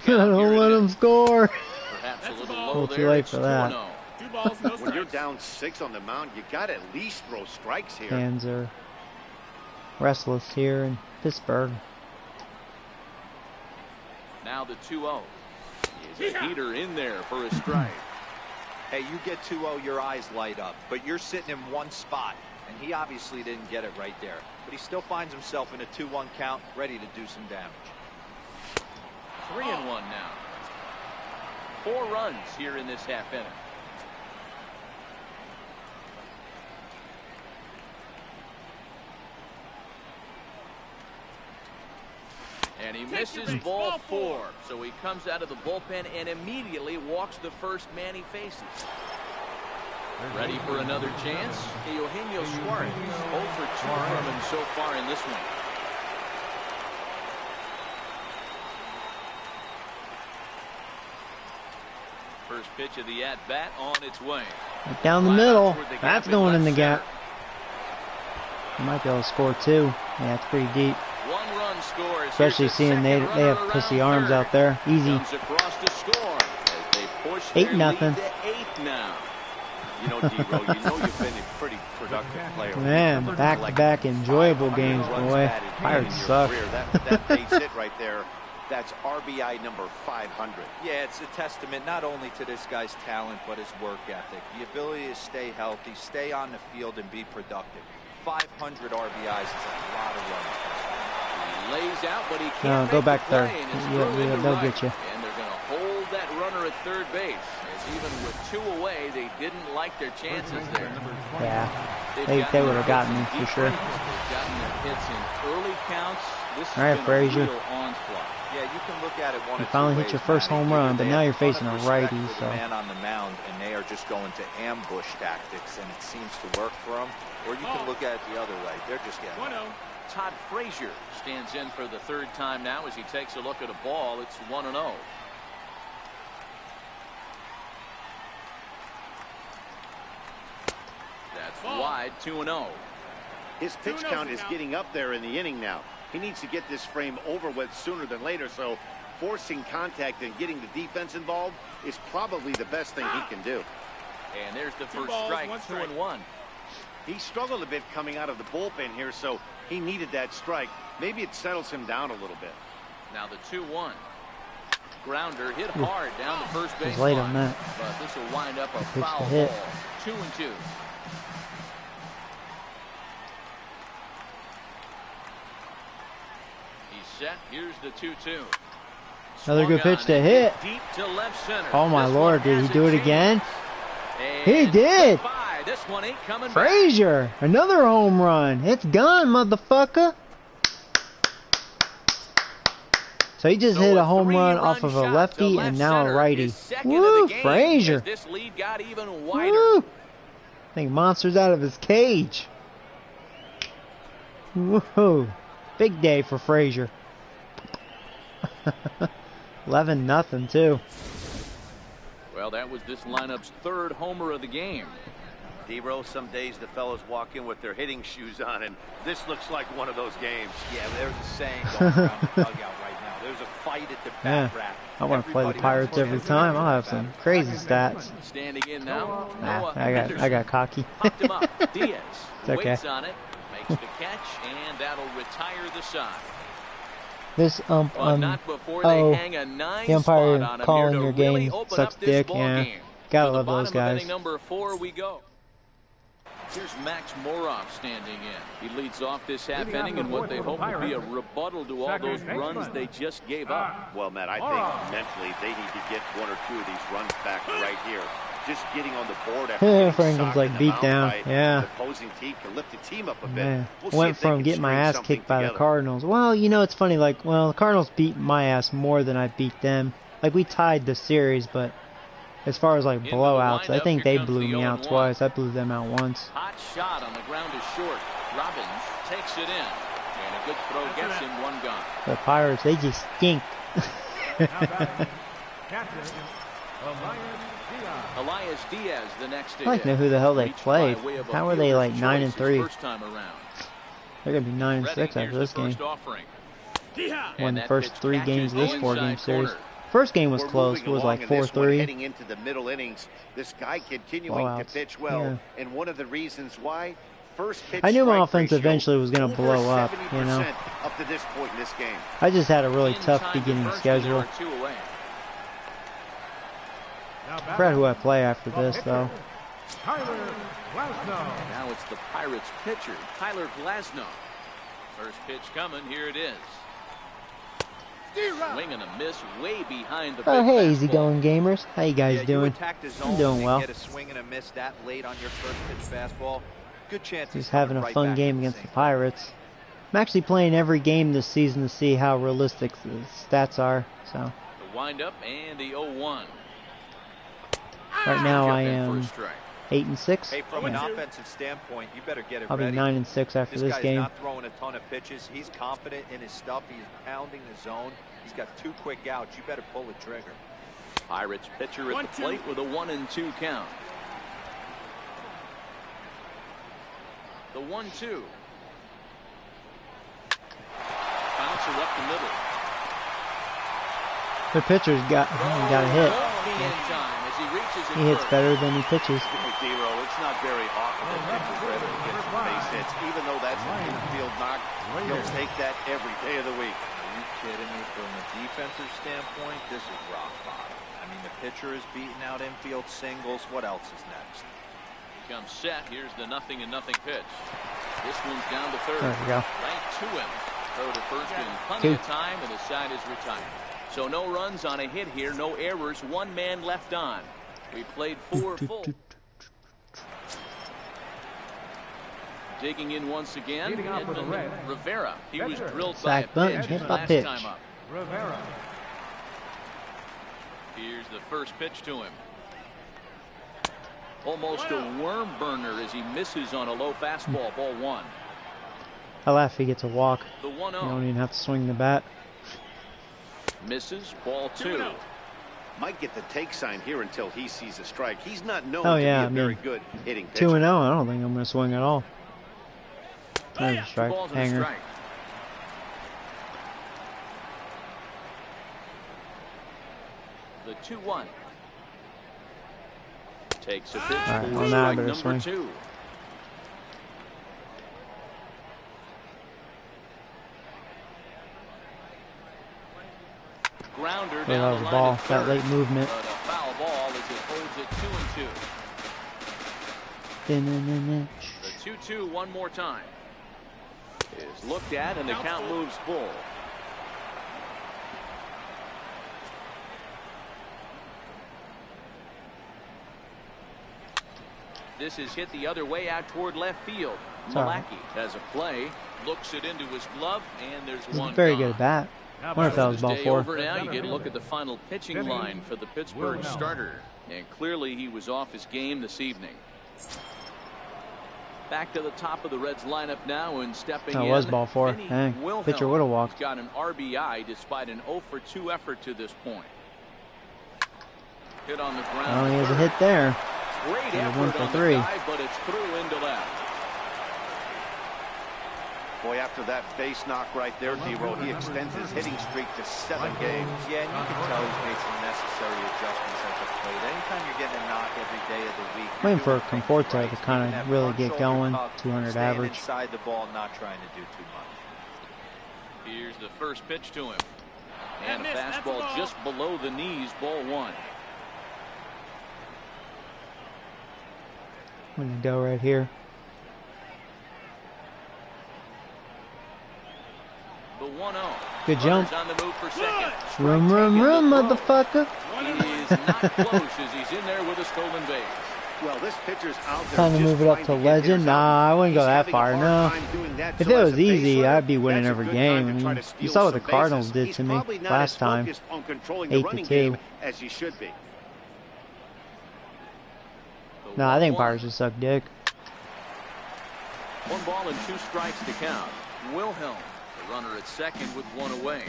Don't let him score. Perhaps a little low too late for that. When you're down 6 on the mound, you got to at least throw strikes here. Fans are restless here in Pittsburgh. Now the 2-0. He's a heater in there for a strike. Hey, you get 2-0, your eyes light up, but you're sitting in one spot, and he obviously didn't get it right there. But he still finds himself in a 2-1 count, ready to do some damage. 3-1 now. 4 runs here in this half inning. And he misses ball 4. So he comes out of the bullpen and immediately walks the first man he faces. Ready for another chance? Eugenio Suarez, 0 for 2 from him so far in this one. First pitch of the at-bat on its way. Right down the middle. That's going in the gap. You might be able to score too. Yeah, it's pretty deep. One-run score. Especially seeing they have pussy arms out there. Easy. 8-0. Now. You know, D-Row, you know you've been a pretty productive player. Man, back-to-back enjoyable games, boy. Pirates suck. That base hit right there, that's RBI number 500. Yeah, it's a testament not only to this guy's talent, but his work ethic. The ability to stay healthy, stay on the field, and be productive. 500 RBIs is a lot of runs. He lays out, but he can't go back there. They'll right. get you. And they're going to hold that runner at third base. Even with 2 away, they didn't like their chances there. Yeah, they would have gotten me for sure. They've gotten their hits in early counts. This All right, has been Frazier. a real onslaught. Yeah, you can look at it one You of finally two hit your ways, first Matty. home run, but Either now they you're have a ton facing of a respect righty, for the so. man on the mound, and they are just going to ambush tactics, and it seems to work for them. Or you can look at it the other way. They're just getting 1-0. Todd Frazier stands in for the 3rd time now as he takes a look at a ball. It's 1-0. That's wide, 2-0. His pitch count is getting up there in the inning now. He needs to get this frame over with sooner than later, so forcing contact and getting the defense involved is probably the best thing he can do. And there's the first strike, 2-1. He struggled a bit coming out of the bullpen here, so he needed that strike. Maybe it settles him down a little bit. Now the 2-1. Grounder hit hard down the first base late line, on that. but this will wind up a Pitch foul to hit. ball. 2-2. He's set. Here's the 2-2. Another good pitch to hit. Deep to left center. Oh my This Lord, one did he has do a it chance. again? And He did. goodbye. This one ain't coming back. Frazier, another home run. It's gone, motherfucker. So he just hit a home run off of a lefty and now a righty. Woo, Frazier. This lead got even wider. Woo. I think Monster's out of his cage. Woohoo. Big day for Frazier. 11-0 too. Well, that was this lineup's 3rd homer of the game. D-Row, some days the fellows walk in with their hitting shoes on, and this looks like one of those games. Yeah, there's a saying going around the dugout right now. There's a fight at the bat rack. I want to play the Pirates every time. I'll have some crazy stats. Standing in now. Nah, I got cocky. Popped him up. Diaz It's okay. waits on it, makes the catch, and that'll retire the side. This Not before they hang a 9 the umpire spot on him calling here to your really game open sucks up this dick. ball Yeah, game. gotta To the love those bottom of guys. inning number 4 we go. Here's Max Moroff standing in. He leads off this half inning in what they hope to be a rebuttal to all those runs they just gave up. Well, Matt, I think mentally they need to get 1 or 2 of these runs back right here. Just getting on the board after getting Franklin's socked like in the beat mouth down. by Yeah. the opposing team can lift the team up a bit. Man, We'll see went if they from can getting my string ass something kicked by the together. Cardinals. Well, you know, it's funny. Like, well, the Cardinals beat my ass more than I beat them. Like, we tied the series, but as far as like Into the blowouts, I windup, think here they comes blew the me out 0-1. twice. I blew them out once. Hot shot on the ground is short. Robbins takes it in. And a good throw gets him 1 gone. The Pirates, they just stink. Elias Diaz the next to I like to know hit. who the hell they Reached played. by way of a How are they fielder's like choice 9-3? First time around. They're gonna be 9-6 Redding, after here's this the game. first offering. Won And the that first pitch 3 catches games of the this 4-game inside series. corner. First game was We're close. It moving was like along in this one, 4-3. heading into the middle innings. This guy continuing to Blowouts. pitch well, Yeah. and one of the reasons why. First pitch I knew my strike offense ratio eventually was gonna over blow up, you know. 70% up to this point in this game. I just had a really tough Inside the beginning first, and there schedule. are 2 away. I forgot who I play after this, though. Now it's the Pirates pitcher, Tyler Glasnow. First pitch coming. Here it is. Swing and a miss way behind the Oh, big hey, easy fastball. going gamers. How you guys You doing? attack the I'm zone doing and well. get a swing and a miss that late on your first pitch fastball. Good chance he's Just having a coming right fun back game in the against the same. Pirates. I'm actually playing every game this season to see how realistic the stats are. So The windup and the 0-1. right now I Jump in for a am strike. 8-6. Hey, from an Yeah. offensive standpoint, you better get it I'll be ready. 9-6 after This this guy's game. not throwing a ton of pitches. He's confident in his stuff. He's pounding the zone. He's got 2 quick outs. You better pull the trigger. Pirates pitcher at the plate with a 1-2 count. The 1-2. Bouncer up the middle. The pitcher's got a hit. He hits better than he pitches. Zero. It's not very often that pitchers are able to get some base hits, even though that's an infield knock. He'll take that every day of the week. Are you kidding me? From a defensive standpoint, this is rock bottom. I mean, the pitcher is beating out infield singles. What else is next? Comes set. Here's the 0-0 pitch. This one's down to third. There we go. Right to him. Throw to first in plenty of time, and the side is retired. So no runs on a hit here, no errors, one man left on. We played 4 full. Digging in once again, Rivera. He was drilled by a pitch his last time up. Rivera. Here's the first pitch to him. Almost a worm burner as he misses on a low fastball, ball 1. I laugh if he gets a walk. The 1-0. You don't even have to swing the bat. Misses, ball 2. Might get the take sign here until he sees a strike. He's not known Oh, to yeah, be a very good hitting pitcher. 2-0. I don't think I'm going to swing at all. There's a strike. Hanger. The 2-1. Takes a pitch All right, for well, now I strike better number swing. 2. Grounder That down was the a line ball. at That third. late movement. But a foul ball as it holds it 2-2. The 2-2 one more time. Is looked at and the count moves full. This is hit the other way out toward left field. Malaki has a play, looks it into his glove, and there's one. Very gone. good at bat. I wonder if that was ball Day 4. over now. You get a look at the final pitching line for the Pittsburgh starter, and clearly he was off his game this evening. Back to the top of the Reds lineup now, and stepping in. That was ball 4. Vinny Dang. Wilhelm. Pitcher would have walked. He's got an RBI despite an 0-for-2 effort to this point. Hit on the ground. Oh, he has a hit there. Great He's effort 1 for on 3. the dive, but it's through into left. Boy, after that base knock right there, D-Roll, he extends his hitting streak to 7 games. Yeah, and you can tell he's made some necessary adjustments at the plate. Anytime you're getting a knock every day of the week, Waiting for Conforto right. to kind of really get going. 200 staying average. inside the ball, not trying to do too much. Here's the first pitch to him. And a fastball just below the knees, ball 1. I'm going to go right here. The 1-0. Good jump. On the move for second. Room, motherfucker. He is not close as he's in there with a stolen base. Well, this pitcher's out there Time to just move it up trying to get legend. hitters out. Nah, I wouldn't go He's that having a far. hard No. time doing that. If So it as was a base easy, runner, I'd be winning that's a every good game. time to I try mean, to you steal saw what some the Cardinals bases. did He's to me probably not last as time. focused on controlling the running 8-2. game as he should be. No, I think Pirates just suck dick. 1 ball and 2 strikes to count. Wilhelm, the runner at second with 1 away.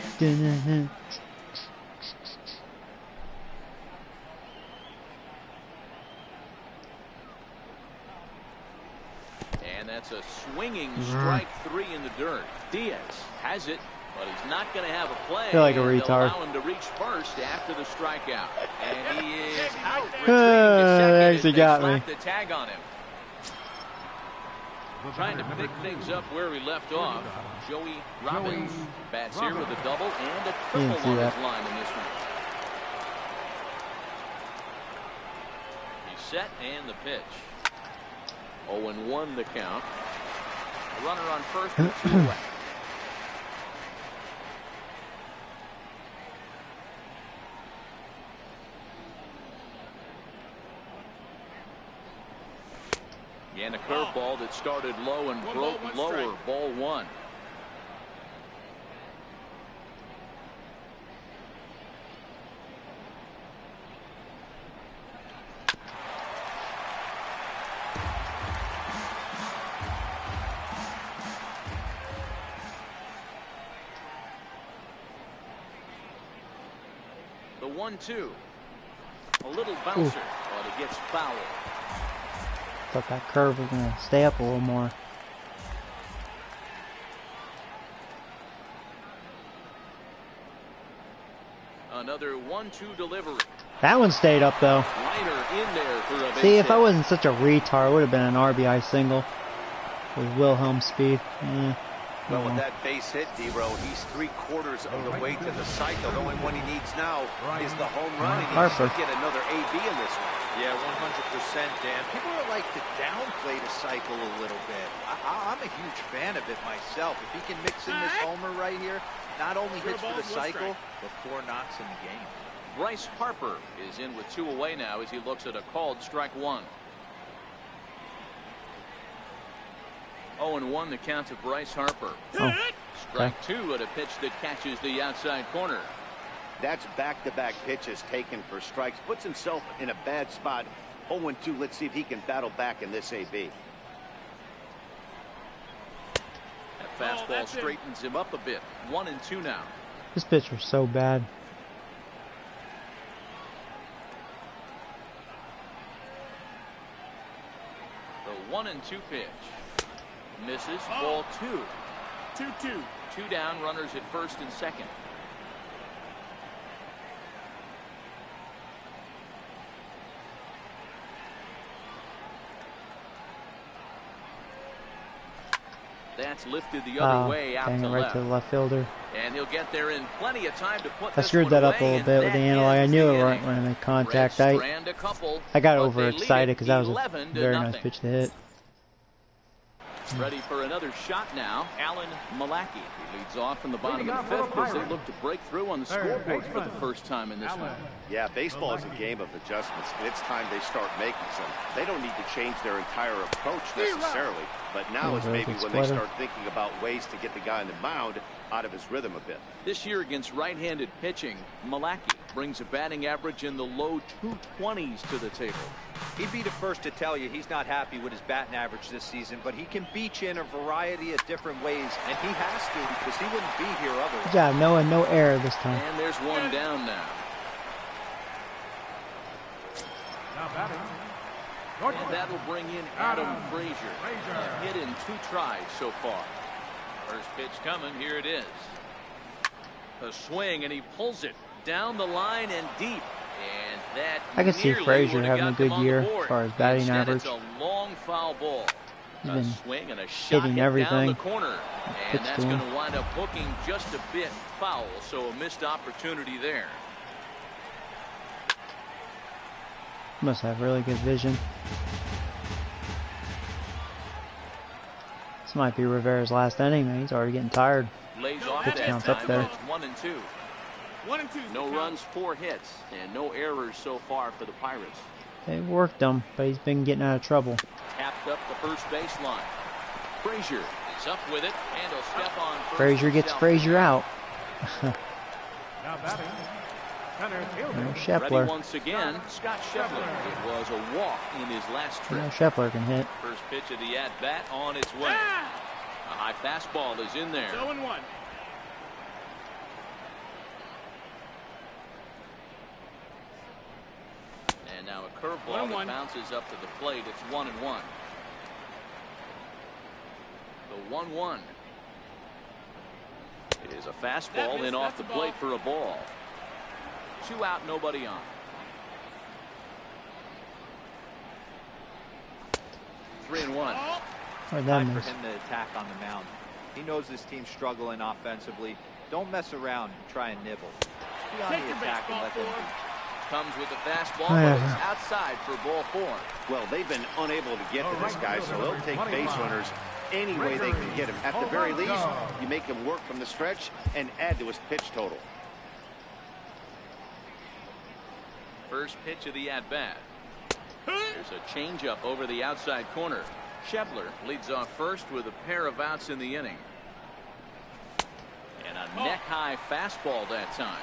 And that's a swinging strike 3 in the dirt. Diaz has it, but he's not going to have a play. I feel like a and they'll retard. allow him to reach first after the strikeout. And he is out. They actually got me. The tag on him. Trying to pick things up where we left off. Joey Robbins bats here with a double and a triple on his line in this one. He's set and the pitch. 0-1 the count. A runner on first with 2 away. And a curveball that started low and broke lower, ball 1. The 1-2. A little bouncer, but it gets fouled. Thought that curve was gonna stay up a little more. Another 1-2 delivery. That one stayed up though. Liner in there for a base See, if I hit. wasn't such a retard, it would have been an RBI single with Wilhelm speed. Well, with that base hit, D-Row, he's 3/4 of the way to the cycle. The only one he needs now is the home run, and he Harper. should get another AB in this one. Yeah, 100%, Dan. People are like to downplay the cycle a little bit. I'm a huge fan of it myself. If he can mix in this homer right here, not only hits for the cycle, but 4 knocks in the game. Bryce Harper is in with 2 away now as he looks at a called strike 1. 0-1 the count to Bryce Harper. Strike 2 at a pitch that catches the outside corner. That's back-to-back pitches taken for strikes. Puts himself in a bad spot. 0-2. Let's see if he can battle back in this AB. That fastball straightens him up a bit. 1-2 now. This pitcher's so bad. The 1-2 pitch. Misses. Ball 2. 2-2. 2 down. Runners at first and second. That's lifted the other way out dang to it, right left. to the left fielder. And he'll get there in plenty of time to put I this screwed one that up a away, little bit with the and that analog. I ends knew the it inning. when I made contact. Reds strand a couple, I got but they lead overexcited it because that was a 11 to very nice nothing. pitch to hit. Ready for another shot now. Alan Malaki leads off from the bottom of the 5th as they look to break through on the scoreboard for the first time in this one. Yeah, baseball is a game of adjustments, and it's time they start making some. They don't need to change their entire approach necessarily, but now is maybe when they start thinking about ways to get the guy on the mound out of his rhythm a bit. This year against right-handed pitching, Malaki brings a batting average in the low 220s to the table. He'd be the first to tell you he's not happy with his batting average this season, but he can beat you in a variety of different ways, and he has to because he wouldn't be here otherwise. Good job, Noah. No error this time. And there's one down now. Now batting. And that'll bring in Adam Frazier. A hit in 2 tries so far. First pitch coming. Here it is. A swing, and he pulls it down the line and deep. And that I can see nearly Frazier would've having a got good them on year the as board. far as batting Instead, average. It's a long foul ball. He's A been swing and a shot hitting hit down everything. the corner. Pitch And that's to going him. to wind up hooking just a bit foul. So a missed opportunity there. Must have really good vision. This might be Rivera's last inning, man. He's already getting tired. Lays off Pitch that counts time, up there. but it's 1-2. 1-2. No runs, 4 hits, and no errors so far for the Pirates. They worked him, but he's been getting out of trouble. Tapped up the first baseline. Frazier is up with it, and he'll step on first. Frazier gets himself. Frazier out. Now batting. Center fielder. There's Ready Shepler. once again, Scott Shepler. It was a walk in his last trip. Now Shepler can hit. First pitch of the at-bat on its way. A high fastball is in there. 0-1. And now a curveball that bounces up to the plate. It's 1-1. The 1-1. It is a fastball in off the plate for a ball. 2 out, nobody on. 3-1. Where'd that Time for miss? him to attack on the mound. He knows this team's struggling offensively. Don't mess around and try and nibble. Be on the attack and let them beat. Comes with the fastball, but it's outside for ball 4. Well, they've been unable to get to this guy, so they'll take base runners any way they can get him. At the very least, you make him work from the stretch and add to his pitch total. First pitch of the at-bat. There's a changeup over the outside corner. Shepler leads off first with a pair of outs in the inning. And a neck-high fastball that time.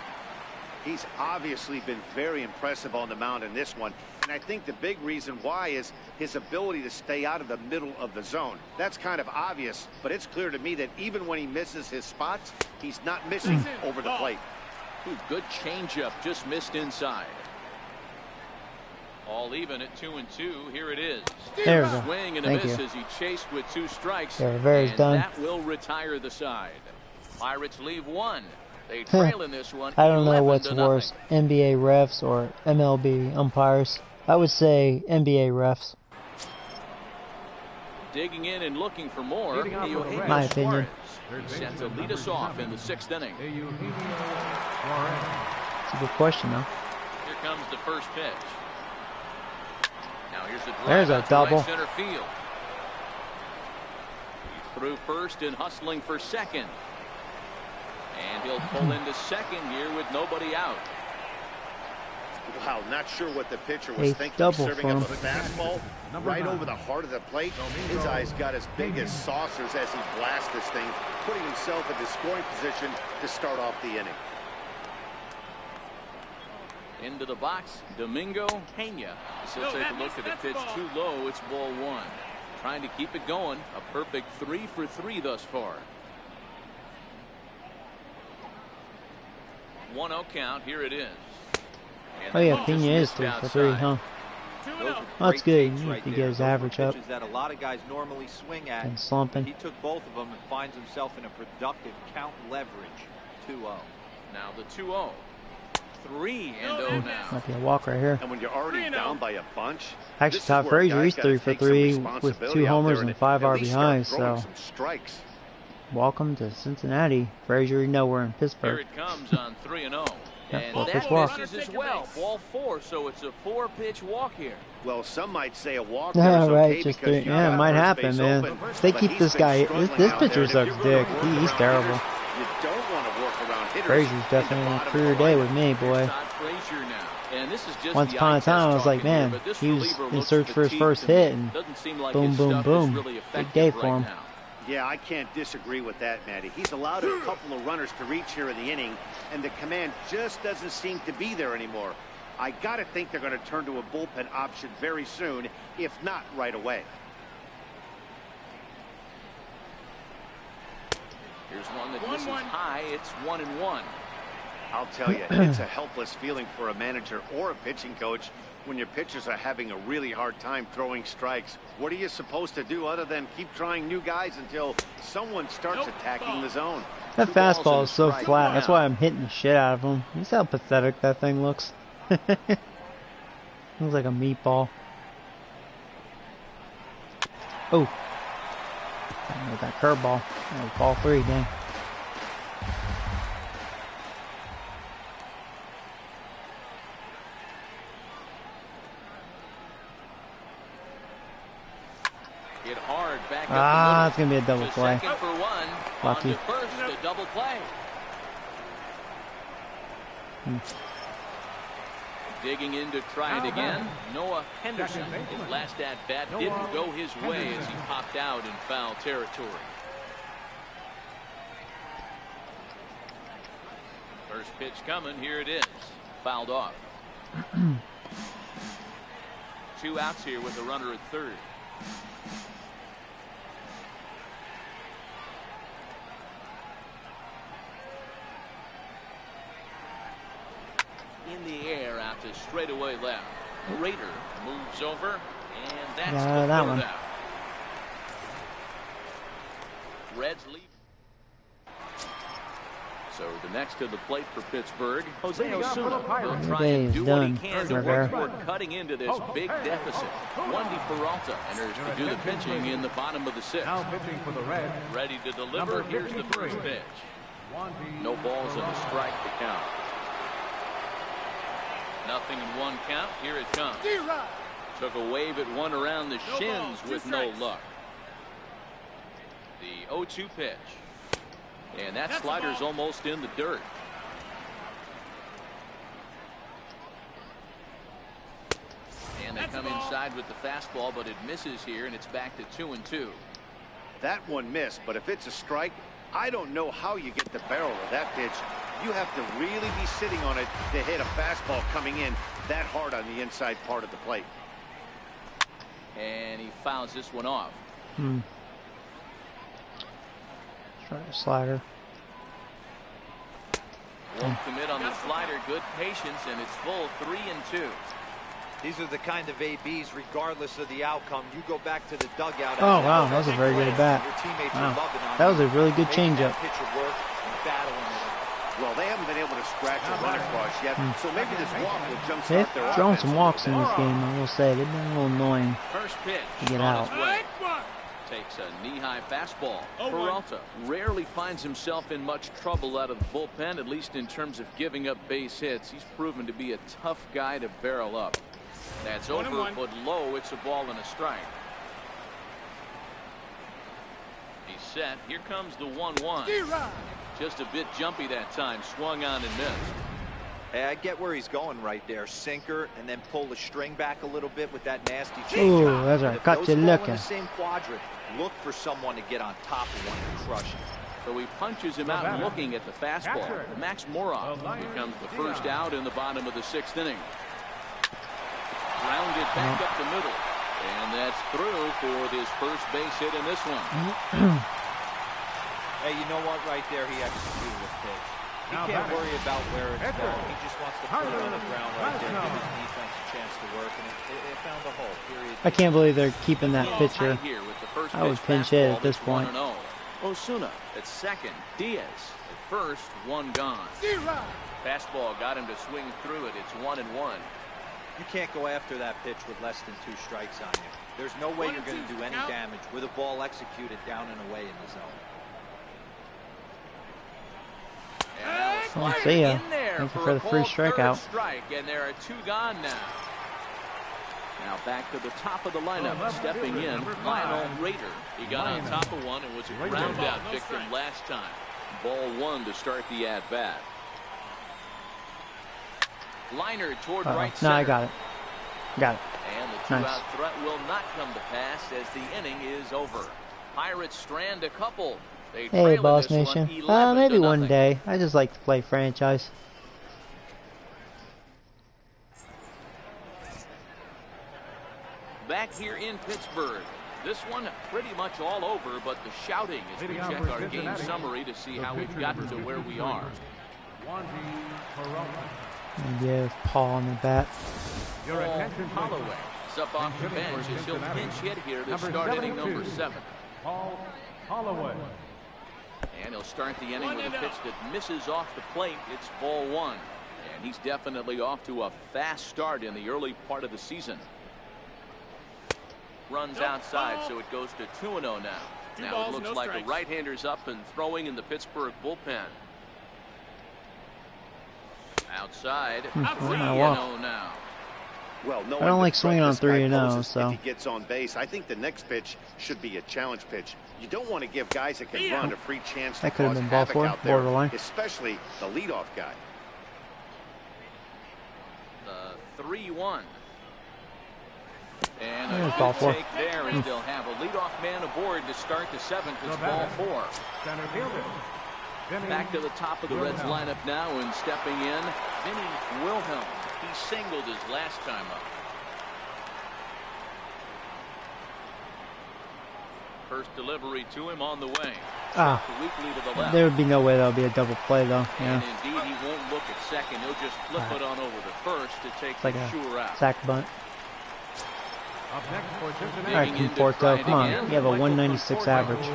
He's obviously been very impressive on the mound in this one, and I think the big reason why is his ability to stay out of the middle of the zone. That's kind of obvious, but it's clear to me that even when he misses his spots, he's not missing over the plate. Ooh, good changeup, just missed inside. All even at 2-2. Here it is. There we go. Swing and a Thank miss you. as he chased with 2 strikes. There, Rivera's and done. that will retire the side. Pirates leave 1. They trail in this one. I don't know 11 what's to worse, nothing. NBA refs or MLB umpires. I would say NBA refs. Digging in and looking for more. Leading off for the Reds. My opinion. Suarez set to lead us off in the 6th inning. It's a good question, though. Here comes the first pitch. Now here's the drive. There's a out to double. Right center field. He's through first and hustling for second. And he'll pull into second here with nobody out. Wow, not sure what the pitcher was A thinking. double Serving up a for fastball right 9. over the heart of the plate. His eyes got as big as saucers as he blasts this thing, putting himself in the scoring position to start off the inning. Into the box, Domingo Pena. So take a look at the pitch too low. It's ball 1. Trying to keep it going. A perfect 3 for 3 thus far. 1-0 count. Here it is. And Oh yeah, just Pena is missed 3 for 3, outside. huh? Those are That's great good. takes You right need to there. get his Those are average up. pitches that a lot of guys normally swing at. And slumping. He took both of them and finds himself in a productive count leverage. 2-0. Now the 2-0. 3-0 now. Might be a walk right here. And when you're already down by a bunch, Actually, this is Todd where Frazier, guys he's gotta 3 for take some 3 with responsibility 2 out homers there and 5 at least start RBIs. throwing So some strikes. welcome to Cincinnati. Frazier, you know we're in Here Pittsburgh. it comes on 3-0. And well, that pitch walk. misses as well. Ball 4, so it's a 4-pitch walk here. Well, some might say a walk Yeah, there is right. okay Just because you yeah, it got might first happen, base man. open, They but keep he's this been guy. struggling This out pitcher there, and if sucks you're dick. gonna work He's around terrible. hitters, you don't want to work around hitters. Frazier's in the definitely bottom a of the career day lineup. with me, boy. Todd Frazier now. And this is just Once the upon eye a time, test I was like, talking here, man, but this he was reliever in looks search for his fatigued first to me. hit, and Doesn't seem like boom, his boom, stuff boom. is really Big effective day right for him. now. Yeah, I can't disagree with that, Matty. He's allowed a couple of runners to reach here in the inning, and the command just doesn't seem to be there anymore. I got to think they're going to turn to a bullpen option very soon, if not right away. Here's one that misses high. It's 1-1. I'll tell you, it's a helpless feeling for a manager or a pitching coach when your pitchers are having a really hard time throwing strikes. What are you supposed to do other than keep trying new guys until someone starts attacking the zone? That 2 balls fastball and is a so strike. flat. That's why I'm hitting the shit out of him. You see how pathetic that thing looks? Looks like a meatball. Oh. With that curveball. That was ball 3, dang. Hit hard back up Ah, the it's going to be a double middle. To play. second for 1. Lucky. On to first, a double play. Digging in to try it again. Noah Henderson. His last at bat didn't go his way as he popped out in foul territory. First pitch coming. Here it is. Fouled off. 2 outs here with a runner at third. In the air out to straightaway left. Rader moves over, and that's Yeah, the that third one. out. Reds lead. So the next to the plate for Pittsburgh, Jose Osuna will try and do what he can to work toward cutting into this big deficit. Wandy Peralta enters to do the pitching in the bottom of the 6th. Now pitching for the Reds. Ready to deliver. Here's the first pitch. No balls and a strike to count. 0-1 count. Here it comes. Took a wave at one around the shins with no luck. The 0-2 pitch. And that slider's almost in the dirt. And they come inside with the fastball, but it misses here, and it's back to 2-2. That one missed, but if it's a strike, I don't know how you get the barrel of that pitch. You have to really be sitting on it to hit a fastball coming in that hard on the inside part of the plate. And he fouls this one off. Try a slider. Won't commit on the slider. Good patience, and it's full 3-2. These are the kind of ABs, regardless of the outcome. You go back to the dugout. Oh, wow, that was a very good at bat. Wow, that was a really good changeup. Well, they haven't been able to scratch a run across yet, so maybe this walk will jumpstart their offense. They've thrown some walks in this game, I will say. They've been a little annoying First pitch to get out. Takes a knee-high fastball. Peralta rarely finds himself in much trouble out of the bullpen, at least in terms of giving up base hits. He's proven to be a tough guy to barrel up. That's over, but low. It's a ball and a strike. He's set. Here comes the 1-1. Just a bit jumpy that time. Swung on and missed. Hey, I get where he's going right there. Sinker, and then pull the string back a little bit with that nasty change. Ooh, that's right. Got you looking. In the same quadrant, look for someone to get on top of one and crush him. So he punches him out looking at the fastball. Max Moroff becomes the first out in the bottom of the 6th inning. Grounded back up the middle. And that's through for his first base hit in this one. Hey, you know what? Right there, he executed the pitch. He can't worry about where it's going. He just wants to put it on the ground right there, give his defense a chance to work, and it found a hole. Period. I can't believe they're keeping that pitcher. I would pinch hit at this point. Osuna at second. Diaz at first. One gone. Fastball got him to swing through it. It's 1-1. You can't go after that pitch with less than 2 strikes on you. There's no way you're going to do any damage with a ball executed down and away in the zone. Oh, see ya. Thank you for the free strikeout. And there are 2 gone now. Now back to the top of the lineup. Stepping in, Lionel Rader. He got on top of one and was a ground out victim last time. Ball 1 to start the at-bat. Liner toward right center. No, I got it. Got it. And the 2-out threat will not come to pass as the inning is over. Pirates strand a couple. Hey, Boss Nation. Maybe one day. I just like to play franchise. Back here in Pittsburgh. This one pretty much all over, but the shouting as we check our game summary to see how we've gotten to where we are. Give Paul on the bat. Holloway is up off the bench as he'll pinch hit here to start inning number 7. Paul Holloway. And he'll start the inning with a pitch that misses off the plate. It's ball 1. And he's definitely off to a fast start in the early part of the season. Runs outside, so it goes to 2-0 now. Now it looks like the right-hander's up and throwing in the Pittsburgh bullpen. Outside, 3-0 now. Well, no, I don't like swinging on 3-0, so if he gets on base, I think the next pitch should be a challenge pitch. You don't want to give guys that can run a free chance to that could have been ball 4, borderline. Especially the leadoff guy. The 3-1. And There's a ball good 4. take there, and they'll have a leadoff man aboard to start the 7th. It's ball 4. Center fielder. Back to the top of the Reds lineup now, and stepping in, Vinny Wilhelm. He singled his last time up. First delivery to him on the way. Weakly to the left. There would be no way that would be a double play, though. Yeah. And indeed, he won't look at second. He'll just flip it on over to first to take it's like the a sure out. sack bunt. Up next for Cincinnati. All right, Conforto, come on. You have a 196 average.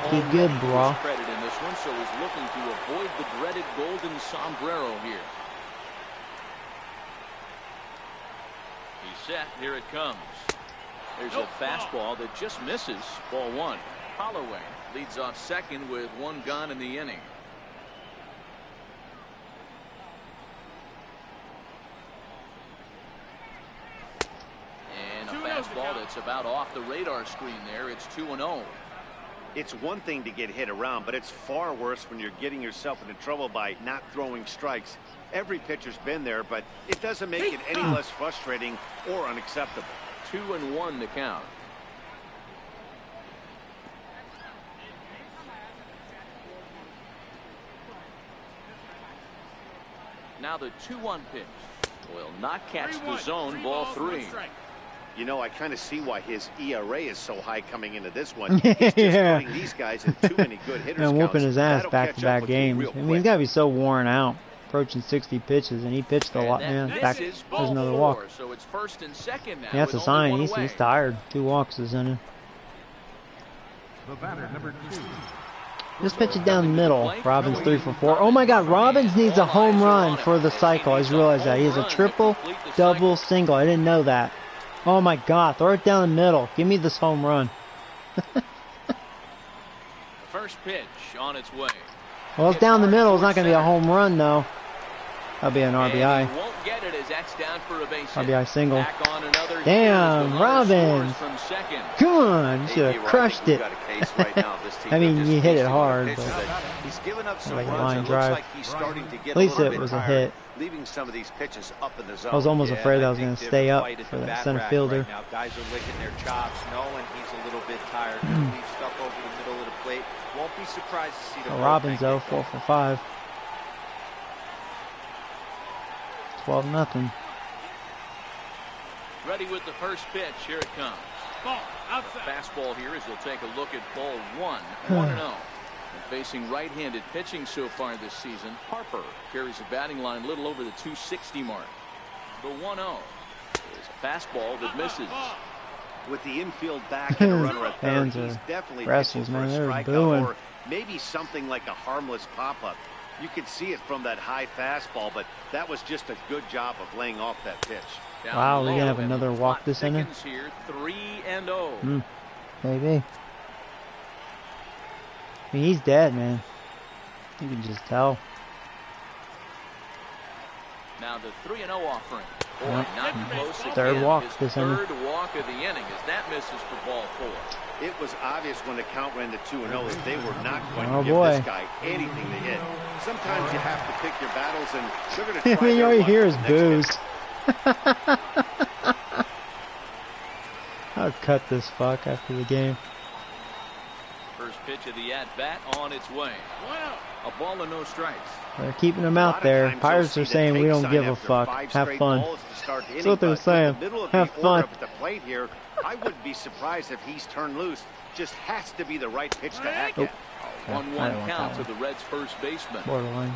Be good, bro. Credit in this one, so he's looking to avoid the dreaded golden sombrero here. He's set. Here it comes. There's a fastball that just misses. Ball 1. Holloway leads off second with 1 gone in the inning. And a fastball that's about off the radar screen there. It's 2-0. It's one thing to get hit around, but it's far worse when you're getting yourself into trouble by not throwing strikes. Every pitcher's been there, but it doesn't make it any less frustrating or unacceptable. 2-1 to count. Now the 2-1 pitch will not catch the zone. Ball 3. You know, I kind of see why his ERA is so high coming into this one. He's just putting these guys in too many good hitters. And whooping his ass back-to-back games. I mean, he's got to be so worn out. approaching 60 pitches, and he pitched a lot, man. In fact, there's another walk. So it's first and second now. Yeah, that's a sign. He's tired. 2 walks is in him. The batter, number 2. Just pitch it down the middle. Robbins 3 for 4. Oh my God, Robbins needs a home run for the cycle. I just realized that. He has a triple, double, single. I didn't know that. Oh my God, throw it down the middle. Give me this home run. First pitch on its way. Well, it's down the middle. It's not going to be a home run, though. That'll be an RBI. And he won't get it as that's down for a base hit. RBI single. Back on another Damn, Robbins. from second. Come on, you should have crushed it. I mean, you hit it hard, but he's given up some like a runs. line It looks drive. like he's starting to get At least a little it bit was a tired, hit. leaving some of these pitches up in the zone. I was almost afraid I was going to stay up Fight at for the that bat center rack fielder. Right now. Guys are licking their chops, knowing he's a little bit tired. Leave stuff over the middle of the plate. Won't be surprised to see the Robbins, though, 4 for 5. 12-0. Ready with the first pitch. Here it comes. Ball outside. Fastball here as we'll take a look at ball 1. 1-0. And facing right-handed pitching so far this season, Harper carries a batting line a little over the 260 mark. The 1-0 is a fastball that misses. With the infield back and a runner at third, Fans he's are definitely restless, pitching for man. a They're strikeout booing. or maybe something like a harmless pop-up. You could see it from that high fastball, but that was just a good job of laying off that pitch. Down Wow, we're low, going to have and another the walk clock this inning? thickens here, 3-0. Maybe. I mean, he's dead, man. You can just tell. Now the 3-0 offering. Boy, Yep. not close Third again. walk His this inning. third walk of the inning as that misses for ball 4. It was obvious when the count ran to 2-0 that they were not going Oh, to give boy. this guy anything to hit. Sometimes you have to pick your battles, and they're going to try All their you luck hear with is the next boos. I'll cut this fuck after the game. First pitch of the at-bat on its way. A ball and no strikes. They're keeping him A out lot of there. times Pirates you'll are see the saying we take don't sign give a after fuck. 5 Have straight fun. balls to start the That's inning, what they're but saying. in the middle of Have the fun. order up at the plate here, I wouldn't be surprised if he's turned loose. Just has to be the right pitch to hack Nope. at. 1-1 I don't want count that to the Reds' first baseman. Borderline.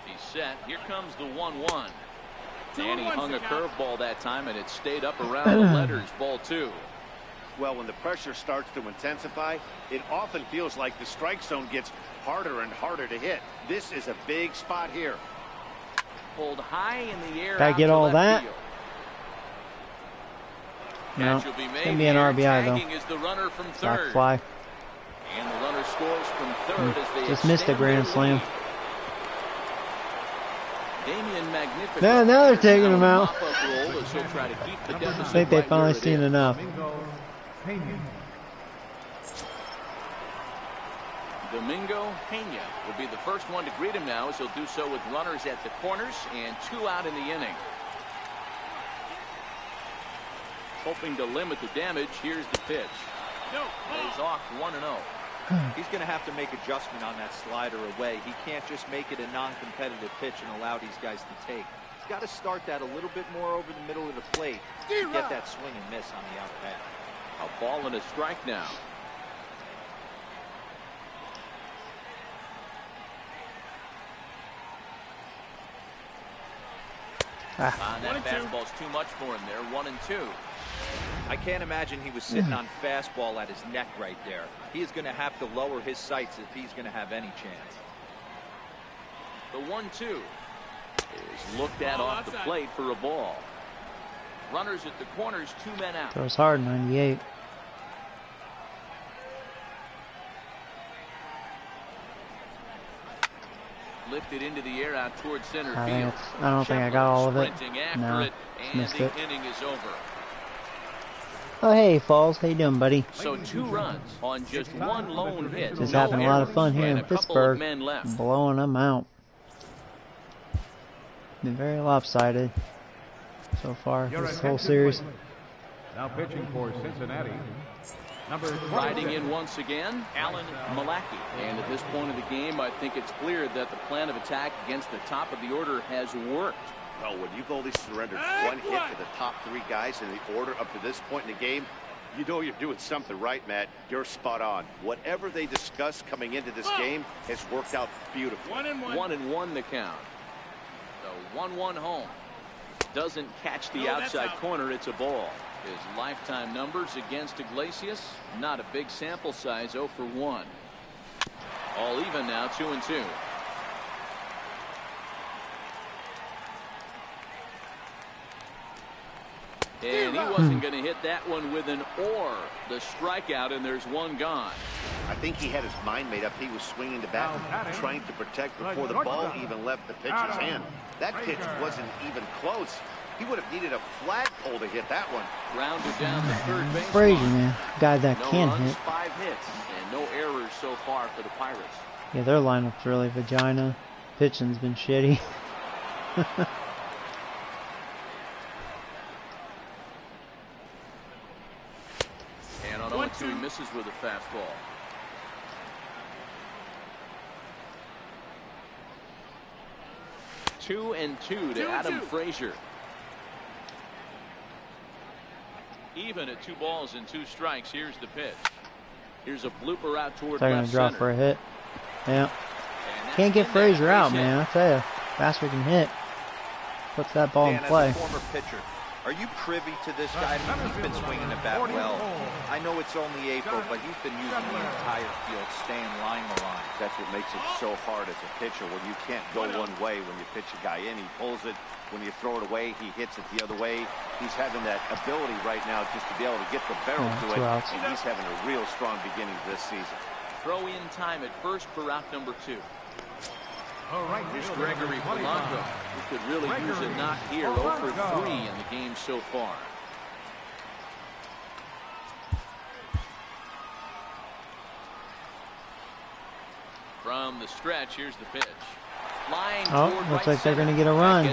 He's set. Here comes the 1-1. And he hung a curveball that time, and it stayed up around the letters. Ball 2. Well, when the pressure starts to intensify, it often feels like the strike zone gets harder and harder to hit. This is a big spot here. Pulled high in the air. Gotta out get to all left that. field. No, Catch will be made gonna be an here. RBI though. Tagging is the runner from Back third. fly. And the runner scores from third as they Just missed a extend grand their slam. lead. Damian Magnifico. Now they're taking him out. Mop-up roll as he'll try to keep the I deficit think they've right finally where it seen is. enough. Domingo Pena will be the first one to greet him now as he'll do so with runners at the corners and 2 out in the inning. Hoping to limit the damage, here's the pitch. Lays off 1-0. He's going to have to make adjustment on that slider away. He can't just make it a non-competitive pitch and allow these guys to take. He's got to start that a little bit more over the middle of the plate to get that swing and miss on the out bat. A ball and a strike now. That fastball's too much for him there. 1-2. I can't imagine he was sitting on fastball at his neck right there. He is going to have to lower his sights if he's going to have any chance. The 1-2 is looked at off the plate for a ball. Runners at the corners, 2 men out. Throws hard, 98. Lifted into the air out towards center I field. don't think I got all of it. Sprinting after No, it, and missed the it. inning is over. Oh, hey, Falls. How you doing, buddy? So 2 runs on just 1 lone hit. Just No having a lot of errors, fun here and in a couple of Pittsburgh. men left. Blowing them out. Been very lopsided so far this whole series. Now pitching for Cincinnati, number 27. Riding in once again, Alan Malaki. And at this point of the game, I think it's clear that the plan of attack against the top of the order has worked. Well, when you've only surrendered 1 hit to the top 3 guys in the order up to this point in the game, You know you're doing something right, Matt. You're spot on. Whatever they discussed coming into this game has worked out beautifully. 1-1 the count. The 1-1 home. Doesn't catch the outside corner. It's a ball. His lifetime numbers against Iglesias, not a big sample size, 0 for 1. All even now, 2-2. And he wasn't going to hit that one with an or. The strikeout, and there's one gone. I think he had his mind made up. He was swinging the bat, trying to protect before the ball even left the pitcher's hand. That pitch wasn't even close. He would have needed a flagpole to hit that one. Rounded down the third base. Frazier, man, guy that no can runs, hit. 5 hits, and no errors so far for the Pirates. Yeah, their lineup's really vagina. Pitching's been shitty. And on 0-2, he misses with a fastball. Two and two to Adam Frazier. Even at 2 balls and 2 strikes. Here's the pitch. Here's a blooper out toward They're gonna left drop center. for a hit. Yeah. Can't get Frazier out, man. I tell you, faster can hit. Puts that ball in play. As a former pitcher, are you privy to this guy? I mean, he's been swinging the bat well. I know it's only April, but he's been using the entire field, staying line to line. That's what makes it so hard as a pitcher when you can't go one way when you pitch a guy in. He pulls it. When you throw it away, he hits it the other way. He's having that ability right now just to be able to get the barrel to it. And he's having a real strong beginning this season. Throw in time at first for out number 2. All right, Here's Gregory Polanco, who could really use a knock here. 0 for 3 in the game so far. From the stretch, here's the pitch. Line looks like they're going to get a run.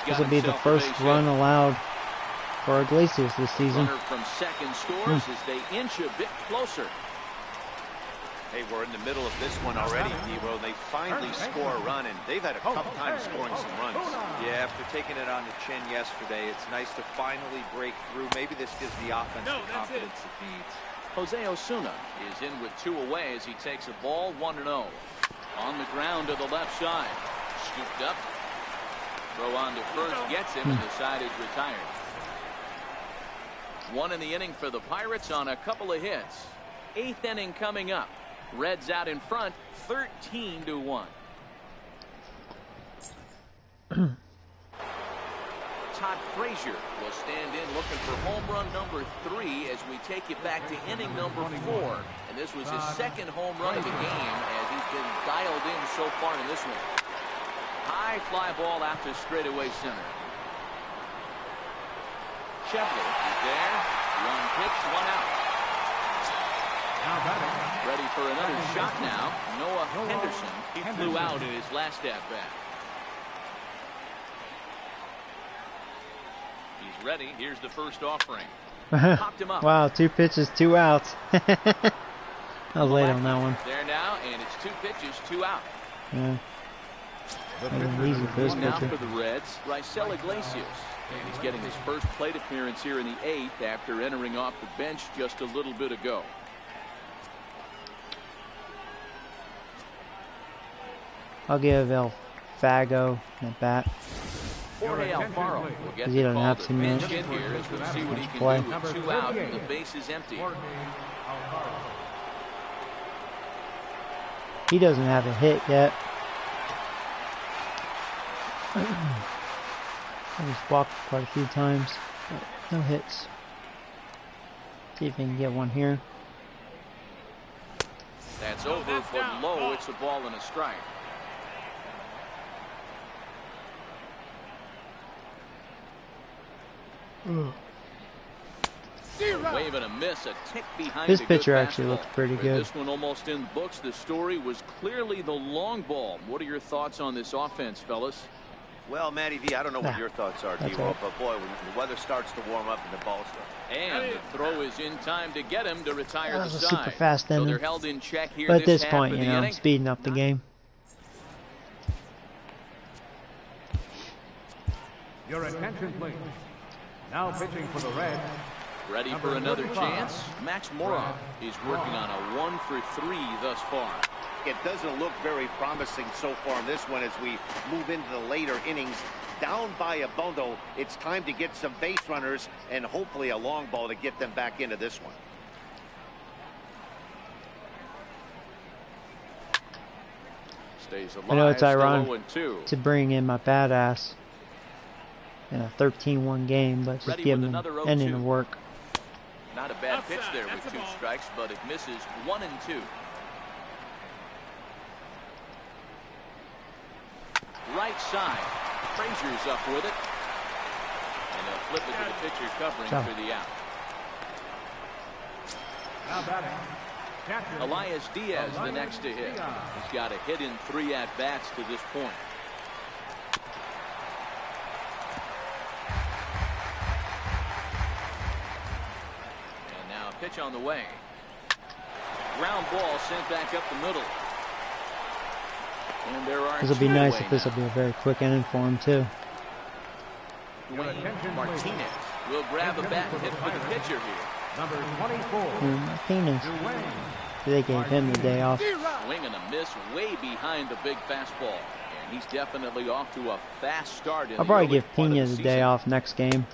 This will be the first run allowed for Iglesias this season. Runner from second scores as they inch a bit closer. Hey, we're in the middle of this one already, Devo. They finally score a run, and they've had a tough time scoring some runs. Yeah, after taking it on the chin yesterday, it's nice to finally break through. Maybe this gives the offense the confidence it needs. Jose Osuna is in with 2 away as he takes a ball 1-0. On the ground to the left side. Scooped up. Throw on to first gets him, and the side is retired. 1 in the inning for the Pirates on a couple of hits. 8th inning coming up. Reds out in front, 13-1. Todd Frazier will stand in looking for home run number 3 as we take it back to inning number 4. And this was his second home run of the game as he's been dialed in so far in this one. High fly ball out to straightaway center. Chevler is there. 1 pitch, 1 out. Ready for another shot now. Noah Henderson. He flew out in his last at-bat. He's ready. Here's the first offering. Popped him up. Wow, 2 pitches, 2 outs. I was late on that one. There now, and it's 2 pitches, 2 out. Yeah. That was easy for this Now pitcher. for the Reds, Raisel Iglesias. And he's getting his first plate appearance here in the 8th after entering off the bench just a little bit ago. I'll give El Fago at bat. Jorge Alfaro will get He the doesn't call have to to pinch much. in here as we'll see what he can Play. do with 2 out and the base is empty. He doesn't have a hit yet. I just walked quite a few times, but no hits. See if we can get one here. That's over for low. It's a ball and a strike. A wave and a miss, a tick behind. This a good pitcher actually fastball. looked pretty With good. This one almost in books. The story was clearly the long ball. What are your thoughts on this offense, fellas? Well, Matty V, I don't know what Nah, your thoughts are, that's D-Roll, right. but boy, when the weather starts to warm up and the ball's up. And the throw is in time to get him to retire That the was a side. super fast So inning. they're held in check here. But at this half point, of you the know, inning. speeding up the game. Your attention, please. Now pitching for the Reds, Ready for another chance? Max Morov is working on a 1 for 3 thus far. It doesn't look very promising so far in this one as we move into the later innings. Down by a bundle, it's time to get some base runners and hopefully a long ball to get them back into this one. Stays alive. I know it's still ironic 0-2. to bring in my badass in a 13-1 game, but just Ready give with him another an inning 0-2. of work. Not a bad pitch Outside, there that's with a 2 ball. strikes, but it misses 1 and 2. Right side. Frazier's up with it. And they'll flip it to the pitcher covering Ciao. for the out. Now batting, catcher. Elias Diaz the next to hit. He's got a hit in 3 at-bats to this point. And now a pitch on the way. Ground ball sent back up the middle. And there are This will be two nice away if this will now. be a very quick inning for him too. Dwayne Martinez will grab a bat and hit for the pitcher here. Number 24, Martinez. Dwayne. They gave him the day off. Swing and a miss way behind the big fastball. And he's definitely off to a fast start. I'll probably give Pena the day off next game.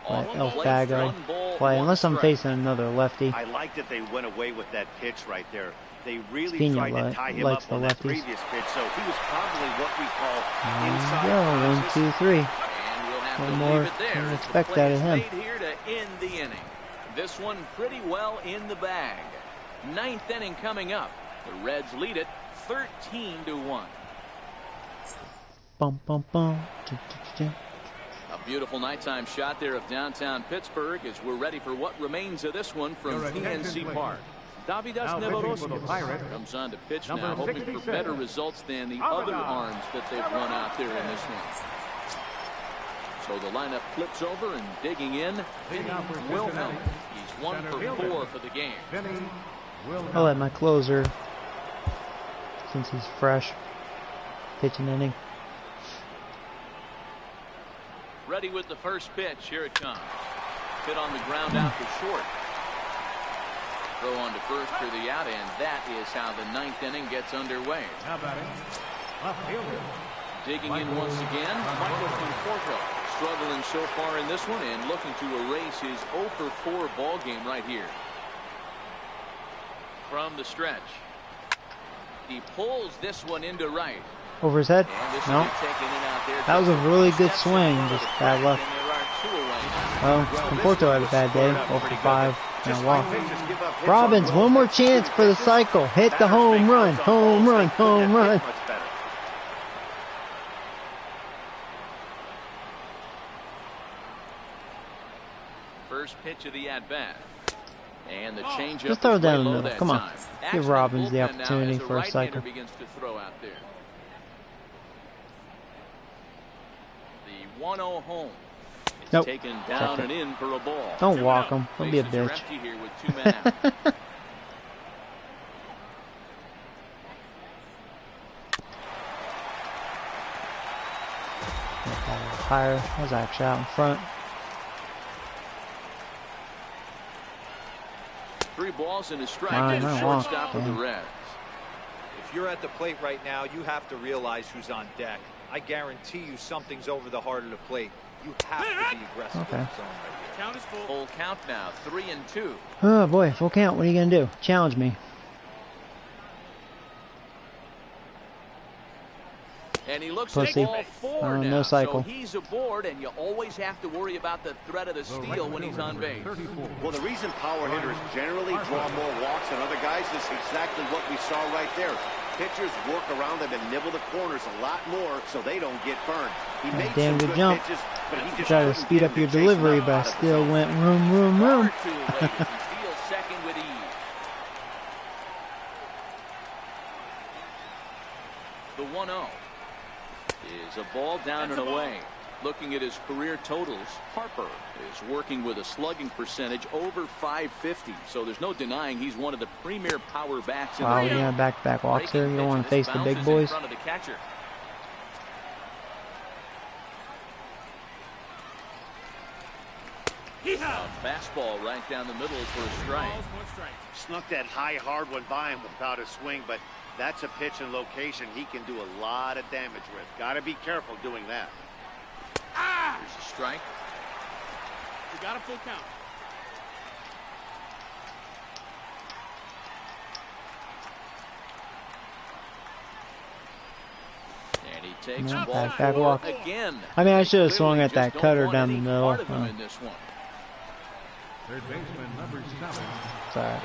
Let El Fago play, unless I'm facing another lefty. I like that they went away with that pitch right there. They really Pena tried to tie him likes up the on that lefties. previous pitch, so he was probably what we call There inside we go, 1, conscious. 2, 3. And we'll have One to more leave it there. than as the expect play out of is him. made here to end the inning. This one pretty well in the bag. 9th inning coming up. The Reds lead it 13-1. Bum, bum, bum. A beautiful nighttime shot there of downtown Pittsburgh as we're ready for what remains of this one from Your attention, PNC please. Park. Davidas Now pitching for the Nevoroskas Pirates, comes on to pitch number now, hoping for 67, better results than the Davidas. other arms that they've run out there in this one. So the lineup flips over and digging in. Vinny out for Wilhelm. Cincinnati. He's 1 Center for fielder. 4 for the game. Vinny Wilhelm. I'll let my closer, since he's fresh, pitch an inning. Ready with the first pitch. Here it comes. Hit on the ground out for short. Throw on to first for the out, and that is how the 9th inning gets underway. Now batting, left fielder. Digging in once again, Michael Conforto. Struggling so far in this one and looking to erase his 0 for 4 ball game right here. From the stretch. He pulls this one into right. Over his head? And this No. will be taken in out there. That was a really good Steps swing, in front of just the bad plate, luck. and there are 2 away now. Well, Conforto had a bad day. 0 for 5 and a walk. Pitches give up hits Robbins, on one balls more like chance for the pitches. cycle. Hit the Batters home make run, hits on home balls run, they couldn't home have hit run. much better. First pitch of the at-bat. And the changeup Just throw it is way down the low middle. that Come on. time. Give Action in Robbins the bullpen now opportunity as for a right-hander cycle. begins to throw out there. The 1-0 home. It's Nope. taken down Check and it. in for a ball. Don't walk him. Don't be a Bases are bitch. empty here with 2 men out. Higher. That was actually out in front. 3 balls and a strike Fine, to the I walk. shortstop of the Yeah. Reds. If you're at the plate right now, you have to realize who's on deck. I guarantee you something's over the heart of the plate. You have to be aggressive Okay. in the zone right here. Count is full. Full count now, 3-2. Oh boy, full count. What are you gonna do? Challenge me. And he looks Pussy. at ball 4 now. No cycle. So he's aboard, and you always have to worry about the threat of the steal when he's on base. 34. Well, the reason power hitters generally draw more walks than other guys is exactly what we saw right there. Pitchers work around them and nibble the corners a lot more so they don't get burned. He made Damn some good good jump. pitches, but he just Try to couldn't speed get up him your to chase them delivery, out but I of the still zone. went room. Far too late. He steals second with ease. The 1-0 is a ball down and away. Looking at his career totals, Harper is working with a slugging percentage over .550. So there's no denying he's one of the premier power bats in Wow, the you league. got back-to-back walks here. Breaking You don't pitch, want and to this face the big bounces in boys. front of the catcher. Fastball right down the middle for a strike. Snuck that high hard one by him without a swing, but that's a pitch and location he can do a lot of damage with. Got to be careful doing that. Here's a strike. You got a full count. And he takes Yeah, ball back four walk. again. I mean, I should have Clearly swung at just that don't cutter want down the any middle. part of him in this one. Third baseman, number 7. Sorry.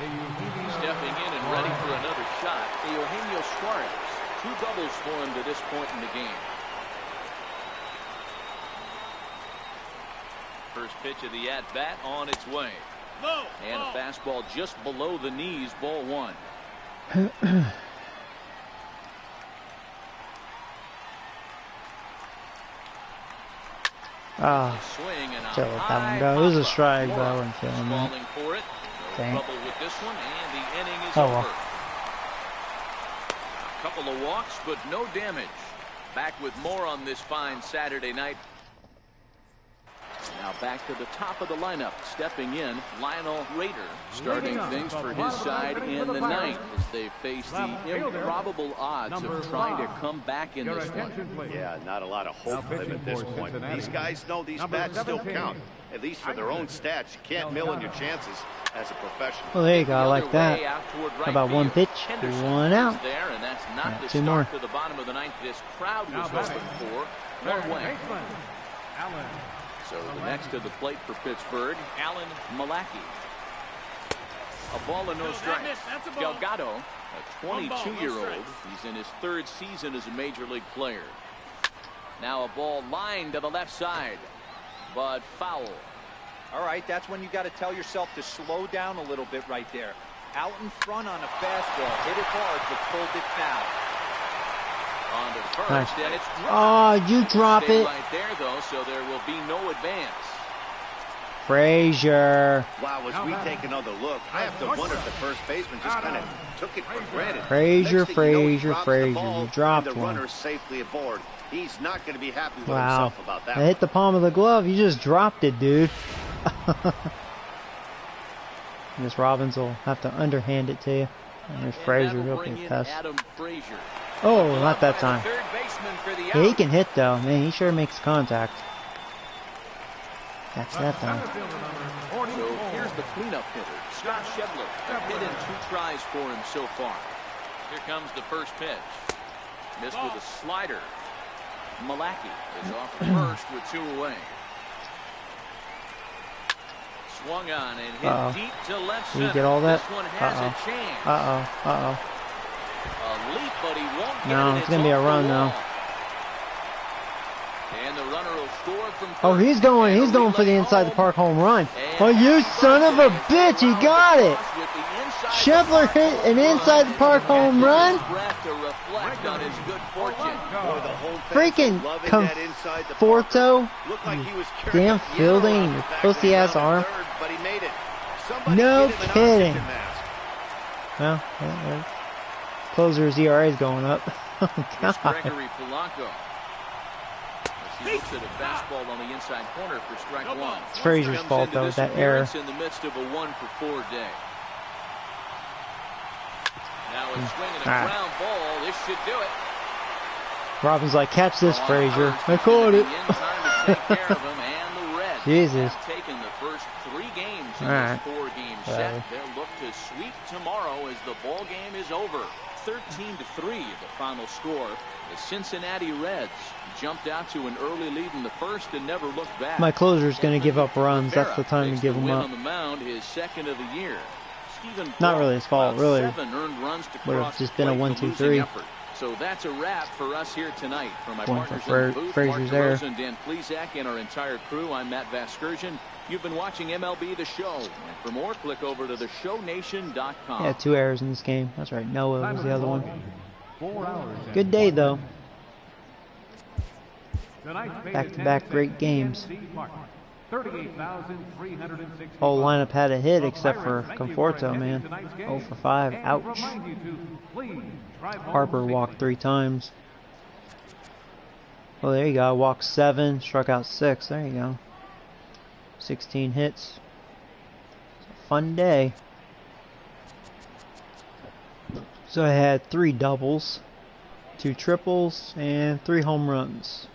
Stepping in and ready for another shot, Eugenio Suarez. 2 doubles for him to this point in the game. First pitch of the at-bat on its way. Low, And a fastball just below the knees, ball 1. Ah, Swing and a should let that one high go. It was a pop-up. strike, but I Mora wasn't feeling that. falling for it. No Dang. trouble with this one, and the inning is Oh, over. well. A couple of walks, but no damage. Back with more on this fine Saturday night. Now back to the top of the lineup. Stepping in, Lionel Rader, starting things for his side in the ninth as they face the improbable odds of trying to come back in this one. Yeah, not a lot of hope for them at this point. These guys know these bats still count, at least for their own stats. You can't mill in your chances as a professional. Well, there you go. I like that. Way out toward right How about one field. pitch? Henderson One out. is there, and that's not Yeah, the two start more. to the bottom of the ninth this crowd was Now hoping batting. for. Third One away. baseman, Allen. So the next to the plate for Pittsburgh, Alan Malaki. A ball and no strikes. That's a ball. Delgado, a One ball, no 22-year-old. strikes. He's in his 3rd season as a major league player. Now a ball lined to the left side, but foul. All right, that's when you got to tell yourself to slow down a little bit right there. Out in front on a fastball, hit it hard, but pulled it foul. On to first, Nice. and it's Oh, you drop Stay it. right there, though, so there will be no advance. Frazier. Wow, as we take another look, I have to wonder if the first baseman just kind of took it for granted. Frazier, Next thing you know, he Frazier, drops the Frazier. ball, You dropped and the one. runner's safely aboard. He's not going to be happy with Wow. himself about that. I hit the palm of the glove. You just dropped it, dude. Miss Robbins will have to underhand it to you. And there's Frazier. And that'll He'll bring be in pest. Adam Frazier. Oh, not that time. Third baseman for the Yeah, he out. can hit though. Man, he sure makes contact. That's that time. So here's the cleanup hitter, Scott Schebler. A hit in 2 tries for him so far. Here comes the first pitch. Missed with a slider. Malaki is off at first with 2 away. Swung on and hit Uh-oh. deep to left Did you center. get all that? This one has Uh-oh. a chance. Uh-oh. A leap, but he won't get No, it. it's gonna be a off the run, though. wall. And the runner will score from Oh, third. he's going And a for the relay inside the home. park home run. And Oh, you son of a bitch, he got it. With the inside Schebler hit an inside the park home run. Breath to reflect on his good fortune. Boy, the whole fans Freaking are loving that inside the Conforto. Looked like he was carrying Damn a yellow fielding, on your his back pussy and ass down arm. third, but he made it. Somebody No get him an kidding. oxygen mask. Well, closer's ERA is going up. Oh, Here's God. Gregory Polanco. As he looks at a fastball on the inside corner for strike 1. It's Frazier's Comes fault, into though, this with that error. appearance in the midst of a 1-for-4 day. Now a swing and a Ah. ground ball. This should do it. Robin's like, catch this, On Frazier. first, I he's caught gonna it. be in time to take care of him, and the Reds Jesus. have taken the first 3 games in All this right. 4-game set. Whatever. They'll look to sweep tomorrow as the ball game is over. 13-3 the final score. The Cincinnati Reds jumped out to an early lead in the first and never looked back. My closer's going to give up runs. That's the time to Makes give the them win up. on the mound, his 2nd of the year. Stephen Not Brock, really his fault, about really. 7 earned runs to Would've cross just the been a plate, 1, the 2, losing 3. effort. So that's a wrap for us here tonight. For my Going for partners in the booth, Frazier's Mark error. DeRosa and Dan Plesac, and our entire crew, I'm Matt Vasgersian. You've been watching MLB The Show. And for more, click over to theshownation.com. Yeah, 2 errors in this game. That's right. Noah was the other one. 4 hours. and Good day, though. Tonight's Back-to-back great games. 38,360. Whole lineup had a hit except for Conforto, man. 0 for 5. Ouch. Harper walked 3 times. Well, there you go. Walked 7, struck out 6. There you go. 16 hits. It's a fun day. So I had 3 doubles, 2 triples, and 3 home runs.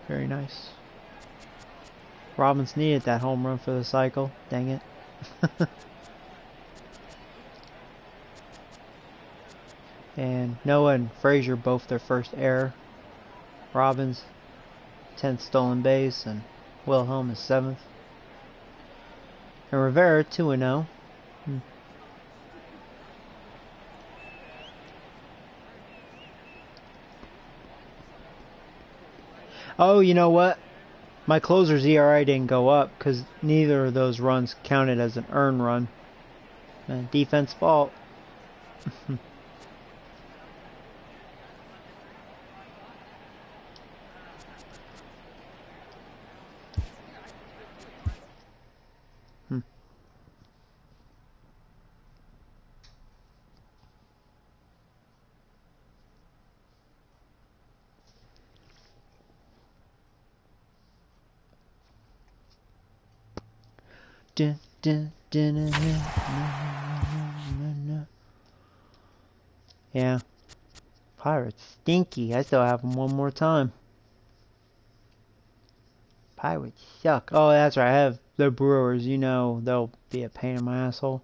Very nice. Robbins needed that home run for the cycle. Dang it. And Noah and Frazier both their first error. Robbins 10th stolen base, and Wilhelm is 7th. And Rivera 2-0. Oh, you know what? My closer's ERA didn't go up because neither of those runs counted as an earned run. Defense fault. Yeah. Pirates stinky. I still have them one more time. Pirates suck. Oh, that's right. I have the Brewers. You know they'll be a pain in my asshole.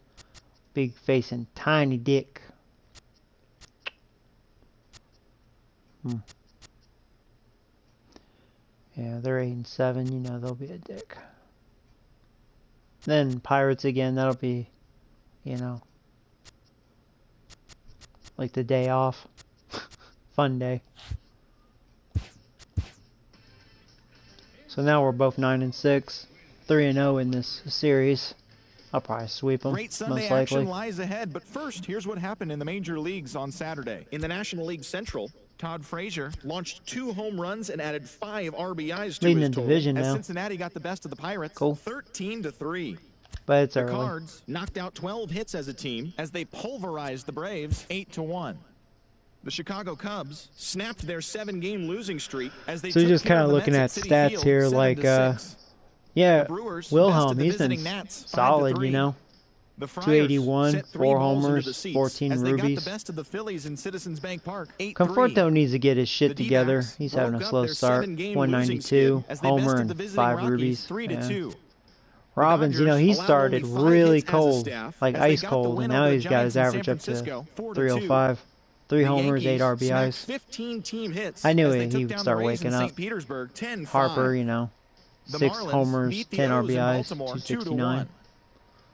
Big face and tiny dick. Yeah, they're 8-7. You know they'll be a dick. Then Pirates again. That'll be, you know, like the day off. Fun day. So now we're both 9-6, 3-0 in this series. I'll probably sweep them. Great Sunday most likely. action lies ahead, but first, here's what happened in the major leagues on Saturday. In the National League Central, Todd Frazier launched 2 home runs and added 5 RBIs to Leading his the total, division as now. Cincinnati got the best of the Pirates, Cool. 13-3. But it's The early. Cards knocked out 12 hits as a team as they pulverized the Braves 8-1. The Chicago Cubs snapped their 7-game losing streak as they So you're took just care kind of of the looking Mets at Citi stats Field, here, like, 7-6. yeah, The Brewers Wilhelm, bested the he's been visiting Nats, solid, 5-3. you know. The Friars 281, set 3 4 balls into the homers, seats 14 as they got rubies. the best of the Phillies in Citizens Bank Park, 8-3. Conforto needs to get his shit The together. D-backs He's having a broke up slow their start. 7-game losing 192, skid as they homer, bested and the visiting 5 Rockies rubies. 3-2. Robbins, you know, he started really cold, like ice cold, and now he's got his average up to 305. 3 homers, 8 RBIs. 15-team hits I knew as they he took would down start the Rays waking in up. St. Petersburg, 10-5. Harper, you know, The 6 Marlins homers, beat the 10 O's in RBIs, Baltimore 269. 2-1.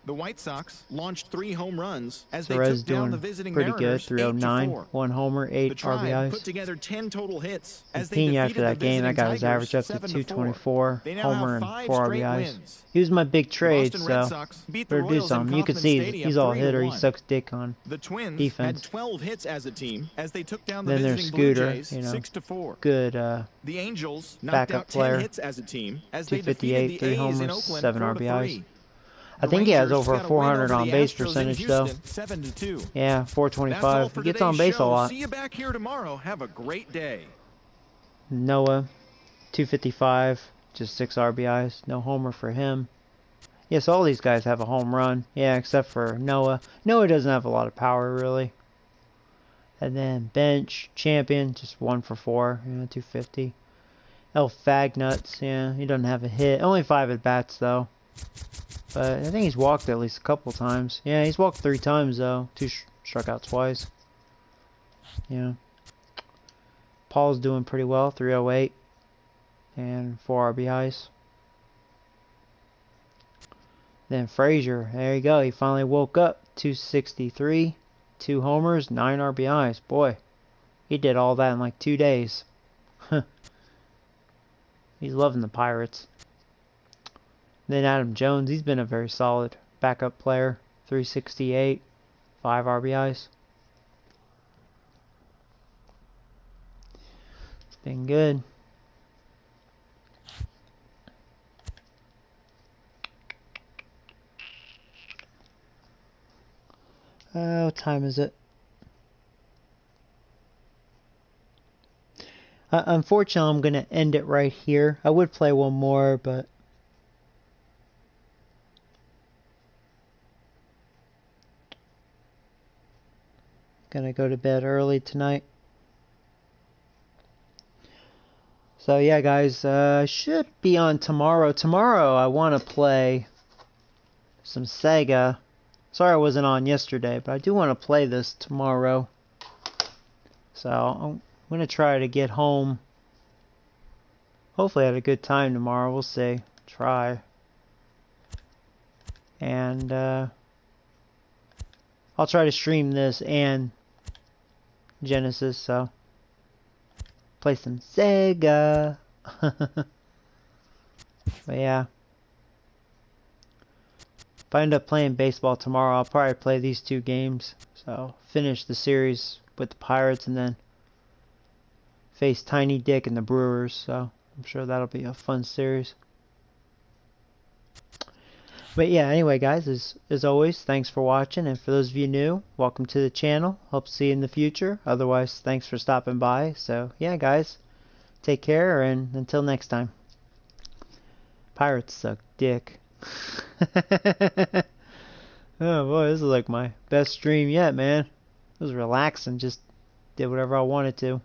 The White Sox launched 3 home runs as they Perez took down doing the visiting pretty good, Mariners 309, 8-4. 1 homer, 8 The Tribe RBIs. put together 10 total hits as they Pena defeated after that the game, I visiting got his Tigers average up to 7-4. 224, They now homer, have and 5 4 straight RBIs. wins. He was my big trade, Boston Red so Sox beat the better do Royals in something. You can Kauffman see Stadium he's all hitter. He 3-1. sucks dick on The Twins defense. had 12 hits as a team as they took down the Then there's visiting Blue Scooter, Jays you know, 6-4. good The Angels knocked backup out 10 player. hits as a team as they defeated 258, the 3 A's in homers, Oakland 7 4-3. RBIs. I The think he has Rangers over got a win 400 over on the base Astros in percentage though. Houston, 7-2. Yeah, That's all 425. for He gets on today's base a show. lot. See you back here tomorrow. Have a great day. Noah, 255, just 6 RBIs. No homer for him. Yes, all these guys have a home run. Yeah, except for Noah. Noah doesn't have a lot of power, really. And then bench, champion, just 1 for 4. Yeah, 250. El Fagnuts, yeah, he doesn't have a hit. Only 5 at bats, though. But I think he's walked at least a couple times. Yeah, he's walked 3 times, though. 2 struck out twice. Yeah. Paul's doing pretty well, 308. And 4 RBIs. Then Frazier, there you go. He finally woke up. 263, 2 homers, 9 RBIs. Boy, he did all that in like 2 days. He's loving the Pirates. Then Adam Jones, he's been a very solid backup player. 368, 5 RBIs. It's been good. What time is it? Unfortunately, I'm going to end it right here. I would play one more, but gonna go to bed early tonight. So yeah, guys, should be on tomorrow. Tomorrow I want to play some Sega. Sorry I wasn't on yesterday, but I do want to play this tomorrow. So I'm gonna try to get home. Hopefully I had a good time tomorrow. We'll see. Try. And I'll try to stream this and Genesis, so play some Sega. But yeah, if I end up playing baseball tomorrow, I'll probably play these two games. So finish the series with the Pirates and then face Tiny Dick and the Brewers. So I'm sure that'll be a fun series. But yeah, anyway, guys, as always, thanks for watching. And for those of you new, welcome to the channel. Hope to see you in the future. Otherwise, thanks for stopping by. So yeah, guys, take care, and until next time. Pirates suck dick. Oh boy, this is like my best stream yet, man. It was relaxing. Just did whatever I wanted to.